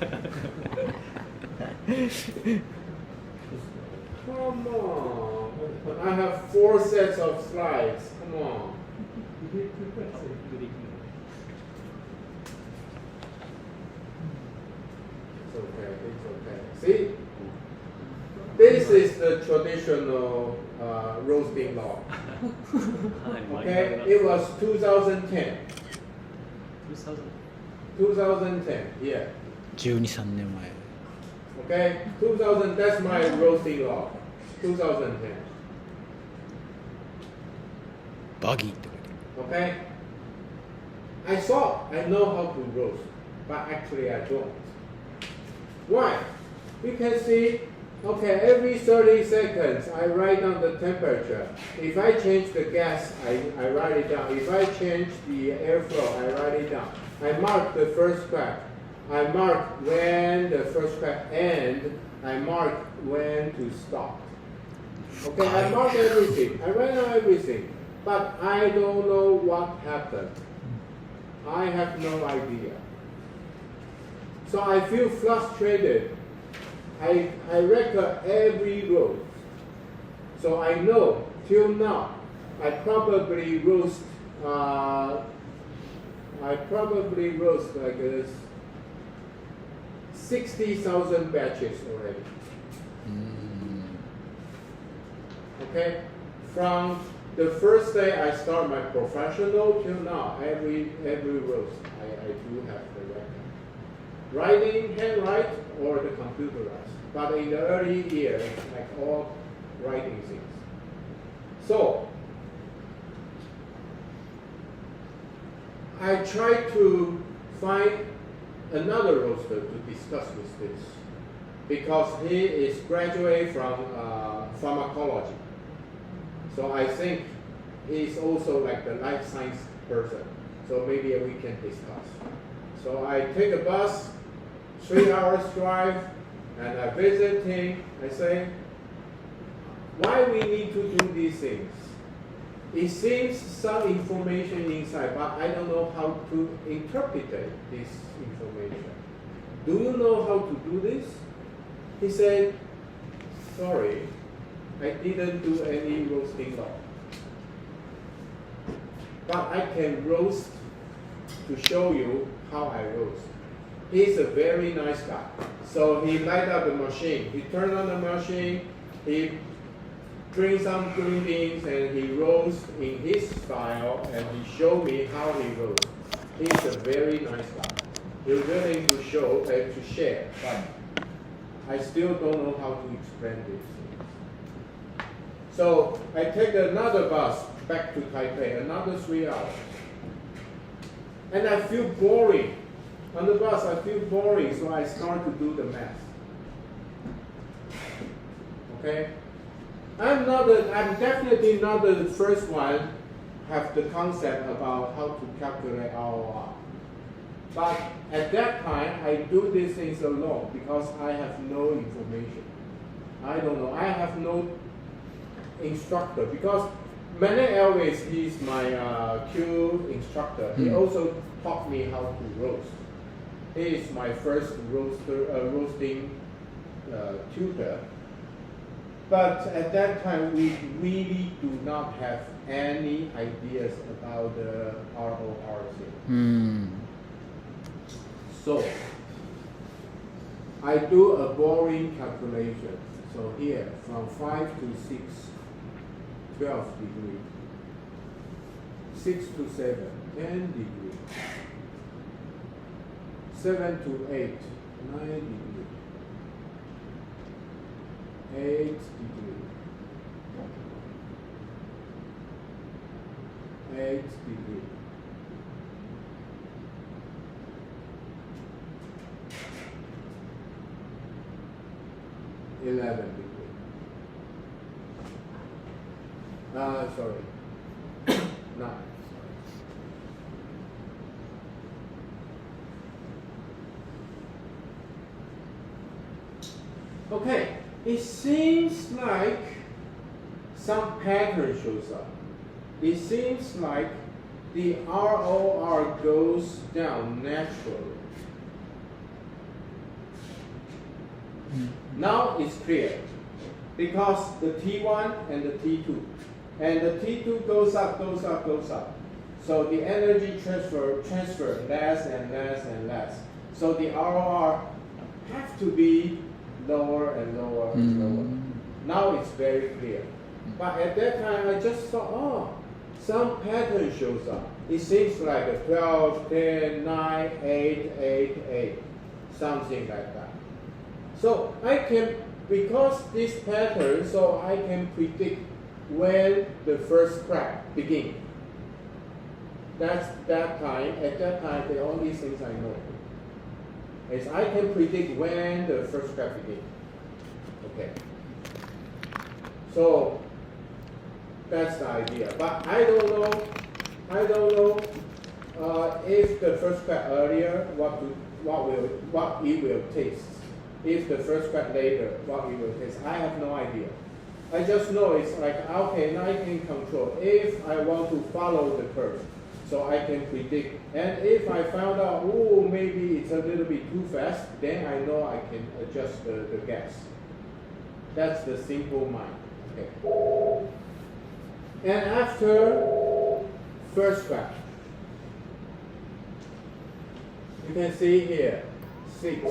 Speaker 1: Come on. But I have 4 sets of slides. Come on. It's okay. It's okay. See? This is the traditional roasting log. Okay? It was 2010. 2010, yeah.
Speaker 3: 12、13年前
Speaker 1: Okay? 2000, that's my roasting log. 2010.
Speaker 3: バギーって書いてある
Speaker 1: Okay? I saw, I know how to roast, but actually I don't. Why? You can see, okay, every 30 seconds I write down the temperature. If I change the gas, I write it down. If I change the airflow, I write it down. I mark the first crack. I mark when the first crack ends. I mark when to stop. Okay, I mark everything. I write down everything. But I don't know what happened. I have no idea. So I feel frustrated. I record every roast. So I know till now I probably roast like 60,000 batches already. Okay? From the first day I start my professional till now, every roast I do have the record. Writing, handwrite, or the computerized. But in the early years, like all writing things. So I try to find another roaster to discuss with this because he is graduate from pharmacology. So I think he's also like the life science person. So maybe we can discuss. So I take a bus, 3 hours drive, and I visit him. I say, why we need to do these things? It seems some information inside, but I don't know how to interpret this information. Do you know how to do this? He said, sorry, I didn't do any roasting log. But I can roast to show you how I roast. He's a very nice guy. So he light up the machine. He turned on the machine. He bring some green beans and he roasts in his style and he showed me how he roasts. He's a very nice guy. He's willing to show and to share, but I still don't know how to explain these things. So I take another bus back to Taipei, another 3 hours. And I feel boring. On the bus I feel boring, so I start to do the math. Okay? I'm definitely not the first one have the concept about how to calculate ROR. But at that time, I do these things alone because I have no information. I don't know. I have no instructor because Mane Elvis, he's my Q instructor. He also taught me how to roast. He is my first roasting tutor. But at that time, we really do not have any ideas about the ROR thing. So I do a boring calculation. So here, from 5 to 6, 12 degrees. 6 to 7, 10 degrees. 7 to 8, 9 degrees. 8 degrees. 8 degrees. 11 degrees. Sorry. 9. Okay, it seems like some pattern shows up. It seems like the ROR goes down naturally. Now it's clear. because the T1 and the T2. And the T2 goes up, goes up, goes up. So the energy transfer less and less and less. So the ROR have to be lower and lower and lower. Now it's very clear. But at that time, I just thought, oh, some pattern shows up. It seems like a 12, 10, 9, 8, 8, 8, something like that. So I can, because this pattern, so I can predict when the first crack begins. That's that time. At that time, the only things I know is I can predict when the first crack begins. Okay. So that's the idea. But I don't know if the first crack earlier, what it will taste. If the first crack later, what it will taste. I have no idea. I just know it's like, okay, now I can control if I want to follow the curve. So I can predict. And if I found out, oh, maybe it's a little bit too fast, then I know I can adjust the gas. That's the simple mind. Okay. And after first crack, you can see here, 6,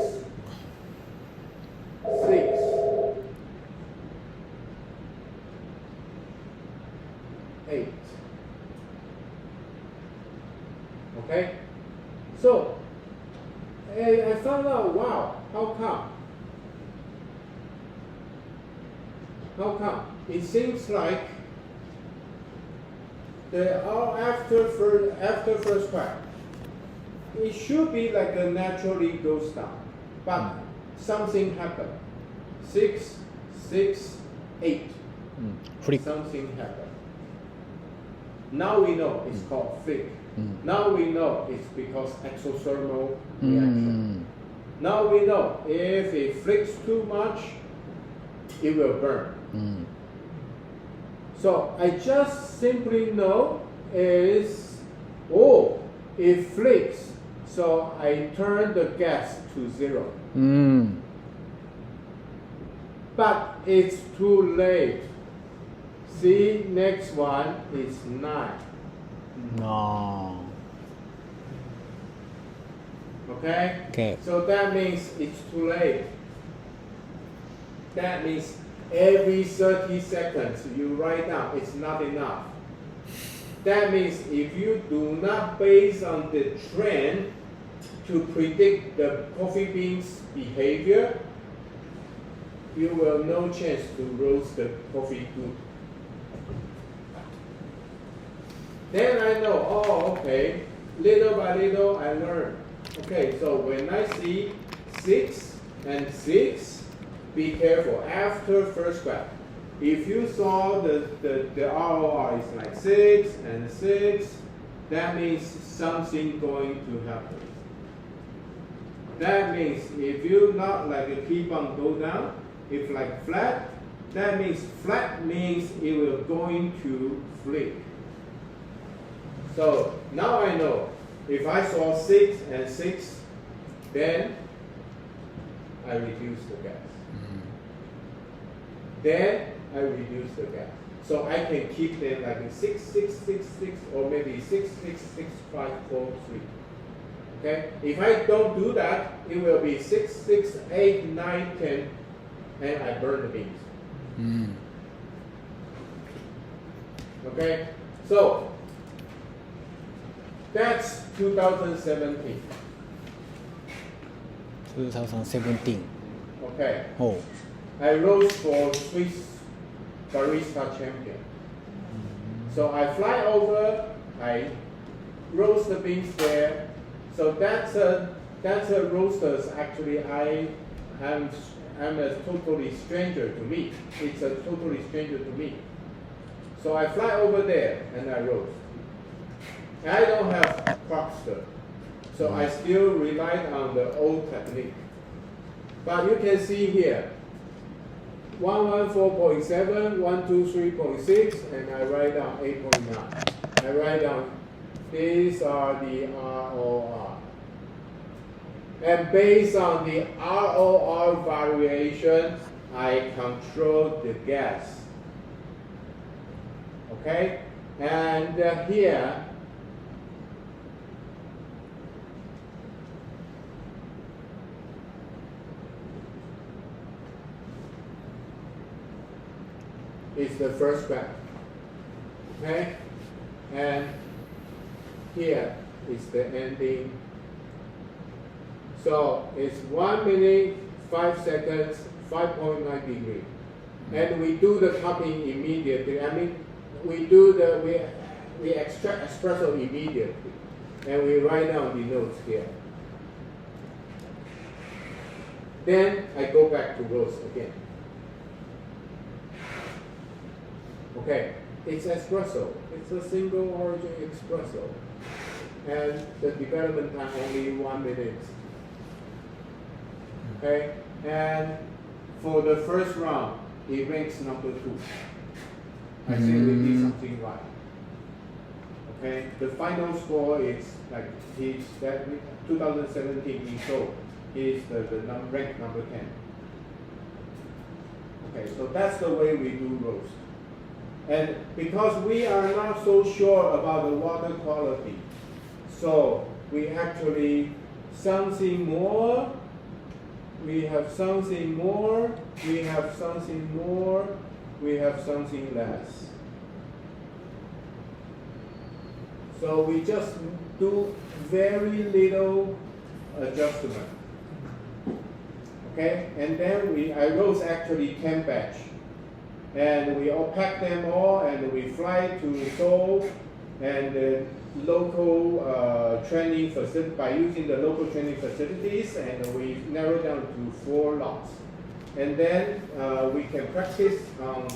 Speaker 1: 8. Okay? So, I found out, wow, how come? How come? It seems like after first crack, it should be like a naturally goes down. But something happened. 6, 6, 8.
Speaker 3: Flick.
Speaker 1: Something happened. Now we know it's called flick. Now we know it's because exothermal reaction. Now we know if it flicks too much, it will burn. So I just simply know is, oh, it flicks, so I turn the gas to 0. But it's too late. See, next one is 9.
Speaker 3: No.
Speaker 1: Okay?
Speaker 3: Okay.
Speaker 1: So that means it's too late. That means every 30 seconds you write down, it's not enough. That means if you do not base on the trend to predict the coffee beans behavior, you will no chance to roast the coffee good. Then I know, oh, okay, little by little I learn. Okay, so when I see 6 and 6, be careful. After first crack, if you saw the ROR is like 6 and 6, that means something going to happen. That means if you not like keep on go down, if like flat, that means flat means it will going to flick. So now I know if I saw 6 and 6, then I reduce the gas. Then I reduce the gas. So I can keep them like 6, 6, 6, 6, or maybe 6, 6, 6, 5, 4, 3. Okay? If I don't do that, it will be 6, 6, 8, 9, 10, and I burn the beans. Okay? So that's 2017.
Speaker 3: 2017.
Speaker 1: Okay.
Speaker 3: Oh.
Speaker 1: I rose for Swiss Barista Champion. So I fly over, I roast the beans there. So that's a roasters. Actually, I'm a totally stranger to me. It's a totally stranger to me. So I fly over there and I roast. I don't have Cropster, so I still rely on the old technique. But you can see here, 114.7, 123.6, and I write down 8.9. I write down, these are the ROR. And based on the ROR variation, I control the gas. Okay, and here is the first graph. Okay, and here is the ending. So it's 1 minute, 5 seconds, 5.9 degrees. And we do the cupping immediately. I mean, we extract espresso immediately. And we write down the notes here. Then I go back to roast again. Okay, it's espresso. It's a single origin espresso. And the development time only 1 minute. Okay, and for the first round, it ranks number 2. I think we did something right. Okay, the final score is like he's that 2017 he showed is the rank number 10. Okay, so that's the way we do roast. And because we are not so sure about the water quality, so we actually something more. We have something more, we have something more, we have something less. So we just do very little adjustment. Okay, and then I roast actually 10 batch. And we all pack them all and we fly to Seoul and the local training facility, by using the local training facilities, and we narrow down to 4 lots. And then we can practice on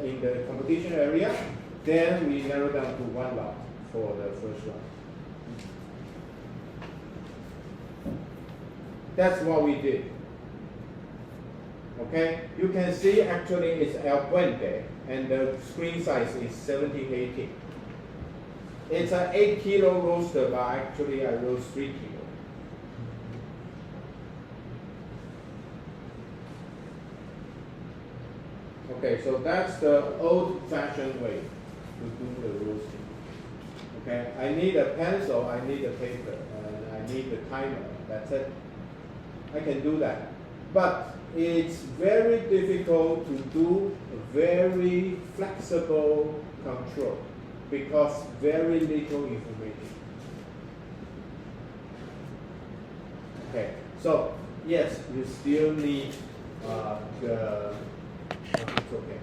Speaker 1: in the competition area. Then we narrow down to 1 lot for the first round. That's what we did. Okay, you can see actually it's El Puente, and the screen size is 1718. It's an 8 kilo roaster, but actually I roast 3 kilo. Okay, so that's the old-fashioned way to do the roasting. Okay, I need a pencil, I need a paper, and I need the timer. That's it. I can do that. But it's very difficult to do a very flexible control because very little information. Okay, so yes, you still need it's okay.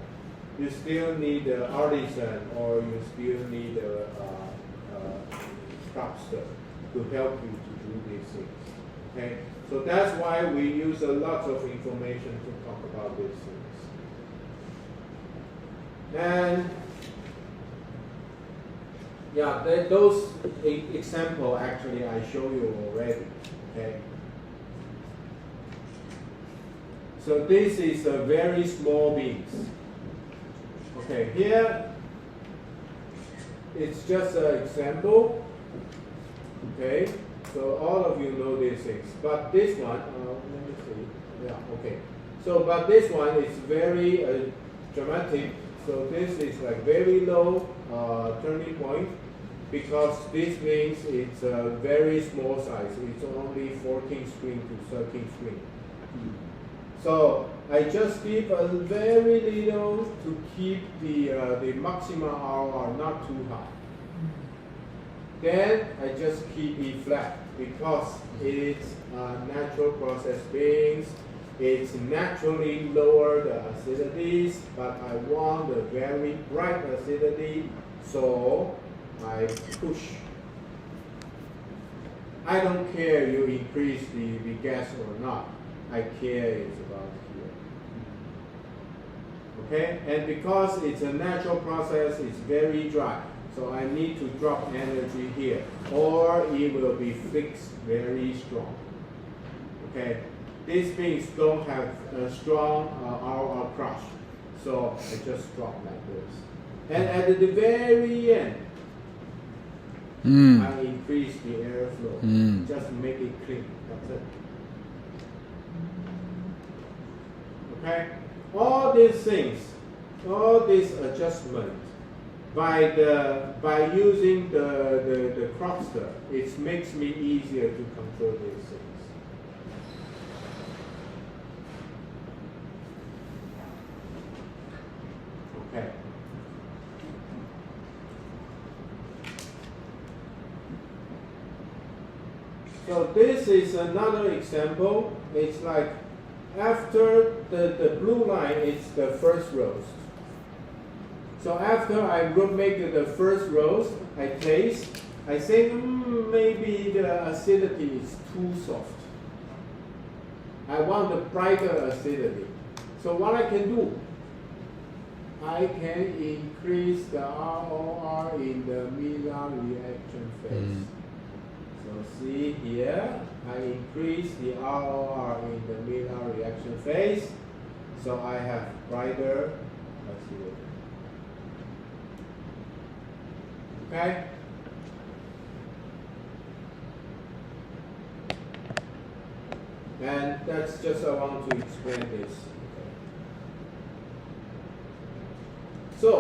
Speaker 1: You still need the artisan, or you still need the craftster to help you to do these things. Okay, so that's why we use a lot of information to talk about these things. And yeah, those example actually I show you already. Okay. So this is a very small beans. Okay, here it's just an example. Okay, so all of you know these things. But this one, let me see. Yeah, okay. So, but this one is very dramatic. So this is like very low turning point, because this means it's a very small size. It's only 14 screen to 13 screen. So I just give a very little to keep the maximum RR not too high. Then I just keep it flat because it's natural process beans. It's naturally lower the acidities, but I want the very bright acidity, so I push. I don't care you increase the gas or not. I care it's about here. Okay, and because it's a natural process, it's very dry. So I need to drop energy here, or it will be fixed very strong. Okay, these beans don't have a strong RR crush, so I just drop like this. And at the very end, I increase the airflow, just make it clean. That's it. Okay, all these things, all this adjustment by using the cluster, it makes me easier to control these things. Okay. So this is another example. It's like after the blue line is the first roast. So after I make the first roast, I taste. I say maybe the acidity is too soft. I want the brighter acidity. So what I can do, I can increase the ROR in the Miller reaction phase. So see here, I increase the ROR in the Miller reaction phase. So I have brighter acidity. Okay? And that's just I want to explain this. Okay. So,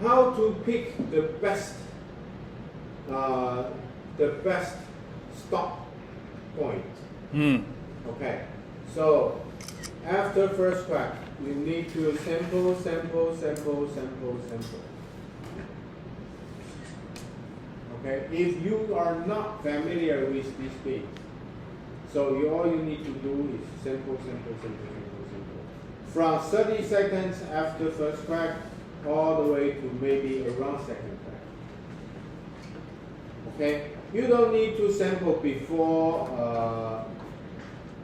Speaker 1: how to pick the best stop point? Okay. So, after first crack, you need to sample. Okay. If you are not familiar with this thing, so all you need to do is sample. From 30 seconds after first crack, all the way to maybe around second crack. Okay, you don't need to sample before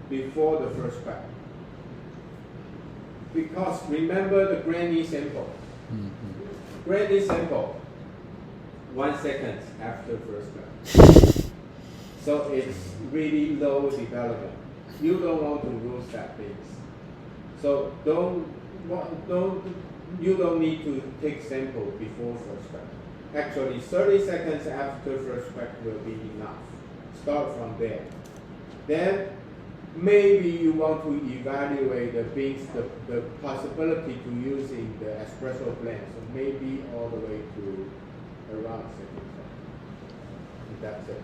Speaker 1: the first crack, because remember the granny sample. Granny sample 1 second after first crack. So it's really low development. You don't want to roast that things. So you don't need to take sample before first crack. Actually, 30 seconds after first crack will be enough. Start from there. Then maybe you want to evaluate the beans, the possibility to use in the espresso blend. So maybe all the way to around second crack. That's it.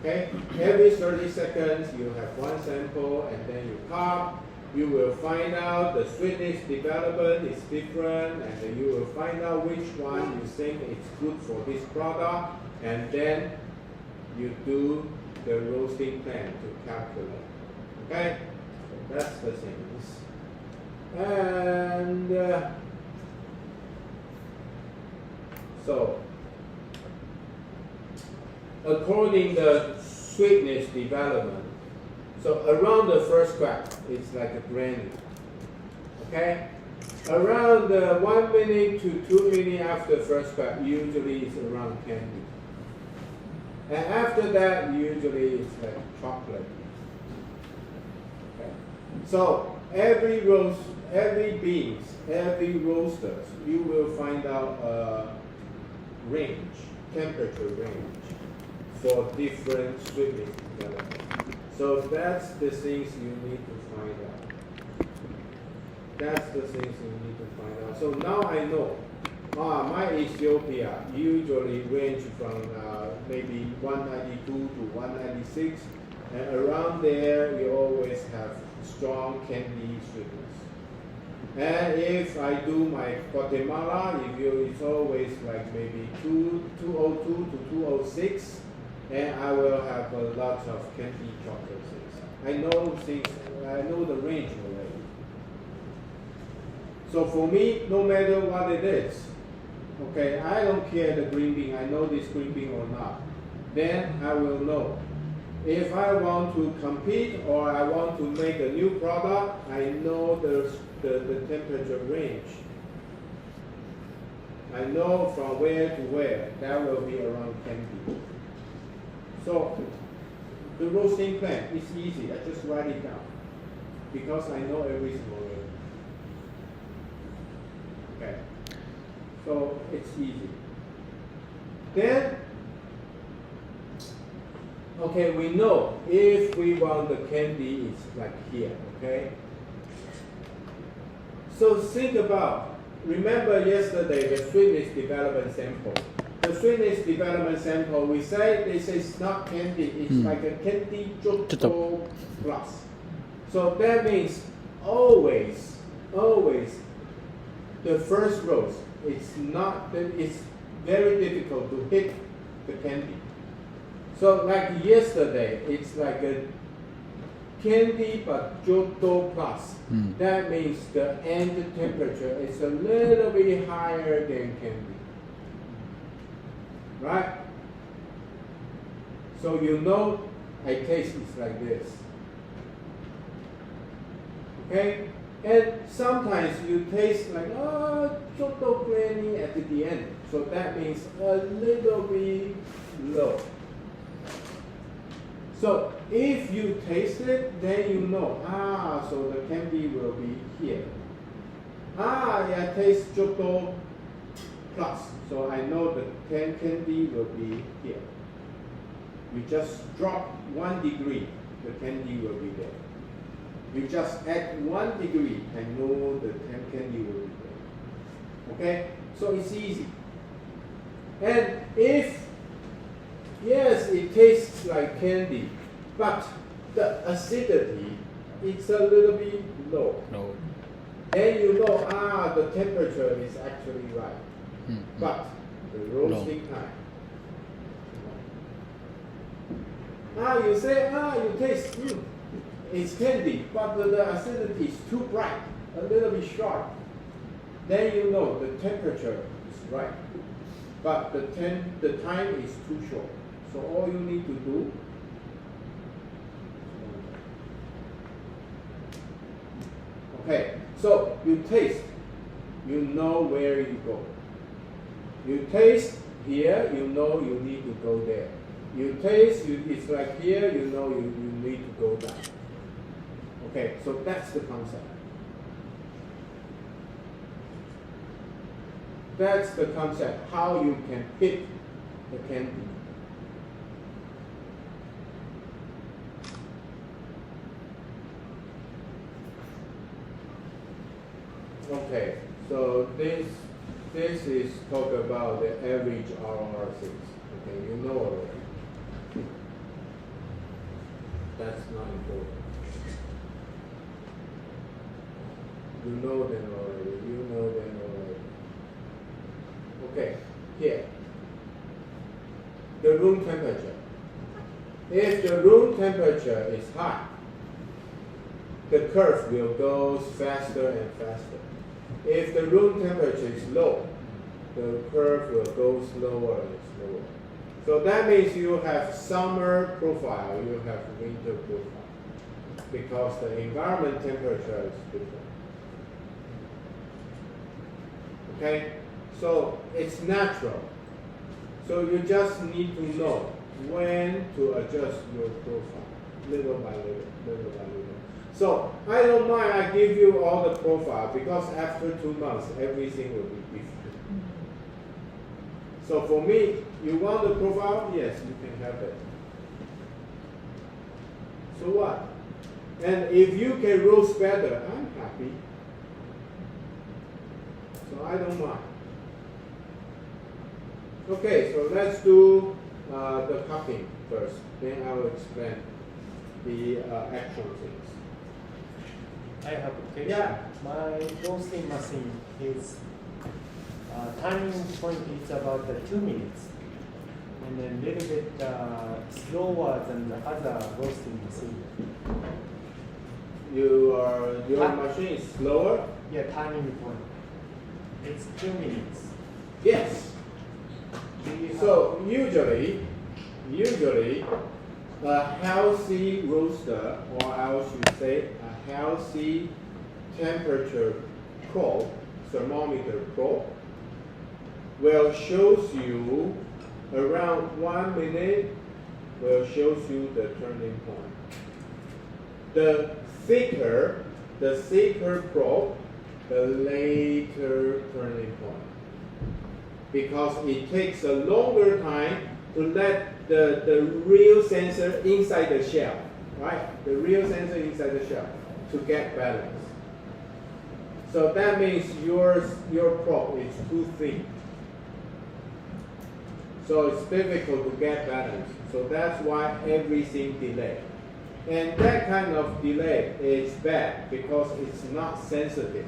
Speaker 1: Okay, every 30 seconds you have one sample and then you pop. You will find out the sweetness development is different, and then you will find out which one you think is good for this product, and then you do the roasting plan to calculate. Okay, so that's the things. And so according to the sweetness development, so around the first crack, it's like a granny. Okay? Around 1 minute to 2 minutes after first crack, usually it's around candy. And after that, usually it's like chocolate. Okay? So every roast, every beans, every roasters, you will find out a range, temperature range for different sweetness development. So that's the things you need to find out. That's the things you need to find out. So now I know, my Ethiopia usually range from maybe 192 to 196, and around there you always have strong candy sweetness. And if I do my Guatemala, it's always like maybe 202 to 206. And I will have a lot of candy chocolate things. I know the range already. So for me, no matter what it is, okay, I don't care the green bean, I know this green bean or not, then I will know. If I want to compete or I want to make a new product, I know the temperature range. I know from where to where, that will be around candy. So the roasting plan is easy. I just write it down because I know everything already. Okay, so it's easy. Then, okay, we know if we want the candy, it's like here. Okay, So think about, remember yesterday the sweetness development sample. The sweetness development sample, we say this is not candy, it's like a candy choco plus. So that means always, the first rows, it's very difficult to hit the candy. So like yesterday, it's like a candy but Giotto plus. That means the end temperature is a little bit higher than candy. Right? So you know a case is like this. Okay? And sometimes you taste like, Giotto granny at the end. So that means a little bit low. So if you taste it, then you know, so the candy will be here. I taste Giotto plus, so I know the candy will be here. You just drop 1 degree, the candy will be there. You just add 1 degree and know the candy will be there. Okay? So it's easy. And if, yes, it tastes like candy, but the acidity is a little bit low.
Speaker 3: No.
Speaker 1: Then you know, the temperature is actually right. But the roasting time. You say, you taste, it's candy, but the acidity is too bright, a little bit sharp. Then you know the temperature is right, but the time is too short. So all you need to do, okay, so you taste, you know where you go. You taste here, you know you need to go there. You taste, it's like here, you know you need to go down. Okay, so that's the concept. That's the concept, how you can hit the candy. Okay, so this is talk about the average RR6. Okay, you know already. That's not important. You know them already. Okay, here. The room temperature. If the room temperature is high, the curve will go faster and faster. If the room temperature is low, the curve will go slower and slower. So that means you have summer profile, you have winter profile, because the environment temperature is different. Okay, so it's natural. So you just need to know when to adjust your profile, little by little. So I don't mind I give you all the profile, because after 2 months, everything will be different. So for me, you want the profile? Yes, you can have it. So what? And if you can roast better, I'm happy. So I don't mind. Okay, so let's do the cupping first. Then I will explain the actual things.
Speaker 2: I have a question.
Speaker 1: Yeah.
Speaker 2: My roasting machine is timing point is about 2 minutes, and then a little bit slower than the other roasting machine.
Speaker 1: Your machine is slower?
Speaker 2: Yeah, timing point. It's 2 minutes.
Speaker 1: Yes. So usually, a healthy roaster, or I should say a healthy temperature probe, thermometer probe, will shows you around 1 minute, will shows you the turning point. The thicker probe, the later turning point. Because it takes a longer time to let the real sensor inside the shell, right? The real sensor inside the shell to get balance. So that means your probe is too thin. So it's difficult to get balance. So that's why everything delay. And that kind of delay is bad because it's not sensitive.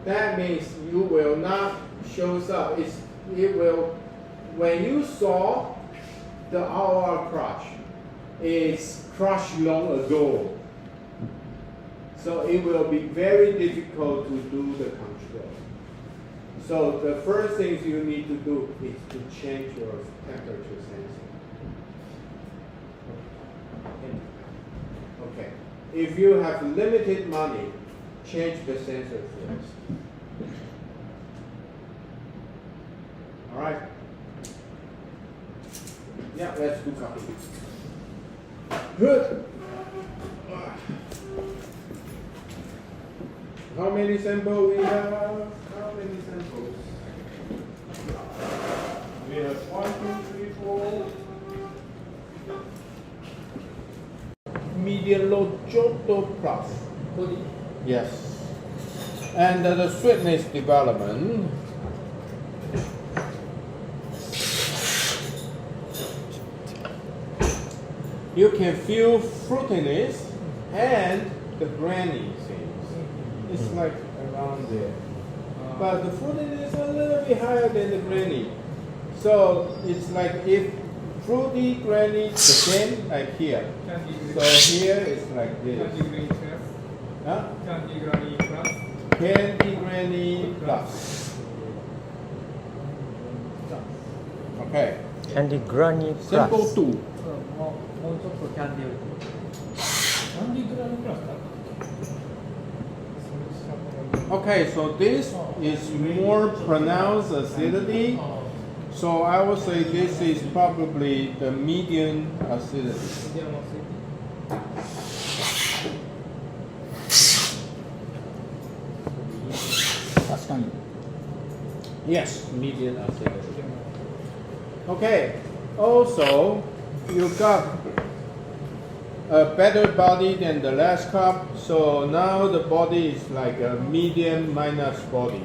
Speaker 1: That means you will not shows up. It will, when you saw the RR crush, it's crushed long ago. So it will be very difficult to do the control. So the first things you need to do is to change your temperature sensor. Okay. If you have limited money, change the sensor first. All right. Yeah, let's do copy. Good. How many samples we have? How many samples? We have 1, 2, 3, 4. Medium low Giotto plus. Yes. And the sweetness development. You can feel fruitiness and the brandy things. It's like around there. But the fruitiness is a little bit higher than the brandy. So it's like if fruity granny the same like here. So here it's like this. Huh? Candy granny plus. Okay.
Speaker 2: Candy granny
Speaker 1: Simple 2.
Speaker 8: もうちょっとキャンディーを
Speaker 1: Okay, so this is more pronounced acidity. So I would say this is probably the medium acidity. Yes, medium acidity. Okay, also you got a better body than the last cup, so now the body is like a medium minus body.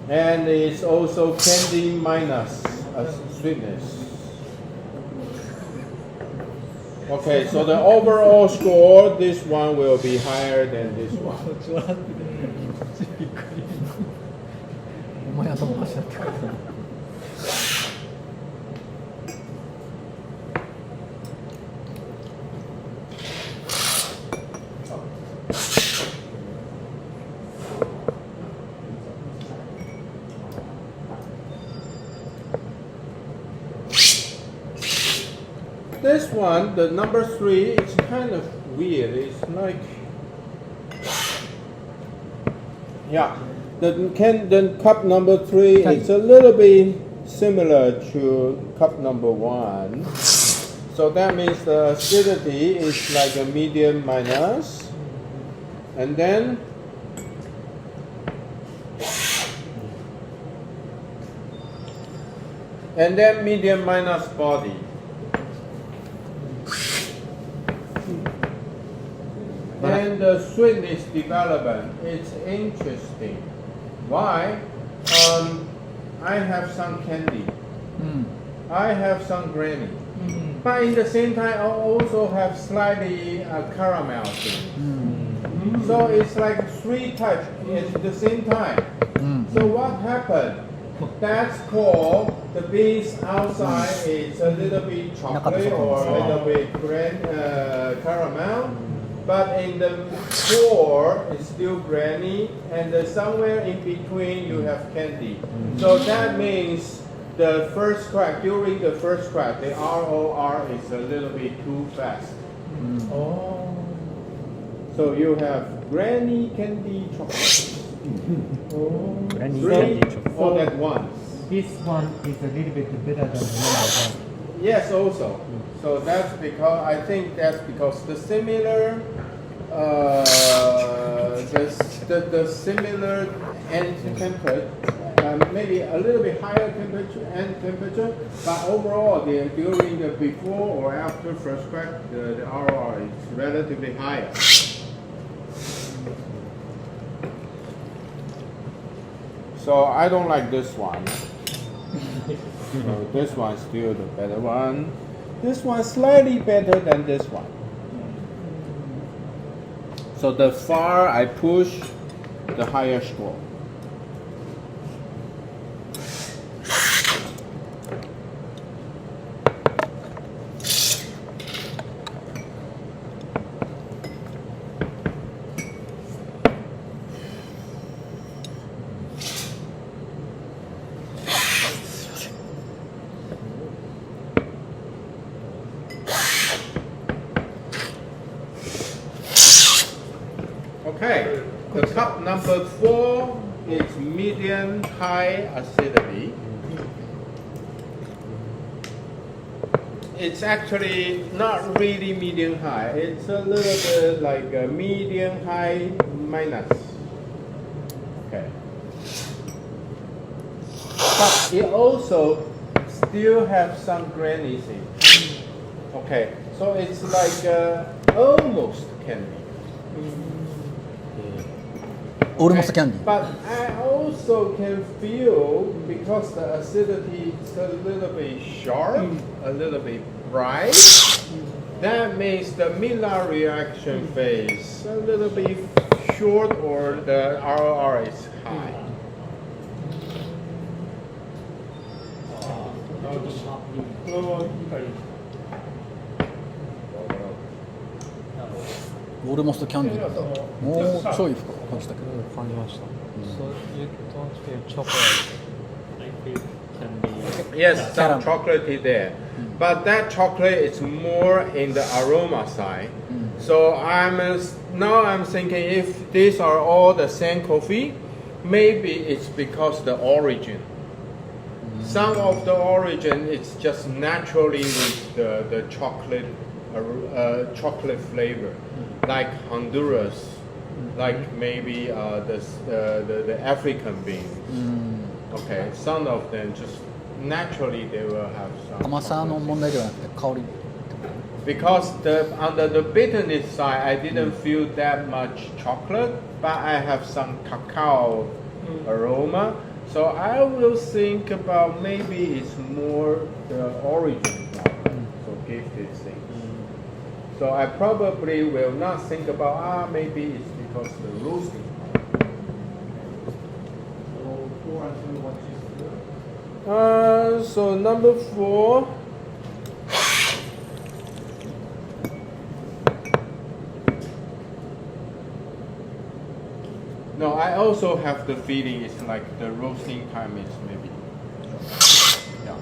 Speaker 1: And it's also candy minus sweetness. Okay, so the overall score, this one will be higher than this one.
Speaker 3: お前頭おかしなってくる。
Speaker 1: This one, the number 3, it's kind of weird. It's like, yeah, the cup number 3 is a little bit similar to cup number 1. So that means the acidity is like a medium minus, and then medium minus body. And the sweetness development, it's interesting. Why? I have some candy. I have some granny. But in the same time, I also have slightly caramel thing. So it's like 3 types at the same time. So what happened? That's called the beans outside is a little bit chocolate or a little bit caramel. But in the core, it's still granny, and somewhere in between you have candy. So that means the first crack, during the first crack, the ROR is a little bit too fast. Oh. So you have granny candy chocolate.
Speaker 2: Granny
Speaker 1: Three
Speaker 2: candy chocolate.
Speaker 1: all at once.
Speaker 2: This one is a little bit better than the number 1.
Speaker 1: Yes, also. So that's because I think that's because the similar, the similar end temperature, maybe a little bit higher temperature end temperature, but overall during the before or after first crack, the RR is relatively higher. So I don't like this one. So this one's still the better one. This one's slightly better than this one. So the far I push, the higher score. Okay, the cup number 4 is medium high acidity. It's actually not really medium high. It's a little bit like a medium high minus. Okay. But it also still have some grainy thing. Okay, so it's like almost candy.
Speaker 3: Almost candy.
Speaker 1: But I also can feel, because the acidity is a little bit sharp, a little bit bright, that means the Miller reaction phase a little bit short or the ROR is high.
Speaker 3: オールモストキャンディーだったもうちょい深く感じたけど
Speaker 9: 感じました。So you don't feel chocolate. I feel candy.
Speaker 1: Yes, some chocolate there. But that chocolate is more in the aroma side. So now I'm thinking if these are all the same coffee, maybe it's because the origin. Some of the origin it's just naturally with the chocolate chocolate flavor, like Honduras, like maybe the African beans. Okay, some of them just naturally they will have some.
Speaker 3: 甘さの問題ではなくて香り
Speaker 1: Because under the bitterness side, I didn't feel that much chocolate, but I have some cacao aroma. So I will think about maybe it's more the origin problem. So give this thing. So I probably will not think about maybe it's because the roasting.
Speaker 4: So 4 and 2, what is the
Speaker 1: So number 4. No, I also have the feeling it's like the roasting time is maybe. Yeah.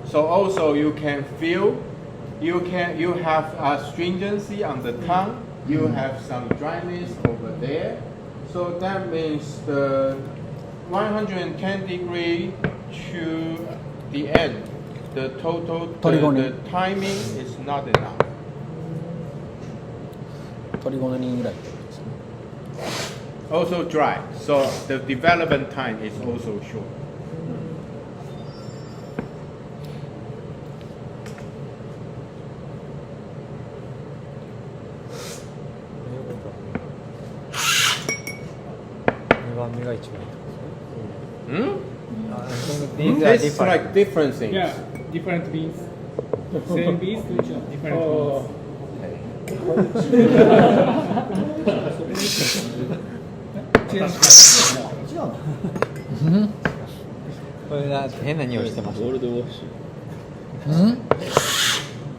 Speaker 1: So also you can feel, you have astringency on the tongue, you have some dryness over there. So that means the 110 degree to the end, the total, the timing is not enough.
Speaker 3: トリゴノニぐらい
Speaker 1: Also dry, so the development time is also short. It's like different things.
Speaker 5: Yeah, different beans. Same beans, different beans.
Speaker 9: これなんか変な匂いしてました。
Speaker 4: ゴールドウォッシ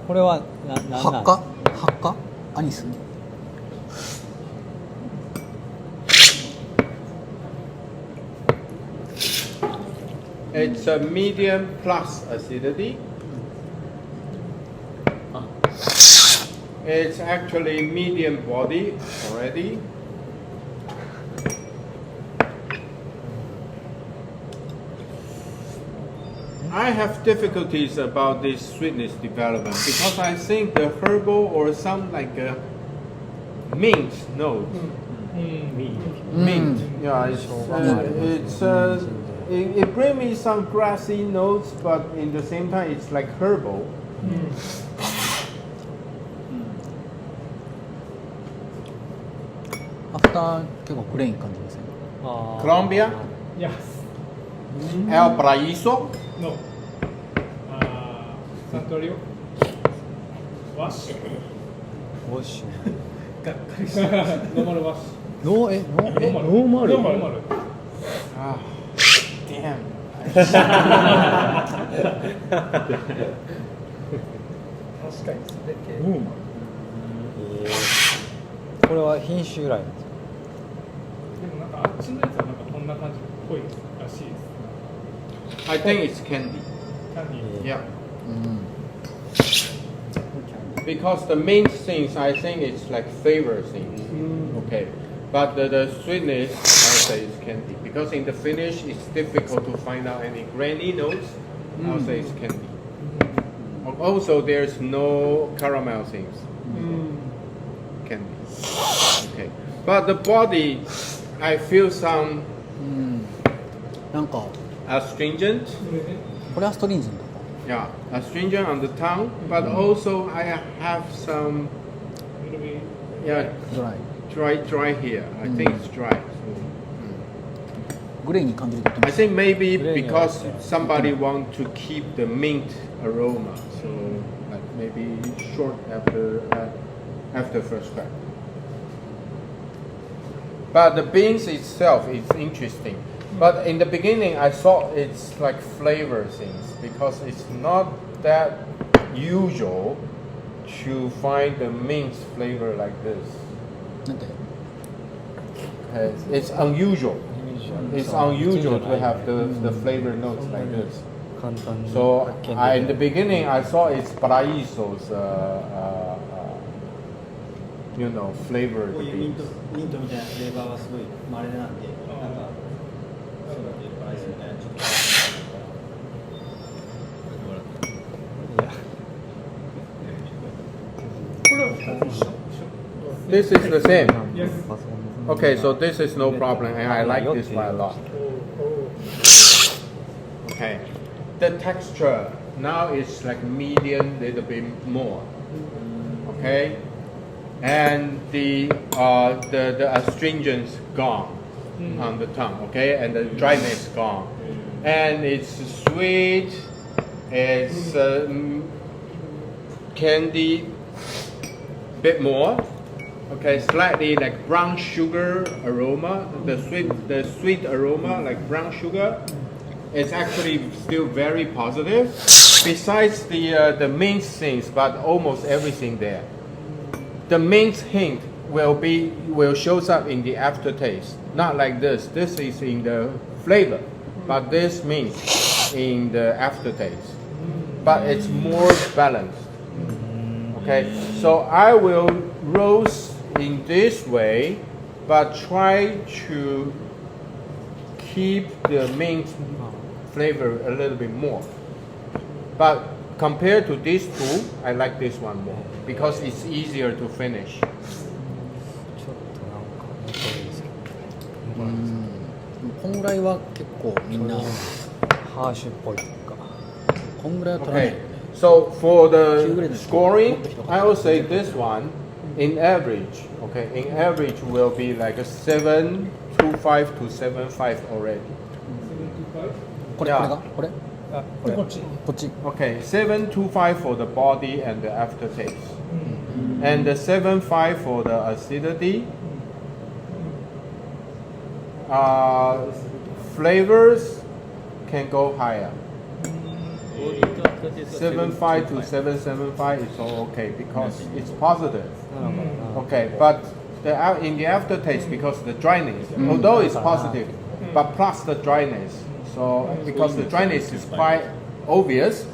Speaker 9: これはなん
Speaker 3: 発火発火アニス
Speaker 1: It's a medium plus acidity. It's actually medium body already. I have difficulties about this sweetness development because I think the herbal or some like a mint note. Mint. Yeah, it brings me some grassy notes, but in the same time it's like herbal.
Speaker 3: アフター結構プレイン感じません
Speaker 1: Colombia?
Speaker 5: Yes.
Speaker 1: El Paraíso.
Speaker 5: No. Santorio. Wash.
Speaker 8: ウォッシュ
Speaker 5: がっかりした。ノーマルワッシュ。
Speaker 8: ノーマル
Speaker 5: ノーマル。
Speaker 1: Ah, damn.
Speaker 5: 確かにそれ系。
Speaker 8: これは品種由来なんですか？
Speaker 5: でもなんかあっちのやつはなんかこんな感じっぽいらしいです。
Speaker 1: I think it's candy.
Speaker 5: キャンディー。
Speaker 1: Yeah.
Speaker 3: うん
Speaker 1: Because the main things, I think it's like flavor things. Okay. But the sweetness, I would say, is candy. Because in the finish, it's difficult to find out any granny notes. I would say it's candy. Also, there's no caramel things. Candy. Okay. But the body, I feel some
Speaker 3: うんなんか
Speaker 1: astringent.
Speaker 3: これはストリンジントか
Speaker 1: Yeah, astringent on the tongue. But also, I have some, yeah,
Speaker 3: ドライ
Speaker 1: dry here. I think it's dry.
Speaker 3: グレーに感じるとき
Speaker 1: I think maybe because somebody want to keep the mint aroma, so like maybe short after first crack. But the beans itself is interesting. But in the beginning, I thought it's like flavor things because it's not that usual to find the mint flavor like this.
Speaker 3: なんて
Speaker 1: It's unusual. It's unusual to have the flavor notes like this.
Speaker 8: 簡単に
Speaker 1: So
Speaker 8: 発見できる
Speaker 1: in the beginning, I thought it's Paraíso's, flavored
Speaker 4: こういうミン
Speaker 1: beans.
Speaker 4: トみたいなフレーバーはすごい稀なんで、なんかそういうバランスみたいなちょっと変わってる。
Speaker 5: これは一緒。
Speaker 1: This is the same.
Speaker 5: Yes.
Speaker 1: Okay, so this is no problem, and I like this one a lot. Okay, the texture now is like medium, little bit more. Okay, and the astringent's gone on the tongue. Okay, and the dryness gone, and it's sweet. It's candy, bit more. Okay, slightly like brown sugar aroma. The sweet aroma like brown sugar. It's actually still very positive. Besides the main things, but almost everything there. The main hint will shows up in the aftertaste. Not like this. This is in the flavor, but this means in the aftertaste. But it's more balanced. Okay, so I will roast in this way, but try to keep the mint flavor a little bit more. But compared to these two, I like this one more because it's easier to finish.
Speaker 8: ちょっとなんか残るんですけど
Speaker 3: うんこんぐらいは結構みんな
Speaker 8: ハーシュっぽいというか
Speaker 3: こんぐらいは取らないよ
Speaker 1: Okay,
Speaker 3: ね
Speaker 1: so for the scoring, I will say this one, in average, okay, in average will be like a 7.25 to 7.5 already.
Speaker 3: これ
Speaker 1: Yeah.
Speaker 3: これがこれ
Speaker 8: あこれ
Speaker 5: こっち。
Speaker 3: こっち
Speaker 1: Okay, 7.25 for the body and the aftertaste. And the 7.5 for the acidity. Flavors can go higher. 7.5 to 7.75 is all okay because it's positive.
Speaker 8: なのかな
Speaker 1: Okay, but in the aftertaste, because the dryness, although it's positive, but plus the dryness. So because the dryness is quite obvious,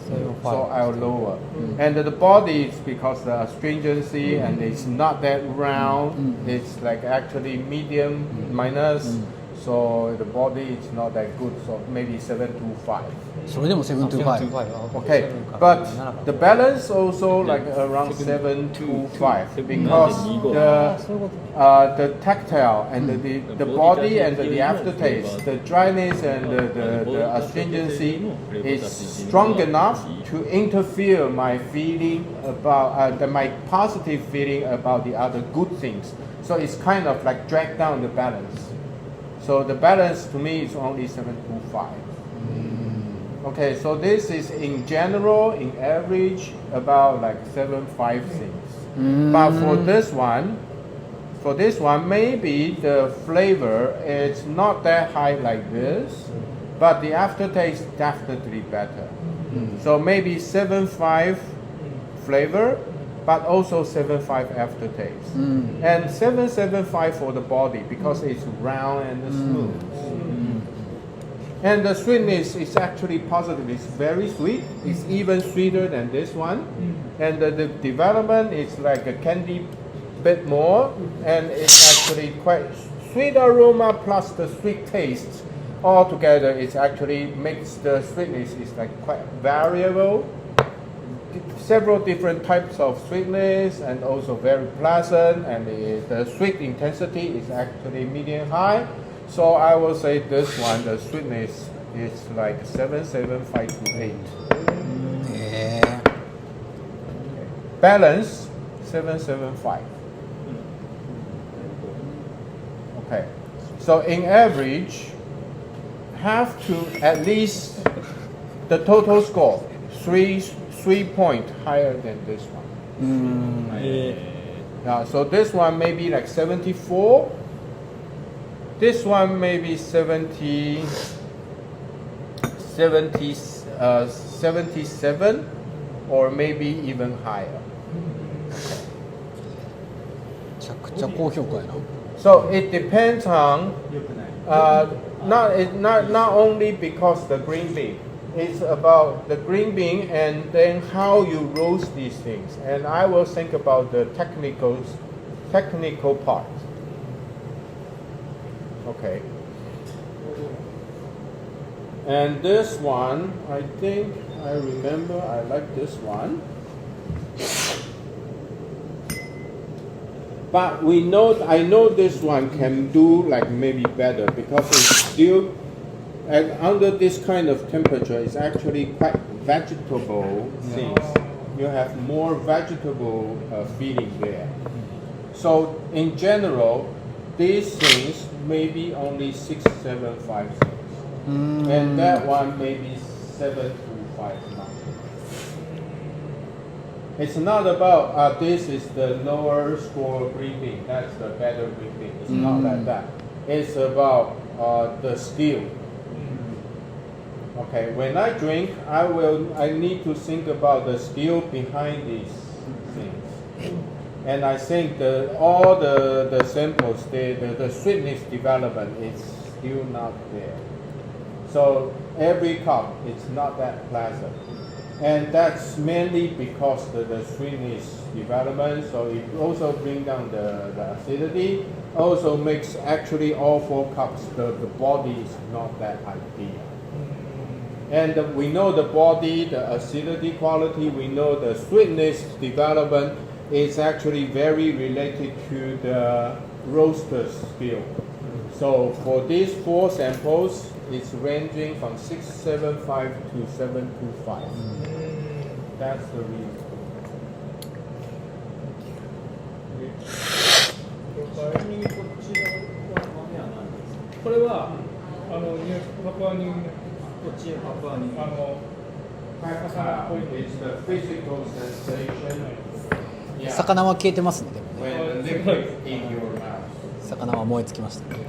Speaker 1: so I'll lower. And the body is because the astringency and it's not that round. It's like actually medium minus. So the body is not that good. So maybe 7.25.
Speaker 3: それでも725
Speaker 1: Okay, but the balance also like around 7.25 because the tactile and the body and the aftertaste, the dryness and the astringency is strong enough to interfere my feeling about my positive feeling about the other good things. So it's kind of like drag down the balance. So the balance to me is only 725. Okay, so this is in general, in average, about like 7.5 things. But for this one, maybe the flavor is not that high like this, but the aftertaste definitely better. So maybe 7.5 flavor, but also 7.5 aftertaste. And 7.75 for the body because it's round and smooth. And the sweetness is actually positive. It's very sweet. It's even sweeter than this one. And the development is like a candy bit more. And it's actually quite sweet aroma plus the sweet taste. All together, it actually makes the sweetness is like quite variable. Several different types of sweetness and also very pleasant. And the sweet intensity is actually medium high. So I will say this one, the sweetness is like 7.75 to 8.
Speaker 3: Yeah.
Speaker 1: Balance 7.75. Okay. So in average, have to at least the total score 3 point higher than this one. Yeah, so this one may be like 74. This one may be 77 or maybe even higher.
Speaker 3: めちゃくちゃ高評価やな。
Speaker 1: So it depends on not only because the green bean. It's about the green bean and then how you roast these things. And I will think about the technical part. Okay. And this one, I think I remember I like this one. But I know this one can do like maybe better because it's still under this kind of temperature. It's actually quite vegetable things. You have more vegetable feeling there. So in general, these things maybe only 6.75 cents, and that one maybe 7.25. It's not about this is the lower score green bean. That's the better green bean. It's not like that. It's about the skill. Okay, when I drink, I need to think about the skill behind these things. And I think all the samples, the sweetness development is still not there. So every cup, it's not that pleasant. And that's mainly because the sweetness development. So it also brings down the acidity. Also makes actually all 4 cups, the body is not that ideal. And we know the body, the acidity quality, we know the sweetness development is actually very related to the roaster's skill. So for these 4 samples, it's ranging from 6.75 to 7.25. That's the reason.
Speaker 4: ちなみにこっちの豆は何ですか？
Speaker 5: これはパプアニュー
Speaker 4: こっちパプアニュー
Speaker 5: 魚っぽいの
Speaker 1: It's the physical sensation. Yeah.
Speaker 3: 魚は消えてますね、でもね。
Speaker 1: When the liquid in your mouth.
Speaker 3: 魚は燃え尽きましたね。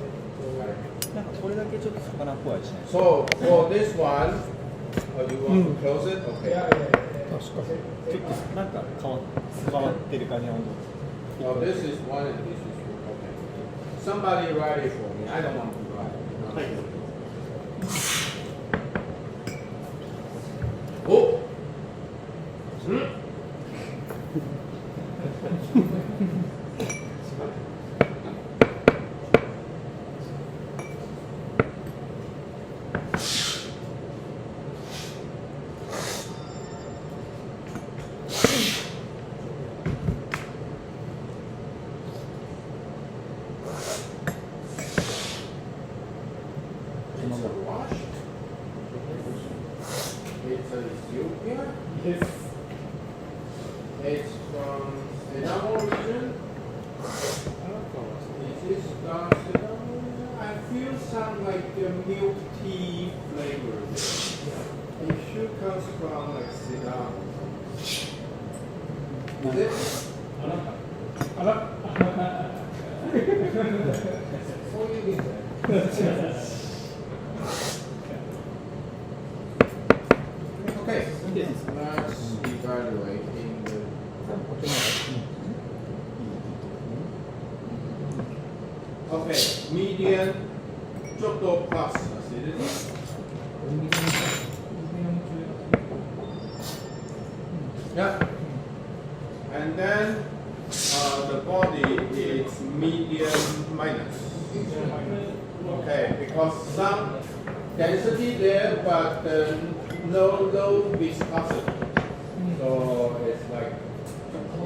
Speaker 4: なんかこれだけちょっと魚っぽい味しない。
Speaker 1: So for this one, do you want to close it? Okay.
Speaker 4: ちょっとなんか変わってる感じの温度。
Speaker 1: No, this is one and this is two. Okay. Somebody write it for me. I don't want to write it. Oh. It's Ethiopia.
Speaker 5: Yes.
Speaker 1: It's from Sidamo region. It is Sidamo region. I feel some like milk tea flavor there. It should come from like cinnamon. Is it?
Speaker 5: あら
Speaker 1: Okay, let's evaluate in the okay, median ちょっとパス acidity. Yeah. And then the body is medium minus. Okay, because some density there, but no low viscosity. So it's like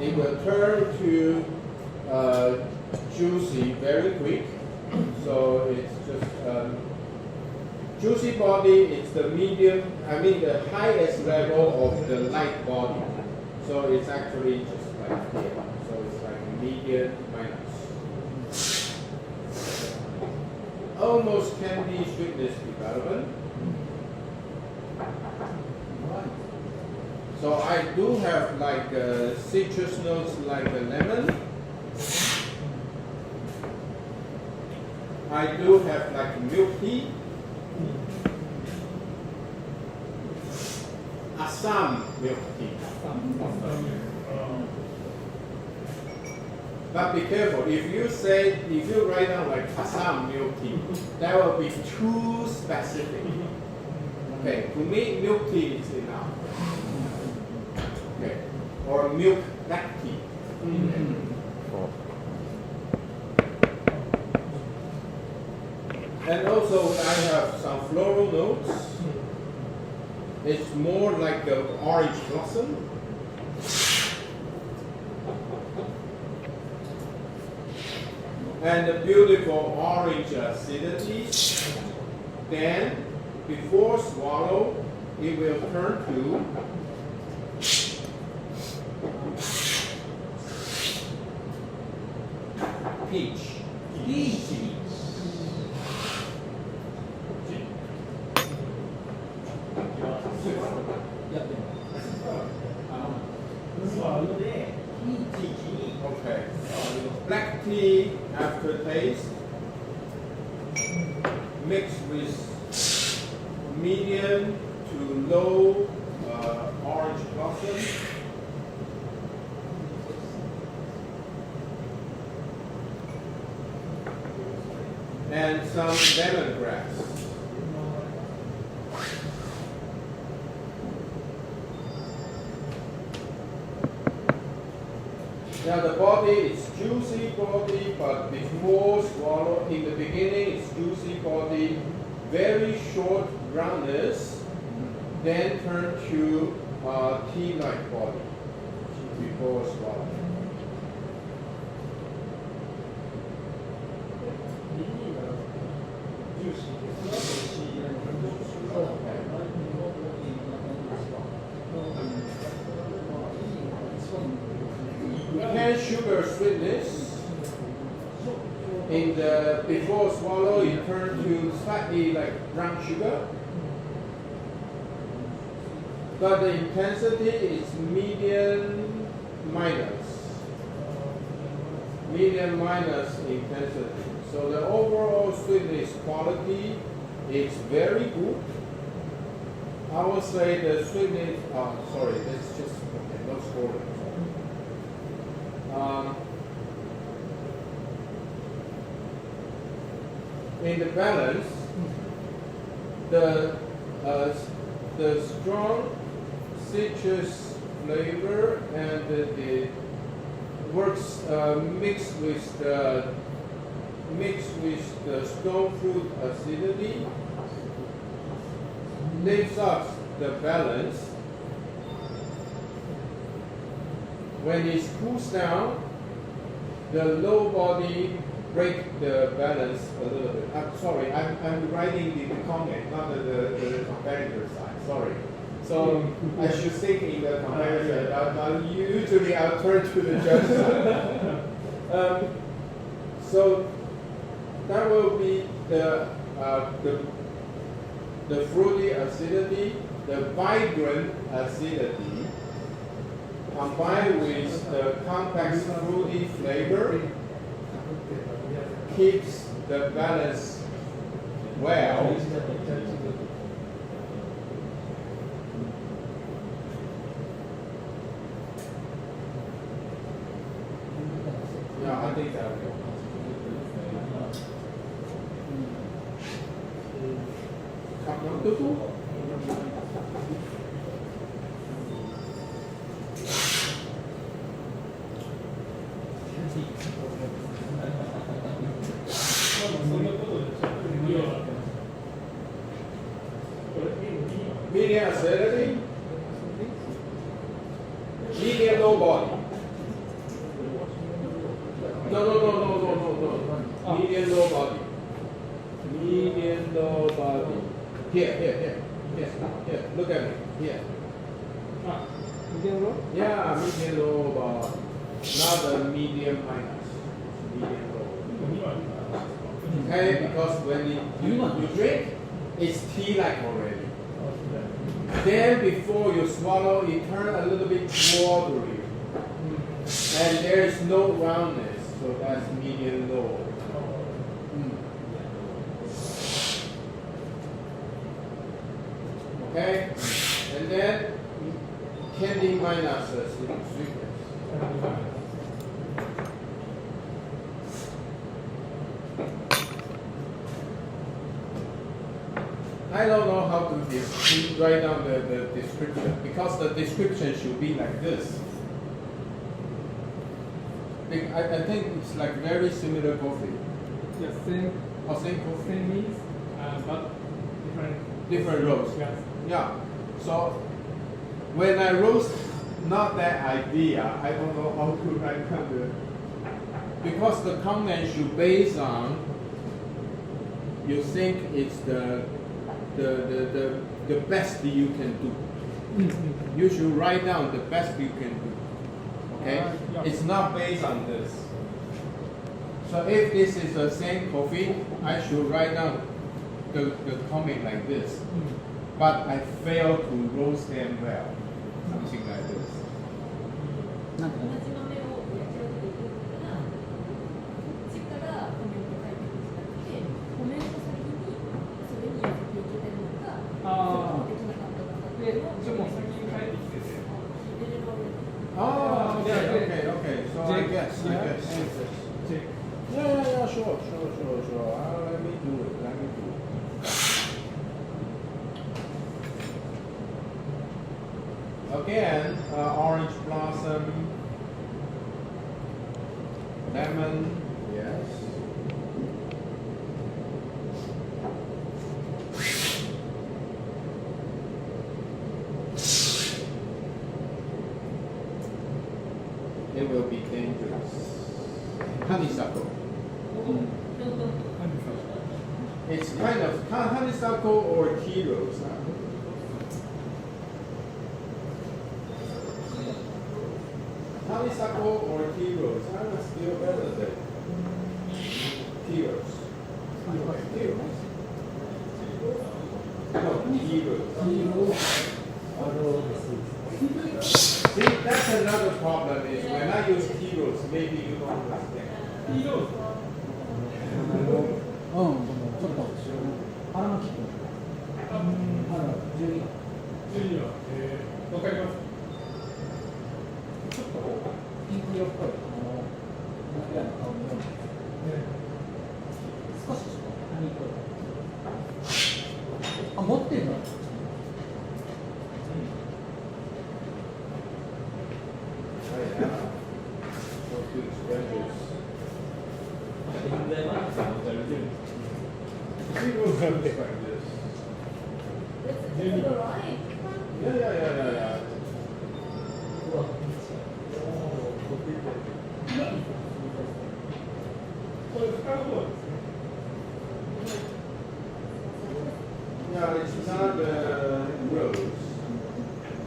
Speaker 1: it will turn to juicy very quick. So it's just juicy body. It's the medium. I mean the highest level of the light body. So it's actually just like here. So it's like medium minus. Almost candy sweetness development. So I do have like citrus notes like a lemon. I do have like milk tea. Assam milk tea. But be careful, if you write down like Assam milk tea, that will be too specific. Okay, to me milk tea is enough. Okay, or milk black tea. And also I have some floral notes. It's more like the orange blossom. And the beautiful orange acidity. Then, before swallow, it will turn to peach. Peachy. Okay. Black tea aftertaste mixed with medium to low orange blossom. And some lemongrass. Now the body is juicy body, but before swallow, in the beginning it's juicy body, very short roundness, then turn to tea-like body before swallow. Cane sugar sweetness. In the before swallow, it turns to slightly like brown sugar. But the intensity is medium minus. Medium minus intensity. So the overall sweetness quality is very good. I would say the sweetness. Sorry, that's just okay. No scoring. In the balance, the strong citrus flavor and the works mixed with the stone fruit acidity lifts up the balance. When it cools down, the low body break the balance a little bit. I'm sorry, I'm writing the comment, not the competitor side. Sorry. So I should think in the competitor side. Usually I'll turn to the judge side. So that will be the fruity acidity, the vibrant acidity, combined with the complex fruity flavor, keeps the balance well. Yeah, I think that will. Come to medium acidity, medium low body. No. Medium low body. Medium low body. Here. Look at me. Here.
Speaker 5: Medium low?
Speaker 1: Yeah, medium low body. Not the medium minus. Medium low. Okay, because when you drink, it's tea-like already. Then before you swallow, it turns a little bit watery. And there is no roundness, so that's medium low. Okay? And then candy minus sweetness. I don't know how to write down the description, because the description should be like this. I think it's like very similar coffee.
Speaker 5: Yes, same.
Speaker 1: Same coffee.
Speaker 5: Same means, but
Speaker 1: Different roast.
Speaker 5: Yes.
Speaker 1: Yeah. So when I roast, not that idea, I don't know how to write down because the content should based on you think it's the best you can do. You should write down the best you can do. Okay?
Speaker 5: Yeah.
Speaker 1: It's not based on this. So if this is the same coffee, I should write down the comment like this. But I failed to roast them well. Something like this.
Speaker 3: なんか
Speaker 7: 同じ豆を焼き上げていくからこっちからコメント書いていくんじゃなくてコメント先にそれに寄せていけてるのかそれともできなかったのかっていうのを
Speaker 5: じゃあもう先に書いてきてて。
Speaker 1: Oh, okay. So I
Speaker 5: Jake,
Speaker 1: guess.
Speaker 5: Jake.
Speaker 1: Yeah, sure. Let me do it. Again, orange blossom, lemon, yes. It will be dangerous. Honeysuckle. It's kind of honeysuckle or tea rose. Honeysuckle or tea rose? I was still better than tea rose. Tea rose. No, tea rose. See, that's another problem is when I use tea rose, maybe you don't understand.
Speaker 3: ちょっと腹巻き君12
Speaker 5: わかります。
Speaker 3: ちょっとこうピンク色っぽい桜の香りの少しちょっとハニーっぽいあ、持ってるの
Speaker 1: Tea rose looks like this.
Speaker 7: It's alright.
Speaker 1: Yeah.
Speaker 5: これ使う方ですね。
Speaker 1: Yeah, it's not rose.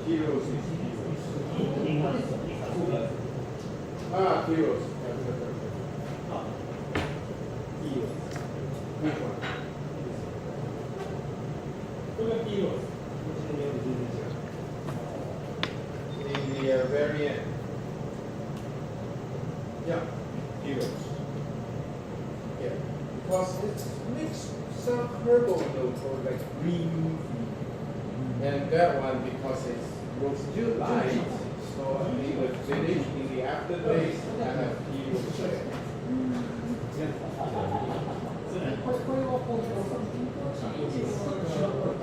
Speaker 1: Tea rose is tea rose. Tea rose. Which one?
Speaker 5: これが T ロース。
Speaker 1: In the very end. Yeah, heroes. Yeah, because it makes some herbal note or like green. And that one because it's rose too light. So in the finish, in the aftertaste, I have heroes there.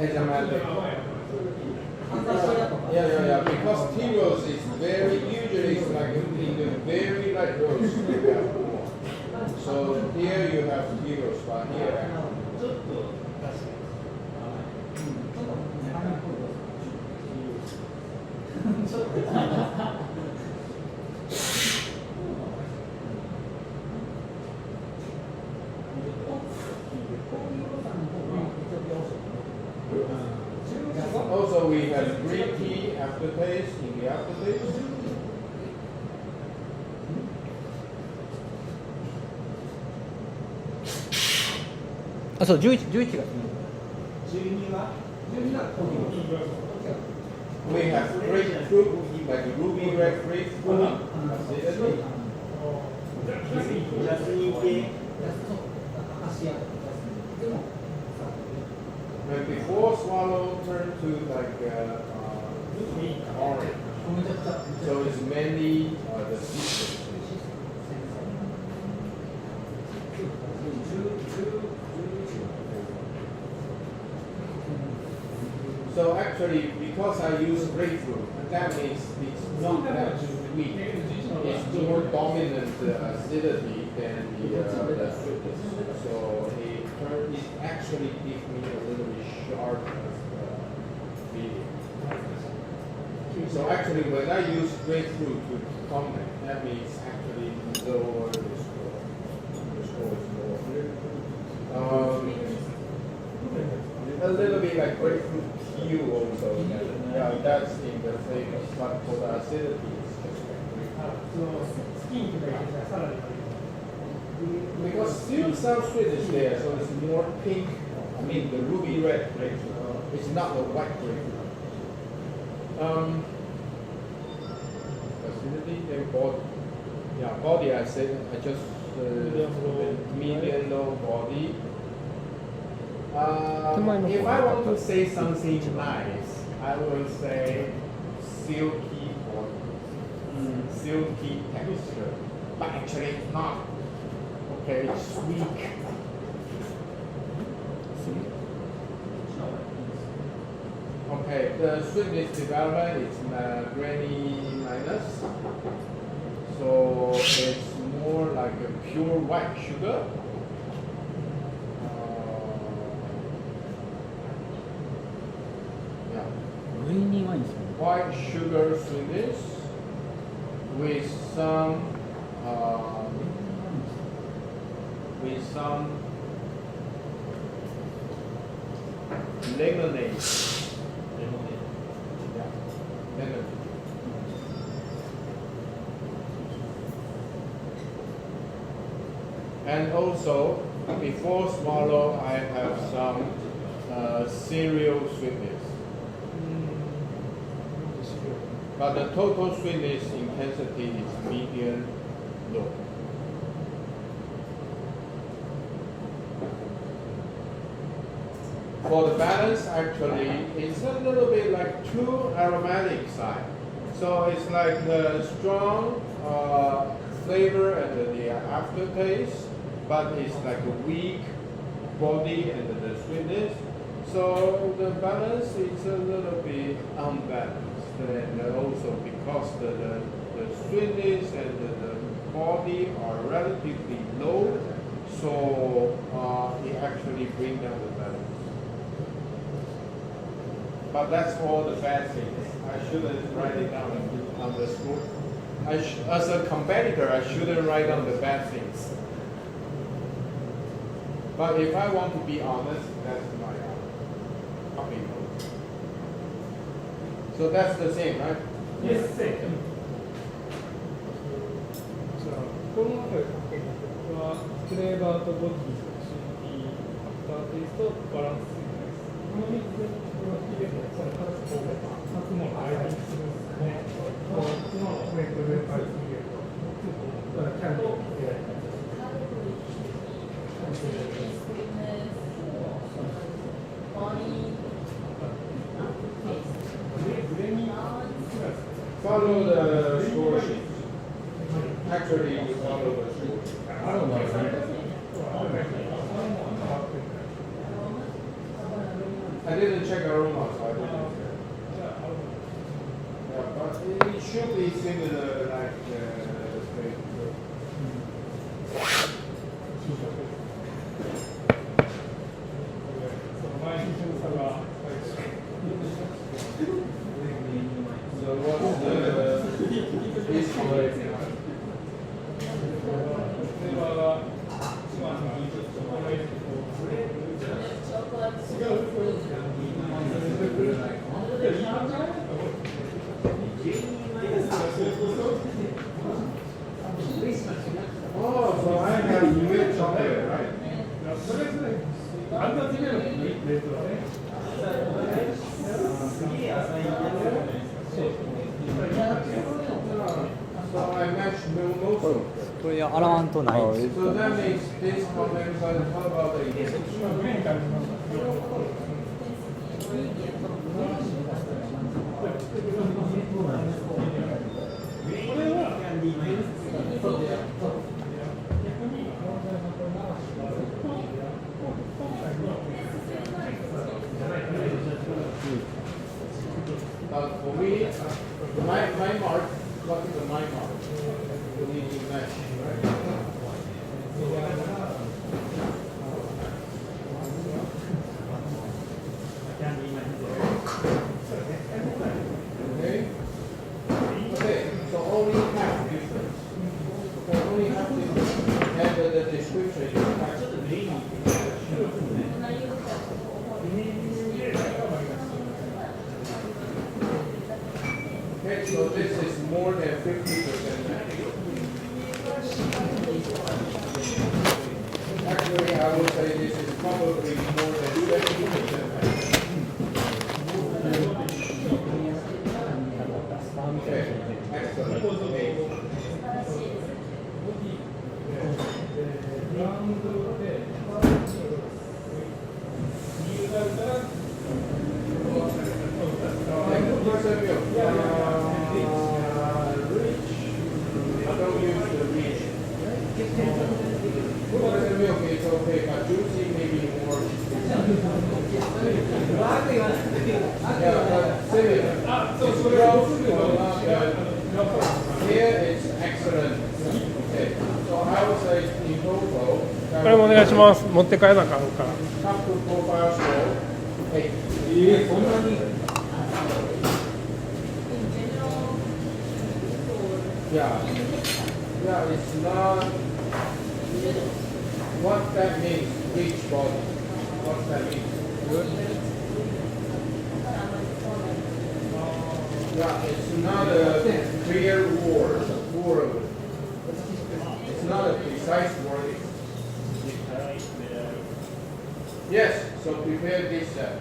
Speaker 1: エジャマル。Yeah, because tea rose is very, usually it's like in the very light rose you have more. So here you have tea rose, but here. Also, we have green tea aftertaste in the aftertaste.
Speaker 3: あ、そう、11が。
Speaker 4: 12は12がコーヒー。
Speaker 1: We have grapefruit, like ruby red grapefruit. Acidity.
Speaker 4: ジャスミン系。
Speaker 1: When before swallow turn to like orange. So it's mainly the citrus. So actually, because I use grapefruit, that means it's not that sweet. It's more dominant acidity than the sweetness. So it actually gives me a little bit sharp feeling. So actually, when I use grapefruit to comment, that means actually lower the score. The score is lower. A little bit like grapefruit peel also. Yeah, that's in the flavor. But for the acidity, it's just like grapefruit. Because still some sweetness there, so it's more pink. I mean, the ruby red grapefruit. It's not the white grapefruit. Acidity and body. Yeah, body. I said I just medium low body. If I want to say something nice, I will say silky body, silky texture. But actually, it's not. Okay, it's weak. Okay, the sweetness development is granny minus. So it's more like a pure white sugar. White sugar sweetness with some lemonade. Yeah, lemonade. And also, before swallow, I have some cereal sweetness. But the total sweetness intensity is medium low. For the balance, actually, it's a little bit like too aromatic side. So it's like the strong flavor and the aftertaste, but it's like a weak body and the sweetness. So the balance is a little bit unbalanced. And also because the sweetness and the body are relatively low, so it actually brings down the balance. But that's all the bad things. I shouldn't write it down on the score. As a competitor, I shouldn't write down the bad things. But if I want to be honest, that's my copy note. So that's the same, right?
Speaker 5: Yes, same.
Speaker 10: じゃあこの中で書くのはフレーバーとボディと CD
Speaker 5: とバランスこの3つこの引きでもこの2つの間にするんですね。この3つの上と上からするとキャンディーを入れられたり
Speaker 1: Follow the score sheet. Actually, you follow the score sheet. I didn't check aroma, so I didn't check. Yeah, but it should be similar like straight.
Speaker 5: 前に順差が
Speaker 1: So what's the issue right now?
Speaker 5: これはまあ
Speaker 1: Oh, so I have milk chocolate, right?
Speaker 5: それぞれアンダージメのレートだね。
Speaker 1: So I matched most of them.
Speaker 8: これ洗わんとない。
Speaker 1: So that means this comment, but how about the intention?
Speaker 5: 今グリーン感じます。これは
Speaker 1: For me, my mark, what is the my mark? We need to match, right? Okay. Okay, so only half difference. Okay, only half difference. And the description is half. Okay, so this is more than 50% match. Actually, I would say this is probably more than 70% match. Okay, excellent. Okay.
Speaker 5: グラウンドで理由があるから
Speaker 1: Milk is okay, but juicy maybe more. Yeah, but similar. It's gross, here it's excellent. Okay, so I would say in total.
Speaker 5: これもお願いします。持って帰らなあかんから。
Speaker 1: Top to profile show 8. Yeah. Yeah, it's not what that means, rich body. What that means. Yeah, it's not a clear word. It's not a precise wording. Yes, so prepare this set.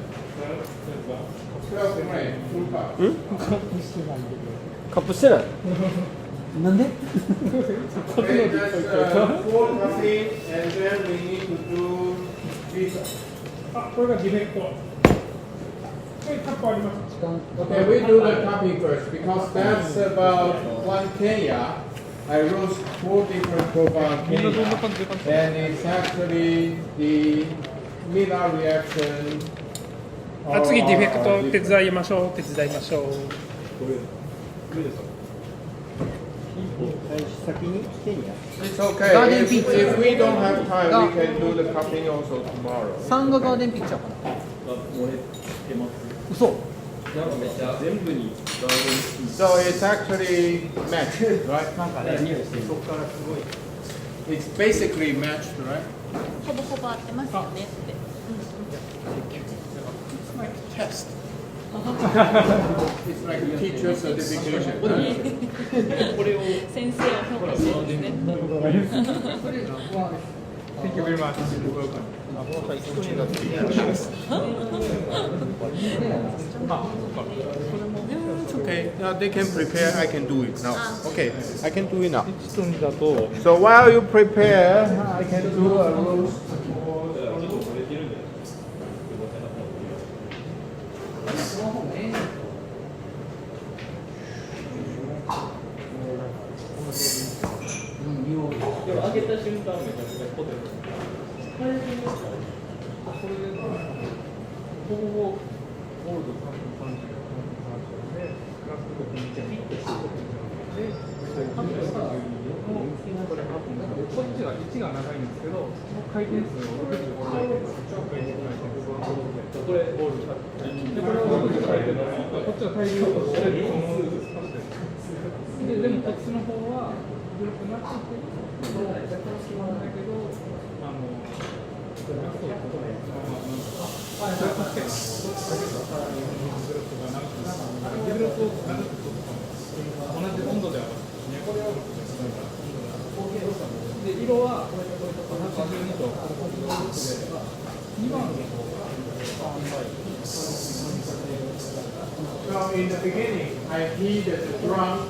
Speaker 1: 12 right, 2 cups.
Speaker 5: カップしてない。
Speaker 8: なんで？
Speaker 1: Okay, that's 4 coffee, and then we need to do pizza.
Speaker 5: あ、これがディフェクト。これカップあります。
Speaker 1: Okay, we do the coffee first because that's about 1 Kenya. I roast 4 different profile Kenya, and it's actually the Miller reaction.
Speaker 5: あ、次ディフェクト手伝いましょう。手伝いましょう。
Speaker 4: 先にケニア
Speaker 1: It's okay. If we don't have time, we can do the cupping also tomorrow.
Speaker 3: 3がガーデンピッチャーかな。嘘。
Speaker 1: So it's actually matched, right? It's basically matched, right?
Speaker 7: ほぼほぼ合ってますよねって。
Speaker 1: It's like a test. It's like a teacher certification.
Speaker 7: 先生を評価してるんですね。
Speaker 5: Thank you very much.
Speaker 1: It's okay. Now they can prepare. I can do it now. Okay, I can do it now.
Speaker 9: 1分だと
Speaker 1: So while you prepare, I can do a roast for the.
Speaker 9: でも開けた瞬間めちゃくちゃポテト使えるんですかこれでほぼほぼゴールド3分30でプラス5分めっちゃフィットしてるでこれこっちは1が長いんですけどその回転数を65回転これゴールドでこれを60回転こっちは大量としてでもこっちの方は緩くなっていてそうだけど、ラストことで、確かに、ブロックを長くと同じ温度ではで、色は82と2番の方が
Speaker 1: So in the beginning, I heated the drum,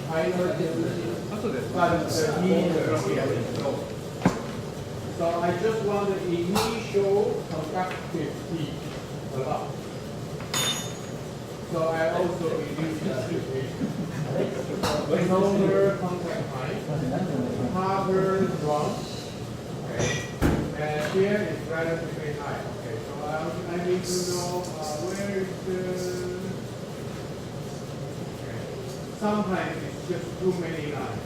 Speaker 1: higher temperature, but the heat is very low. So I just want the initial conductive heat a lot. So I also reduce the heat. Longer contact time, harder drum, okay, and here is relatively high. Okay, so I need to know where is the. Okay. Sometimes it's just too many lines.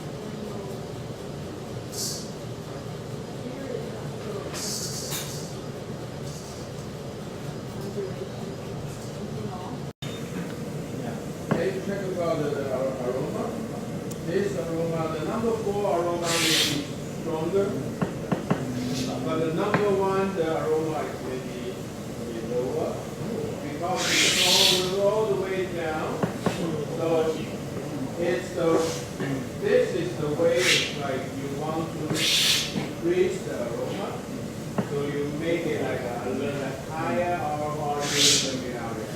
Speaker 1: Okay, check about the aroma. This aroma, the number 4 aroma will be stronger, but the number 1, the aroma is maybe lower because it's all the way down. So this is the way it's like you want to increase the aroma. So you make it like a little bit higher or during the area.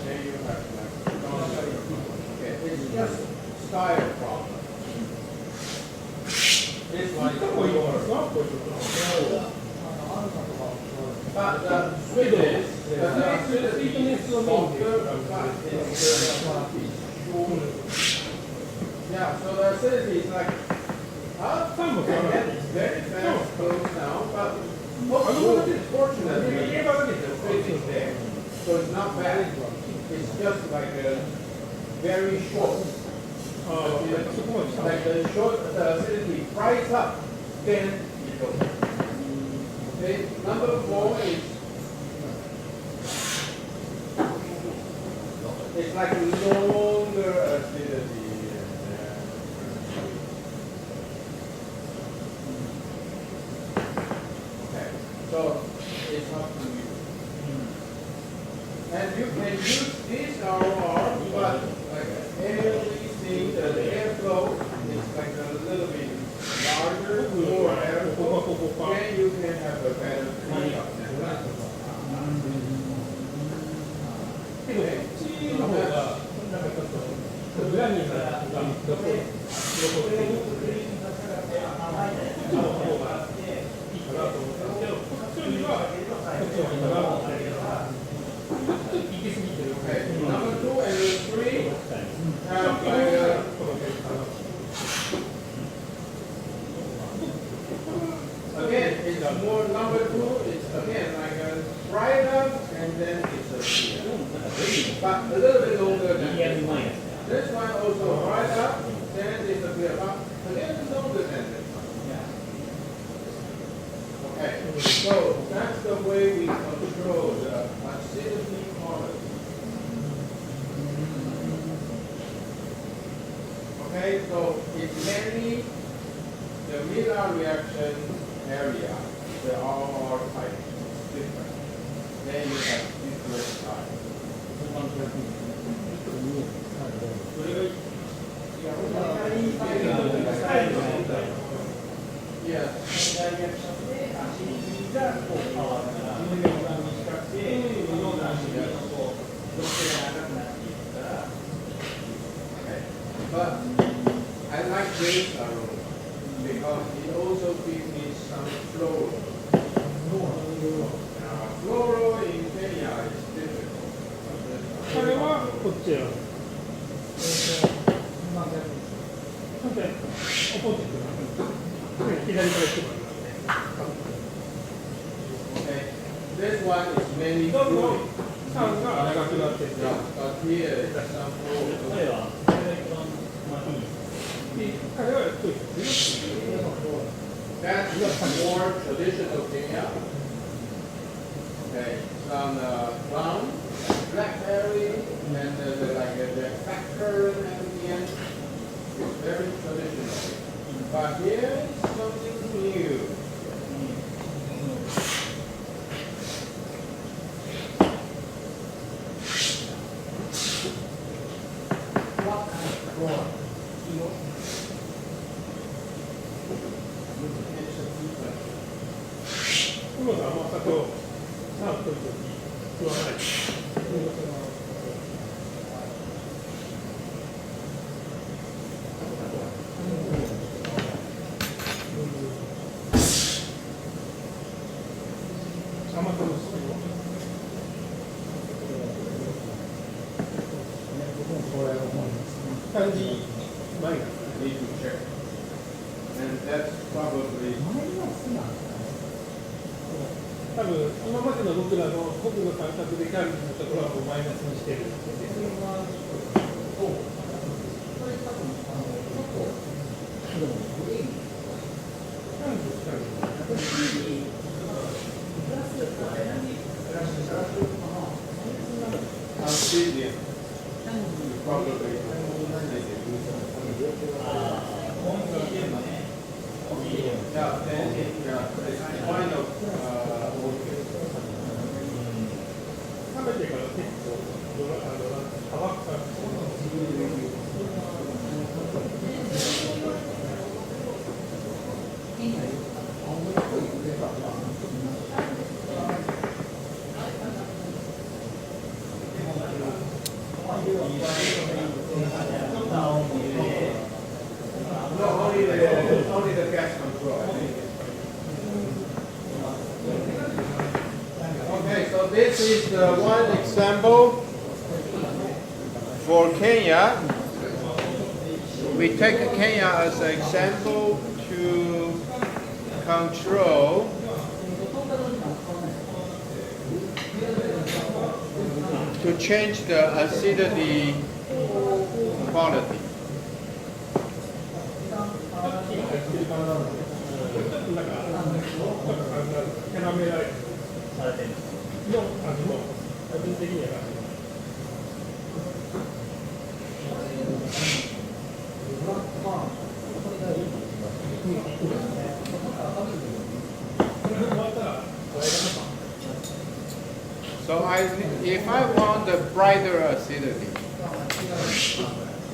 Speaker 1: Then you have like okay, it's just style problem. This one is for yours. But the sweetness is softer, but it's shorter. Yeah, so the acidity is like very fast close down, but fortunately the sweet is there, so it's not bad. It's just like a very short. Like the short the acidity rise up, then it goes. Okay, number 4 is it's like longer acidity. Okay, so it's up to you. And you can use this ROR, but like everything, the airflow is like a little bit larger, more airflow, then you can have a better cleanup. Okay. Okay, number 2 and 3 have again, it's more number 2, it's again like a right up and then it's a clear. But a little bit longer than this one. This one also right up, then it's a clear. But again, longer than this one. Okay, so that's the way we control the acidity quality. Okay, so it's mainly the Miller reaction area, the RR type is different. Then you have different types. Yes.
Speaker 4: じゃあこう変わったら自分で一番短くてどんどん足のこう毒性が長くなっていくから。
Speaker 1: Okay. But I like this aroma because it also gives me some floral. Floral in Kenya is difficult.
Speaker 5: これはこっちや。オポジット左から行けば。
Speaker 1: Okay. This one is mainly
Speaker 5: どんどん
Speaker 1: fruity.
Speaker 5: 酸が長くなっていって。
Speaker 1: Yeah, but here is some
Speaker 4: 彼
Speaker 1: floral.
Speaker 4: はそれが一番まあいい。
Speaker 5: 彼は太いですよ。
Speaker 1: That's more traditional Kenya. Okay, some plum, blackberry, and the blackcurrant at the end. It's very traditional. But here is something new.
Speaker 6: What kind of floor?
Speaker 5: この甘さと酸という時食わない。甘さの感じマイナス。
Speaker 1: Need to check. And that's probably
Speaker 5: 多分今までの僕の感覚でキャンディーのところはもうマイナスにしてる。
Speaker 1: Obsidian. Probably.
Speaker 4: 本気でもね。
Speaker 1: Yeah, and it's kind of orchid.
Speaker 5: 食べてから結構甘く感じ。
Speaker 1: No, only the gas control. I think. Okay, so this is the one example for Kenya. We take Kenya as an example to control to change the acidity quality.
Speaker 5: キャラメライ
Speaker 4: されてる。
Speaker 5: ズの味も個人的には。
Speaker 1: So if I want the brighter acidity,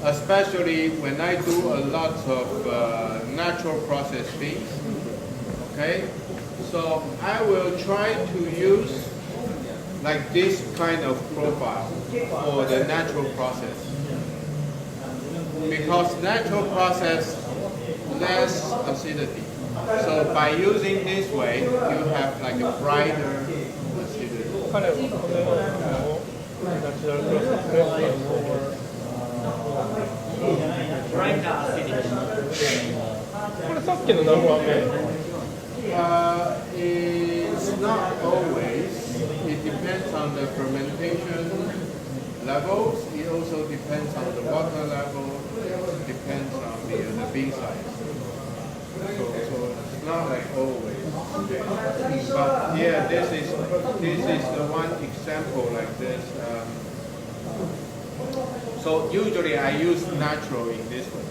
Speaker 1: especially when I do a lot of natural process things, okay, so I will try to use like this kind of profile for the natural process. Because natural process less acidity. So by using this way, you have like a brighter acidity.
Speaker 5: 彼はこのナチュラルプロセスでこれさっきの何番目
Speaker 1: It's not always. It depends on the fermentation levels. It also depends on the water level. It depends on the bean size. So it's not like always. But yeah, this is the one example like this. So usually I use natural in this one.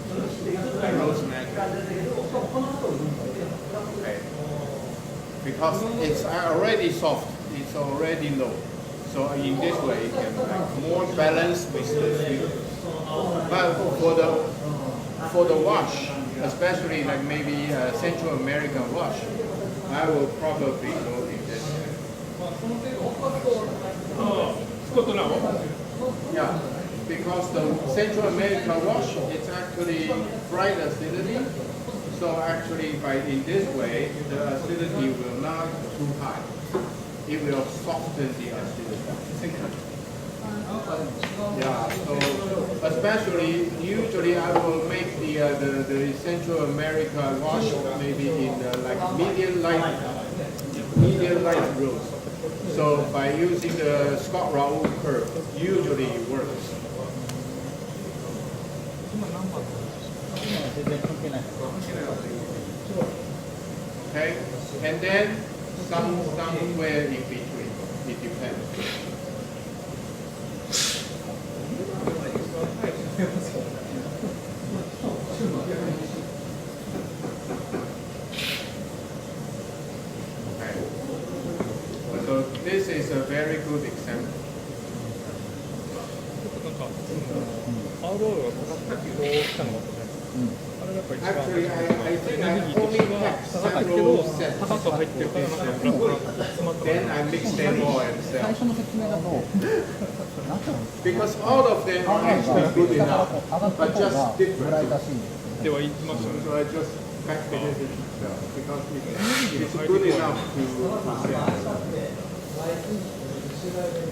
Speaker 1: I roast natural. Okay. Because it's already soft, it's already low. So in this way, it can like more balanced with the sweetness. But for the wash, especially like maybe Central American wash, I will probably go in this way. Yeah, because the Central America wash is actually bright acidity. So actually, in this way, the acidity will not too high. It will soften the acidity. Yeah, so especially usually I will make the Central America wash maybe in like medium light roast. So by using the Scott Raoul curve, usually it works. Okay, and then somewhere in between, it depends. Okay. So this is a very good example. Actually, I think I only have several sets of this then I mix them all and sell. Because all of them are actually good enough, but just different. So I just package it because it's good enough to sell.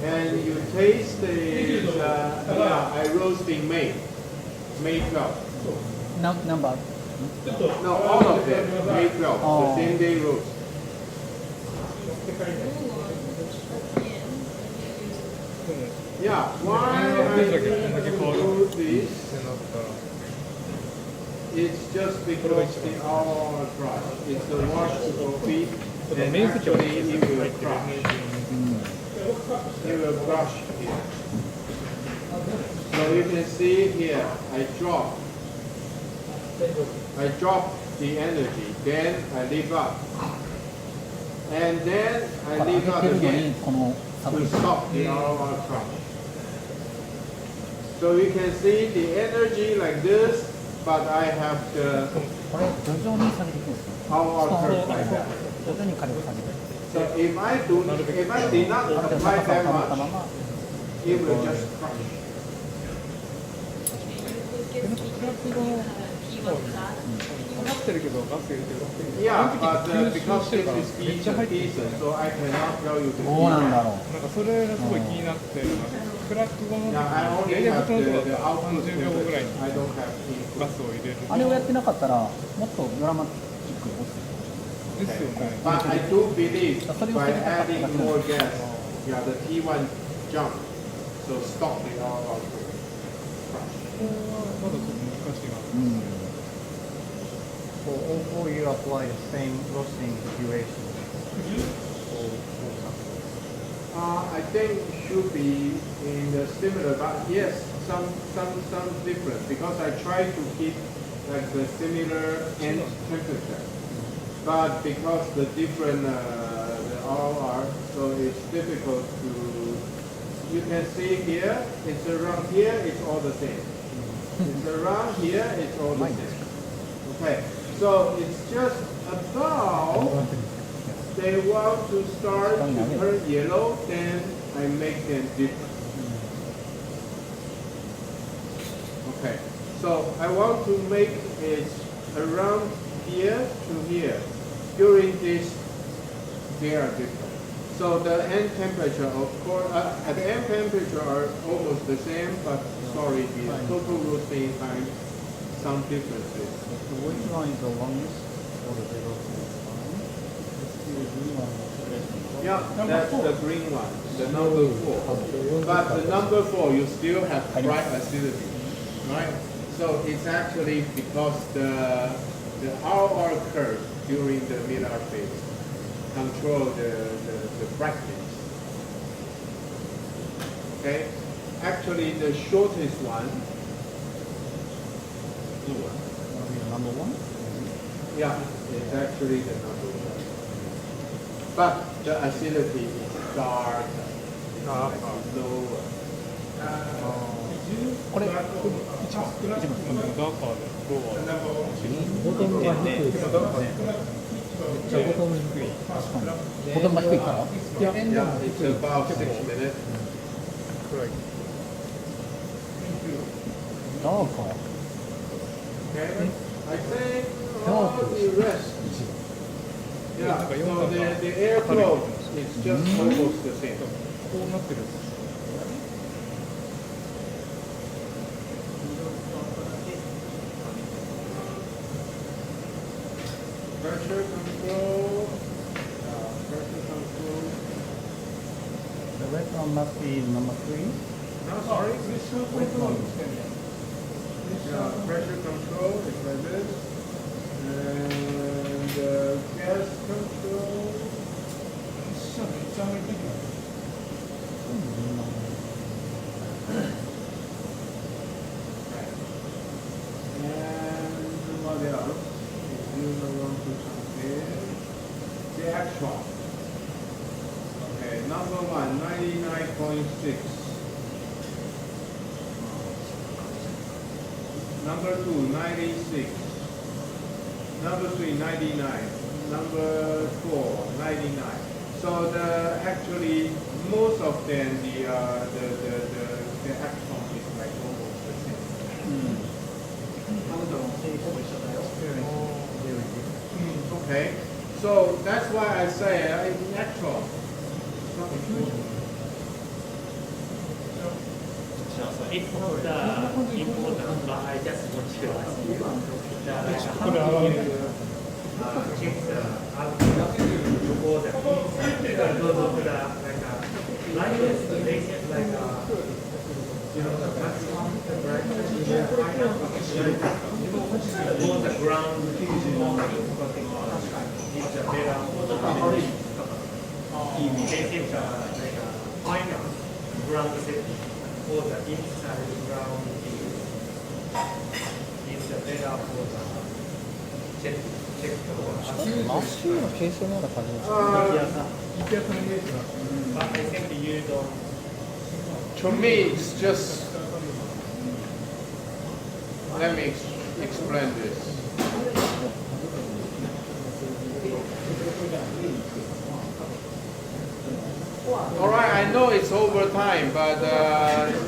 Speaker 1: And you taste the I roast in May 12.
Speaker 3: Number?
Speaker 1: No, all of them, May 12, the same day roast. Yeah, why I do this? It's just because the all crush. It's a washed coffee, and actually it will crush. It will crush here. So you can see here, I drop the energy, then I leave up. And then I leave up again to stop the RR crush. So you can see the energy like this, but I have the RR curve like that. So if I did not apply that much, it will just crush. Yeah, but because this is each pieces, so I cannot tell you the
Speaker 3: Oh,
Speaker 1: Yeah, I only have the output temperature. I don't have input.
Speaker 3: あれをやってなかったらもっとドラマチックに落ちて
Speaker 1: But I do believe by adding more gas, yeah, the T1 jump, so stop the RR crush.
Speaker 6: So all you apply the same roasting duration.
Speaker 1: I think should be in the similar, but yes, some different because I try to keep like the similar end temperature, but because the different the RR, so it's difficult to. You can see here, it's around here, it's all the same. It's around here, it's all the same. Okay, so it's just about. They want to start to turn yellow, then I make them different. Okay, so I want to make it around here to here. During this, they are different. So the end temperature, of course, at the end temperature are almost the same, but sorry, the total roasting time, some differences.
Speaker 6: Which one is the longest or the roasting time?
Speaker 1: Yeah, that's the green one, the number 4. But the number 4, you still have bright acidity, right? So it's actually because the RR curve during the Miller phase control the brightness. Okay, actually the shortest one.
Speaker 6: Number 1?
Speaker 1: Yeah, it's actually the number 1. But the acidity is darker, it's like lower.
Speaker 3: これ
Speaker 9: ボトムが低いですね。
Speaker 8: じゃあボトム低い。
Speaker 3: 確かにボトムが低いから
Speaker 8: いや、エンド
Speaker 1: Yeah,
Speaker 8: も
Speaker 1: it's
Speaker 8: 低い。
Speaker 1: about 6 minutes.
Speaker 8: Correct.
Speaker 3: ダーカー
Speaker 1: Okay. I think
Speaker 3: No.
Speaker 1: all the rest. Yeah, so the air flow is just almost the same.
Speaker 8: こうなってる。
Speaker 1: Pressure control. Pressure control.
Speaker 6: The red one must be number 3.
Speaker 1: No, sorry. Yeah, pressure control is like this. And gas control. And what else? If you want to compare the actual. Okay, number one, 99.6. Number two, 96. Number three, 99. Number four, 99. So the actually most of them the action is like almost the same. Okay, so that's why I say it's natural. It's not intuition.
Speaker 2: Important, but I just want to ask you. How
Speaker 5: Put it
Speaker 2: do
Speaker 5: on.
Speaker 2: you check the output for the those of the like destination, like the maximum temperature for the ground is a better basic final ground setting for the inside ground is better for the check the
Speaker 3: マシンの形成のような感じです
Speaker 2: But I think you don't.
Speaker 1: To me, it's just. Let me explain this. All right, I know it's over time, but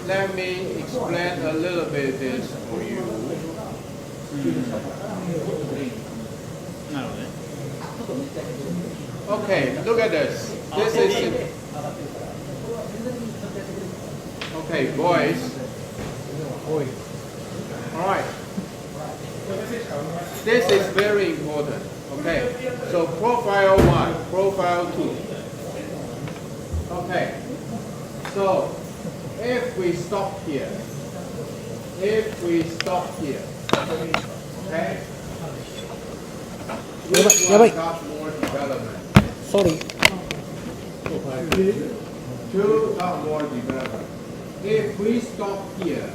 Speaker 1: let me explain a little bit this for you.
Speaker 3: なるほどね
Speaker 1: Okay, look at this. This is. Okay, boys. All right. This is very important. Okay. So profile 1, profile 2. Okay. So if we stop here, okay. Which
Speaker 3: Yeah,
Speaker 1: one
Speaker 3: wait.
Speaker 1: got more development?
Speaker 3: Sorry
Speaker 1: Two got more development. If we stop here,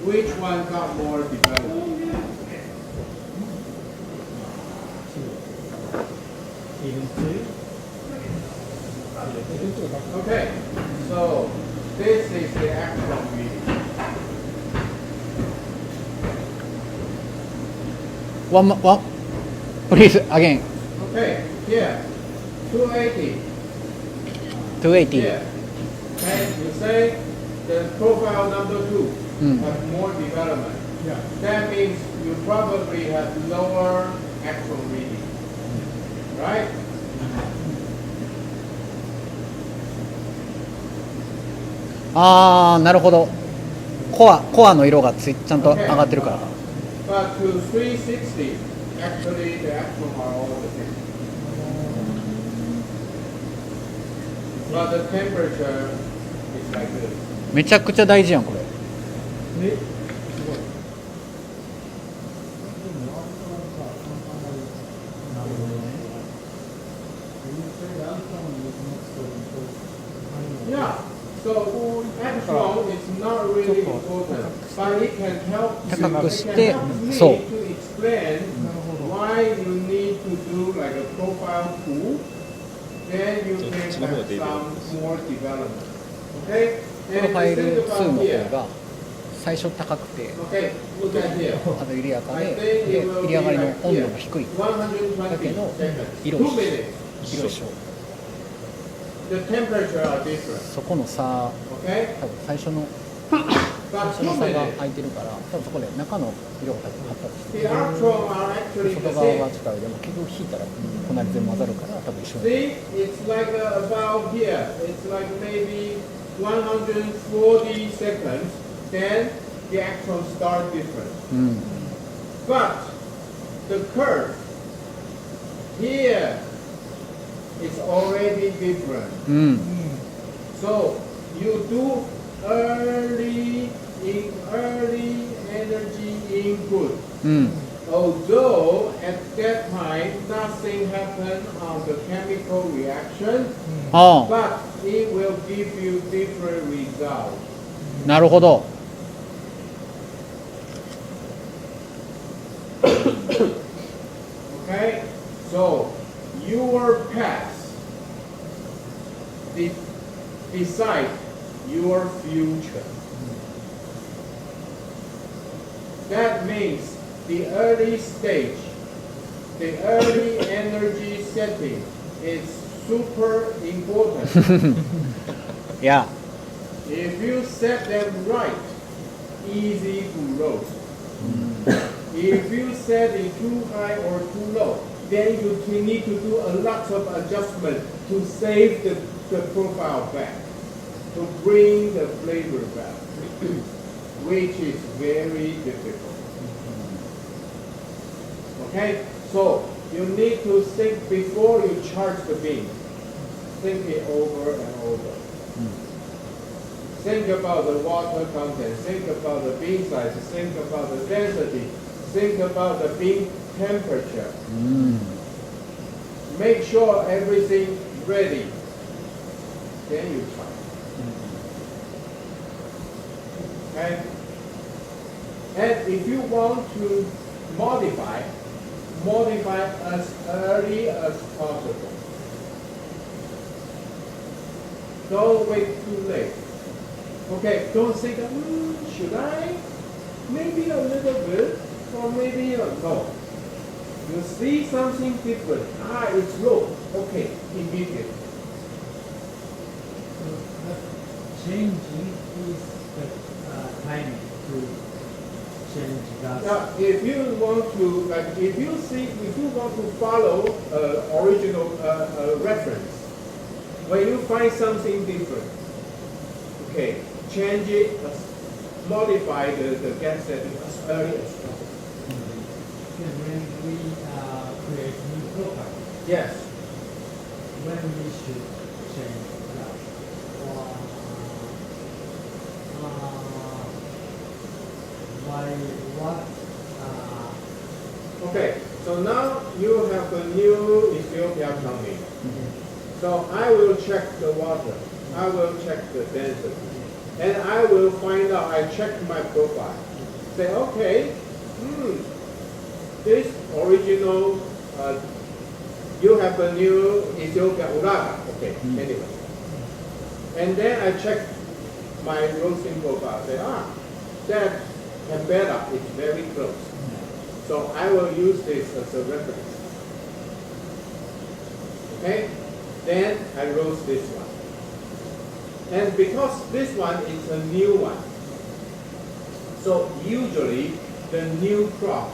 Speaker 1: which one got more development? Okay, so this is the actual reading.
Speaker 3: one please again
Speaker 1: Okay, here, 280.
Speaker 3: 280
Speaker 1: Here. Okay, you say the profile number 2 has more development.
Speaker 5: Yeah.
Speaker 1: That means you probably have lower actual reading. Right?
Speaker 3: ああなるほどコアの色がちゃんと上がってるから
Speaker 1: But to 360, actually the actual are all the same. But the temperature is like this.
Speaker 3: めちゃくちゃ大事やんこれ
Speaker 1: Yeah. So actual is not really important, but it can help you.
Speaker 3: 高く
Speaker 1: It
Speaker 3: し
Speaker 1: can
Speaker 3: て
Speaker 1: help me
Speaker 3: そう
Speaker 1: to explain why you need to do like a profile tool. Then you can have some more development. Okay?
Speaker 3: プロファイル2の方が最初高くて
Speaker 1: Okay, look at here.
Speaker 3: あと緩やか
Speaker 1: I
Speaker 3: で
Speaker 1: think
Speaker 3: で
Speaker 1: it will
Speaker 3: 入
Speaker 1: be
Speaker 3: り上がりの
Speaker 1: like
Speaker 3: 温
Speaker 1: here.
Speaker 3: 度が低い
Speaker 1: 120
Speaker 3: だけど
Speaker 1: seconds.
Speaker 3: 色
Speaker 1: 2
Speaker 3: 一緒
Speaker 1: minutes.
Speaker 3: 色一緒
Speaker 1: The temperature are different.
Speaker 3: そこの差
Speaker 1: Okay?
Speaker 3: 多分最初の
Speaker 1: But
Speaker 3: その
Speaker 1: 2
Speaker 3: 差が
Speaker 1: minutes.
Speaker 3: 空いてるから多分そこで中の色が多分発達して
Speaker 1: The electrons are actually
Speaker 3: 外
Speaker 1: the
Speaker 3: 側
Speaker 1: same.
Speaker 3: は近いでも結局引いたら隣全部混ざるから多分一緒に
Speaker 1: See, it's like about here. It's like maybe 140 seconds. Then the electrons start different.
Speaker 3: うん、
Speaker 1: But the curve here is already different.
Speaker 3: うん、
Speaker 1: So you do early energy input.
Speaker 3: うん、
Speaker 1: Although at that time nothing happened on the chemical reaction,
Speaker 3: あ
Speaker 1: but it will give you different results.
Speaker 3: あなるほど
Speaker 1: Okay? So your past decide your future. That means the early stage, the early energy setting is super important.
Speaker 3: いや
Speaker 1: If you set them right, easy to roast. If you set it too high or too low, then you need to do a lot of adjustment to save the profile back, to bring the flavor back, which is very difficult. Okay, so you need to think before you charge the bean. Think it over and over. Think about the water content, think about the bean size, think about the density, think about the bean temperature.
Speaker 3: うん
Speaker 1: Make sure everything ready. Then you try. Okay? And if you want to modify as early as possible. Don't wait too late. Okay, don't think, should I? Maybe a little bit, or maybe no. You see something different. It's low. Okay, immediately.
Speaker 8: So that changing is the time to change gas.
Speaker 1: Now, if you want to, if you want to follow original reference, when you find something different, okay, change it, modify the gas setting as early as possible.
Speaker 8: And when we create new profile,
Speaker 1: Yes.
Speaker 8: when we should change gas, or by what?
Speaker 1: Okay, so now you have the new Ethiopia coming. So I will check the water. I will check the density. And I will find out, I check my profile. Say, okay, this original, you have the new Ethiopia Uraga. Okay, anyway. And then I check my roasting profile. Say, that Canberra is very close. So I will use this as a reference. Okay? Then I roast this one. And because this one is a new one, so usually the new crop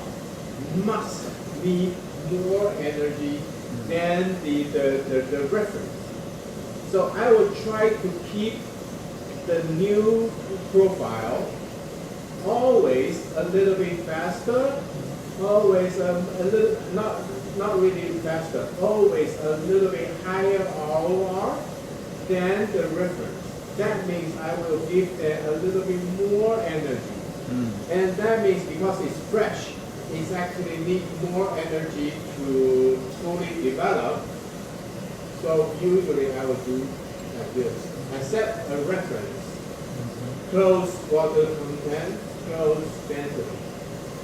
Speaker 1: must need more energy than the reference. So I will try to keep the new profile always a little bit faster, always a little, not really faster, always a little bit higher ROR than the reference. That means I will give them a little bit more energy. And that means because it's fresh, it actually needs more energy to fully develop. So usually I will do like this. I set a reference, close water content, close density.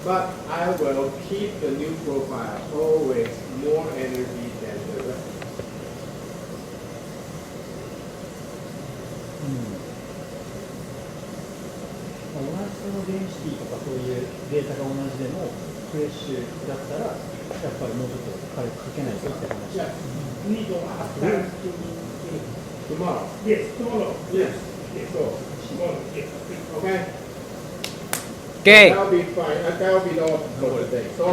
Speaker 1: But I will keep the new profile always more energy than the reference.
Speaker 8: Once
Speaker 4: そのデンシティとかそういうデータが同じでもフレッシュだったらやっぱりもうちょっと軽くかけないとって話。
Speaker 5: Yeah. We need to start
Speaker 1: Tomorrow.
Speaker 5: yes, tomorrow.
Speaker 1: Yes.
Speaker 5: Yes.
Speaker 1: So,
Speaker 5: Tomorrow, yes.
Speaker 1: okay.
Speaker 3: OK
Speaker 1: That'll be fine. That'll be all for today. Sorry.